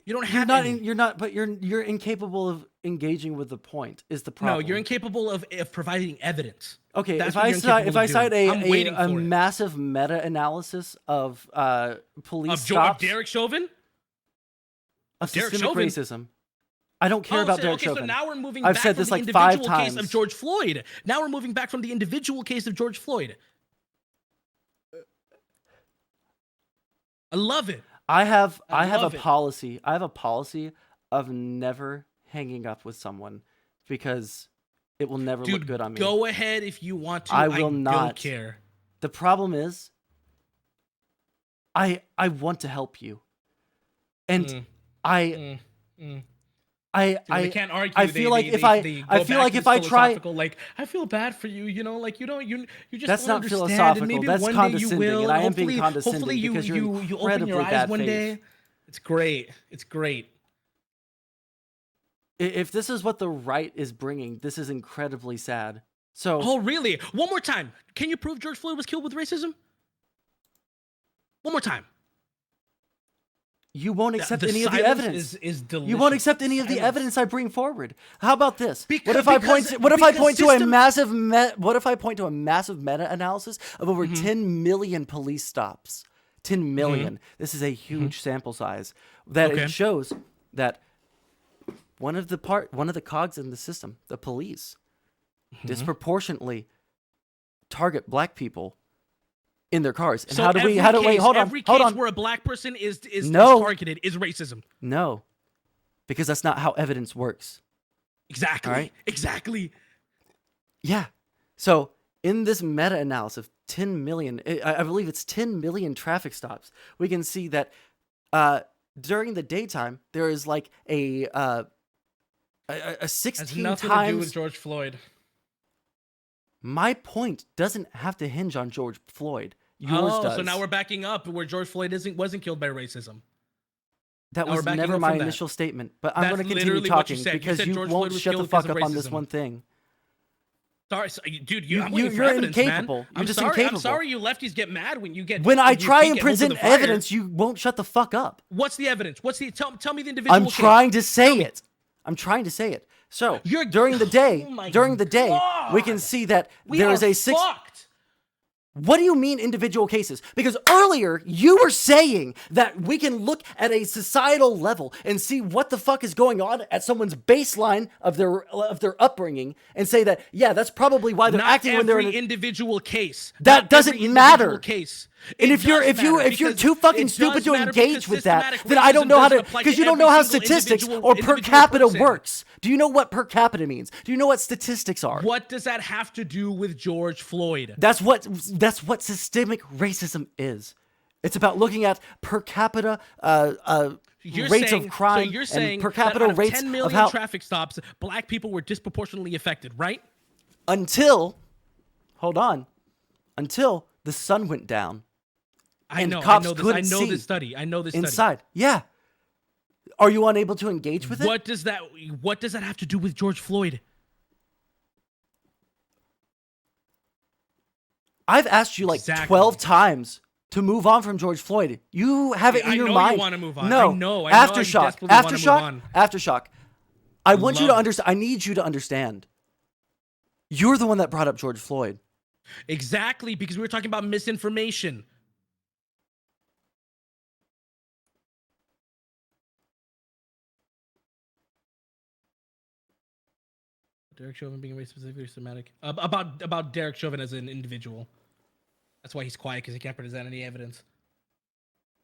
You don't You're have not. any. You're not. But you're incapable of engaging with the point. Is the No, problem? you're incapable of providing evidence. Okay, That's if what I you're cite incapable of a doing. I'm waiting for it. massive meta-analysis of police Of stops Derek Chauvin? of Derek systemic Chauvin? racism, I don't care about Derek okay, Chauvin. so now we're moving I've back said from this the like 5 individual case of times. George Floyd. Now we're moving back from the individual case of George Floyd. I love it. I have love a it. policy. I have a policy of never hanging up with someone because it will never look Dude, good on me. go ahead if you want to. I will don't not. care. The problem is, I want to help you, and I They can't argue. I feel like if I try, like I feel bad for you, you know, like you just That's don't not understand, philosophical, and maybe that's one day you condescending, will. and I am being hopefully, condescending hopefully you because you're you open your incredibly eyes bad one faith. day. It's great. It's great. If this is what the right is bringing, this is incredibly sad. So, Oh, really? One more time. Can you prove George Floyd was killed with racism? One more time. you won't accept The any of the silence evidence. is delicious. You won't accept any of the Silence. evidence I bring forward. How about this? Because- what if I point? because- What if I because point to a system- massive? What if I point to a massive meta-analysis of over Mm-hmm. 10 million police stops? 10 million. This is a huge sample size. That Okay. it shows that one of the cogs in the system, the police, disproportionately target black people in their cars. And So how do we? every Hold on. Every Hold case on. where a black person is No. targeted is racism. No, because that's not how evidence works. Exactly. All right. Exactly. Yeah. So in this meta-analysis of 10 million, I believe it's 10 million traffic stops, we can see that during the daytime there is like a Has 16 nothing to do times. with George Floyd. My point doesn't have to hinge on George Floyd. Yours does. So now we're backing up where George Floyd wasn't killed by racism. That now we're was backing never up my from that. initial statement, but I'm That's going to continue literally what you talking said. You because said you George Floyd won't was shut the killed fuck because up of on this racism. one thing. Sorry, dude. I'm You're waiting for evidence, incapable. man. You're just I'm incapable. sorry you lefties get mad when you get. When I you try can't and get hold of present the fire. evidence, you won't shut the fuck up. What's the evidence? Tell me the individual I'm case. trying to say it. I'm trying to say it. So during the day, we can see that there is a six. Fucked. What do you mean individual cases? Because earlier you were saying that we can look at a societal level and see what the fuck is going on at someone's baseline of their upbringing and say that, yeah, that's probably why they're acting when they're in individual case. That doesn't matter. Case. And if you're too fucking stupid to engage with that, then I don't know how to, because you don't know how statistics or per capita works. Do you know what per capita means? Do you know what statistics are? What does that have to do with George Floyd? That's what systemic racism is. It's about looking at per capita rates of crime and per capita rates 10 million of how traffic stops, black people were disproportionately affected, right? Until the sun went down. I know this study. Inside. Yeah. Are you unable to engage with it? What does that have to do with George Floyd? I've asked you 12 times to move on from George Floyd. You have it in your mind. I know you want to move on. No. I know Aftershock. you desperately wanna move on. Aftershock. I want you to understand. I need you to understand. You're the one that brought up George Floyd. Exactly, because we were talking about misinformation. Derek Chauvin being race specifically systematic. About Derek Chauvin as an individual. That's why he's quiet, because he can't present any evidence.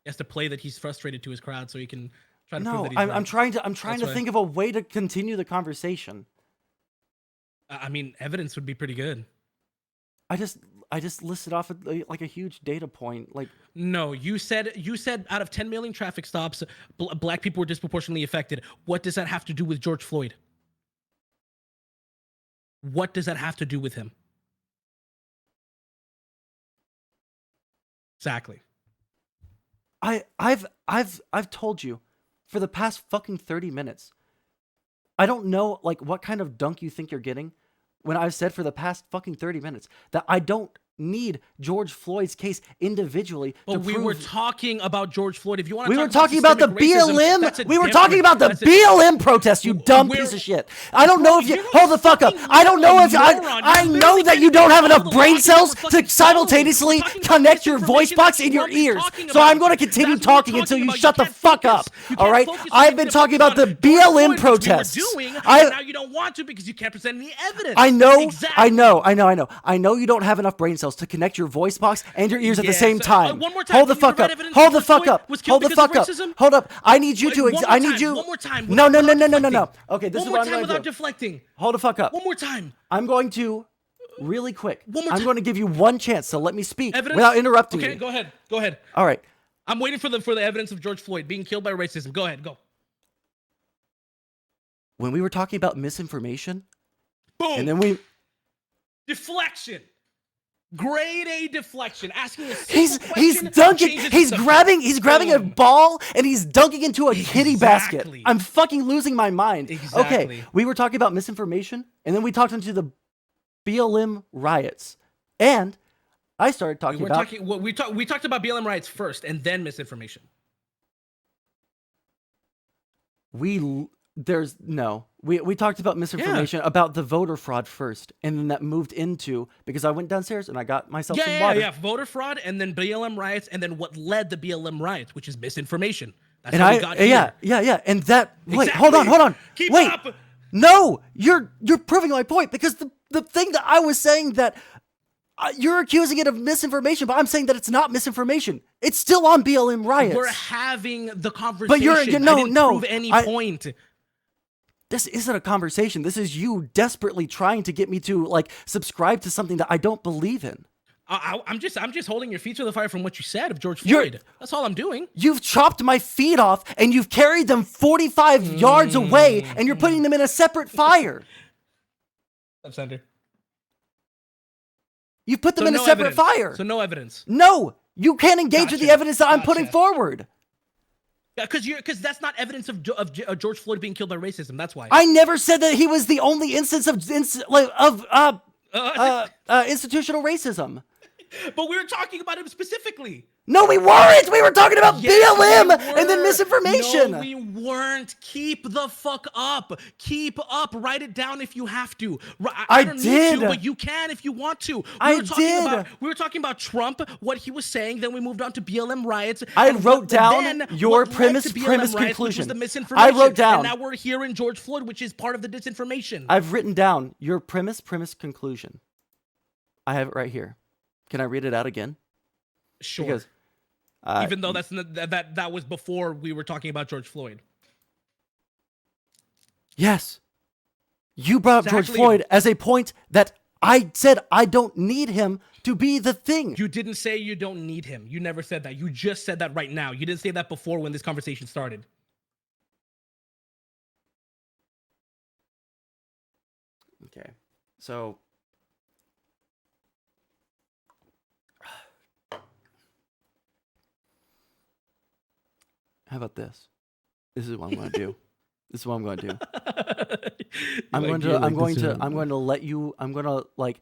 He has to play that he's frustrated to his crowd so he can try to prove that he's right. I'm trying to think of a way to continue the conversation. I mean, evidence would be pretty good. I just listed off like a huge data point. Like, no, you said out of 10 million traffic stops, black people were disproportionately affected. What does that have to do with George Floyd? What does that have to do with him? Exactly. I've told you for the past fucking 30 minutes. I don't know what kind of dunk you think you're getting when I've said for the past fucking 30 minutes that I don't need George Floyd's case individually. But we were talking about George Floyd. If you want to, we were talking about the BLM. We were talking about the BLM protest. You dumb piece of shit. I don't know if you hold the fuck up. I don't know if I know that you don't have enough brain cells to simultaneously connect your voice box in your ears. So I'm going to continue talking until you shut the fuck up. All right? I've been talking about the BLM protests. Now you don't want to because you can't present any evidence. I know you don't have enough brain cells to connect your voice box and your ears at the same time. One more time. Hold the fuck up. Hold the fuck up. Hold the fuck up. Hold up. I need you to. I need you. One more time. No. Okay, this is what I'm going to do. One more time without deflecting. Hold the fuck up. One more time. I'm going to really quick. One more time. I'm going to give you one chance to let me speak without interrupting me. Okay, go ahead. All right. I'm waiting for the evidence of George Floyd being killed by racism. Go ahead. Go. When we were talking about misinformation, boom, and then deflection. Grade A deflection. Asking a he's question. dunking. He's grabbing a ball and he's dunking into a kitty basket. I'm fucking losing my mind. Exactly. Okay, we were talking about misinformation, and then we talked into the BLM riots, and I started talking about. We talked about BLM riots first, and then misinformation. We talked about misinformation about the voter fraud first, and then that moved into, because I went downstairs and I got myself some water. Yeah, voter fraud, and then BLM riots, and then what led the BLM riots, which is misinformation. That's and how we got here. Yeah, and that. Wait, exactly. hold on. Keep wait, up. No, you're proving my point, because the thing that I was saying that you're accusing it of misinformation, but I'm saying that it's not misinformation. It's still on BLM riots. We're having the conversation. But I didn't prove any point. This isn't a conversation. This is you desperately trying to get me to subscribe to something that I don't believe in. I'm just holding your feet to the fire from what you said of George Floyd. That's all I'm doing. You've chopped my feet off and you've carried them 45 yards away and you're putting them in a separate fire. Center. You've put them in a separate fire. So no evidence. No, you can't engage with the evidence that I'm putting forward. Because that's not evidence of George Floyd being killed by racism. That's why. I never said that he was the only instance of institutional racism. But we were talking about him specifically. No, we weren't. We were talking about Yes, BLM we and then were. misinformation. No, we weren't. Keep the fuck up. Keep up. Write it down if you have to. I don't did. need to, but you can if you want to. I did. We were talking about Trump, what he was saying. Then we moved on to BLM riots. I and wrote what- down then your what led premise to BLM riots, which conclusion. was the misinformation. I wrote down. And now we're here in George Floyd, which is part of the disinformation. I've written down your premise conclusion. I have it right here. Can I read it out again? Sure. Because even though that was before we were talking about George Floyd. yes, you brought up George Exactly. Floyd as a point that I said I don't need him to be the thing. You didn't say you don't need him. You never said that. You just said that right now. You didn't say that before when this conversation started. Okay, so how about this? This is what I'm going to do. This is what I'm going to do. I'm going to let you. I'm going to like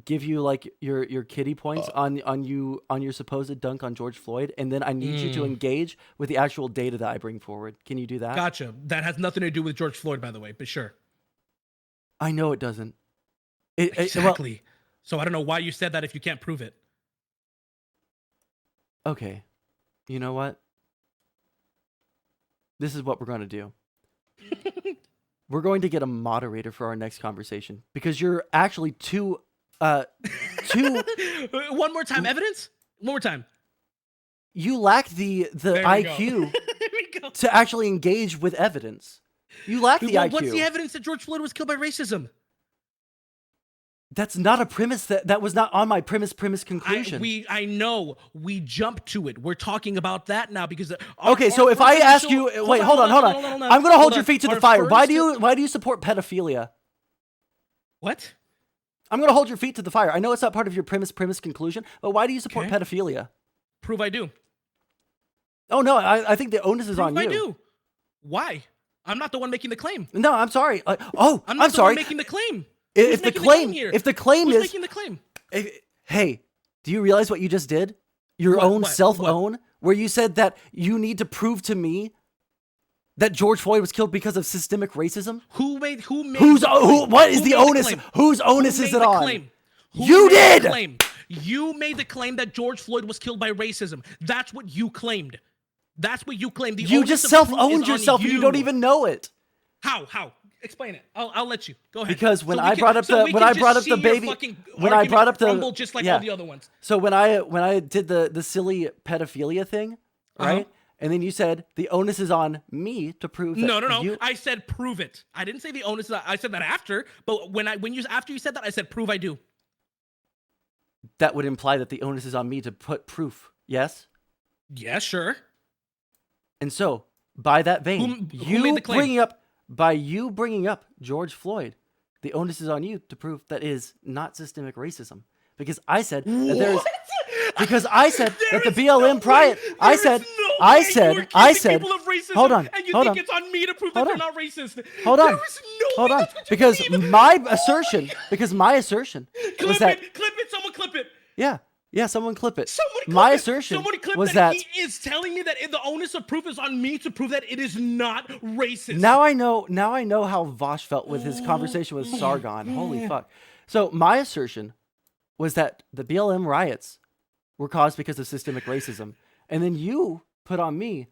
give you like your kitty points on your supposed dunk on George Floyd, and then I need you to engage with the actual data that I bring forward. Can you do that? Gotcha. That has nothing to do with George Floyd, by the way, but sure. I know it doesn't. Exactly. So I don't know why you said that if you can't prove it. Okay. You know what? This is what we're going to do. We're going to get a moderator for our next conversation because you're actually too. One more time, evidence? One more time. You lack the There we IQ There we go. to actually engage with evidence. You lack the IQ. What's the evidence that George Floyd was killed by racism? That's not a premise. That was not on my premise conclusion. I know. We jumped to it. We're talking about that now because. Okay, so if I ask you, wait, hold on. I'm going to hold your feet to the fire. Why do you support pedophilia? What? I'm going to hold your feet to the fire. I know it's not part of your premise conclusion, but why do you support pedophilia? Prove I do. Oh no, I think the onus is on you. I do. Why? I'm not the one making the claim. No, I'm sorry. I'm I'm the sorry. one making the claim. If the claim Who's is making the claim? Hey, do you realize what you just did? Your own self-own, where you said that you need to prove to me that George Floyd was killed because of systemic racism? What is the onus? Whose onus is it on? You did! You made the claim that George Floyd was killed by racism. That's what you claimed. That's what you claimed. You just self-owned yourself and you don't even know it. How? Explain it. I'll let you. Go ahead. Because when I brought up the baby, when I brought up the just like all the other ones. So when I did the silly pedophilia thing, right? And then you said the onus is on me to prove that. No. I said prove it. I didn't say the onus. I said that after. But after you said that, I said prove I do. That would imply that the onus is on me to put proof. Yes. Yeah, sure. And so by that vein, who made the claim? By you bringing up George Floyd, the onus is on you to prove that it is not systemic racism. Because I said that there is. Because I said that the BLM riot. I said. Hold on. And you think it's on me to prove that they're not racist? Hold on. There is no Hold way on. that's what you Because mean. my assertion was that. Clip it. Someone clip it. Yeah, someone clip it. My assertion was that he is telling me that the onus of proof is on me to prove that it is not racist. Now I know how Vosh felt with his conversation with Sargon. Holy fuck. So my assertion was that the BLM riots were caused because of systemic racism. And then you put on me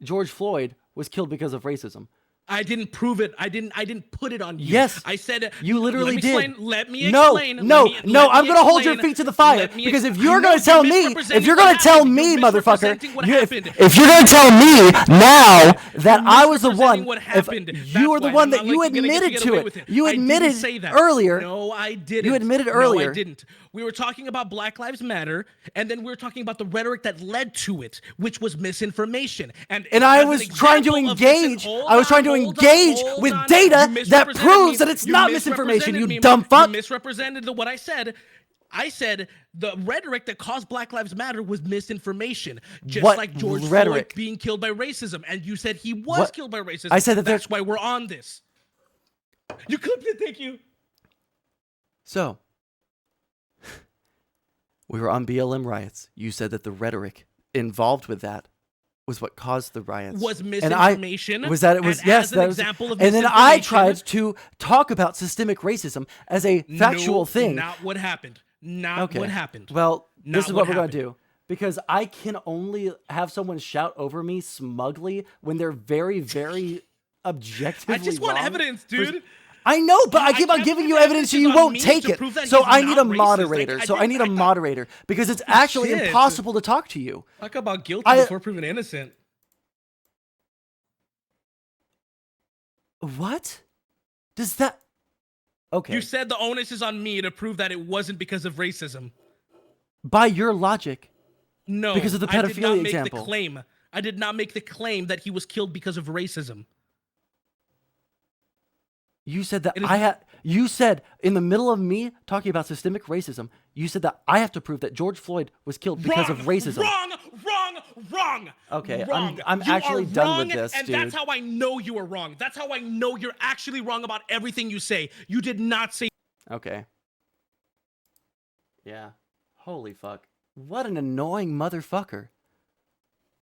George Floyd was killed because of racism. I didn't prove it. I didn't put it on you. Yes. I said you literally did. Let me explain. No. I'm going to hold your feet to the fire because if you're going to tell me, motherfucker, if you're going to tell me now that I was the one, if you were the one that you admitted to it. You admitted earlier. No, I didn't. You admitted earlier. No, I didn't. We were talking about Black Lives Matter, and then we were talking about the rhetoric that led to it, which was misinformation. And I was trying to engage. I was trying to engage with data that proves that it's not misinformation. You dumb fuck. You misrepresented what I said. I said the rhetoric that caused Black Lives Matter was misinformation, just like George Floyd being killed by racism. And you said he was killed by racism. I said that that's why we're on this. You clipped it. Thank you. So, we were on BLM riots. You said that the rhetoric involved with that was what caused the riots. Was misinformation. Was that it was and yes, as an that was, example of and then I misinformation, tried to talk about systemic racism as a factual no, thing. Not what happened. Not what happened. Well, Not this is what we're happened. gonna do. Because I can only have someone shout over me smugly when they're very, very objectively I just want wrong. evidence, dude. I know, but I keep on can't giving put you the evidence and evidence you on won't me take to it. prove that So he's I need a not racist. moderator. Like, So I need a moderator because it's actually Shit. impossible to talk to you. Talk about guilty before proven innocent. What? Does that... Okay. You said the onus is on me to prove that it wasn't because of racism. By your logic. No, Because of the I did not pedophilia make example. the claim. I did not make the claim that he was killed because of racism. You said that It is- I had... You said, in the middle of me talking about systemic racism, you said that I have to prove that George Floyd was killed because of racism. Wrong. Okay, wrong. I'm You actually are done with wrong, this, and dude. that's how I know you are wrong. That's how I know you're actually wrong about everything you say. You did not say... Okay. Yeah. Holy fuck. What an annoying motherfucker.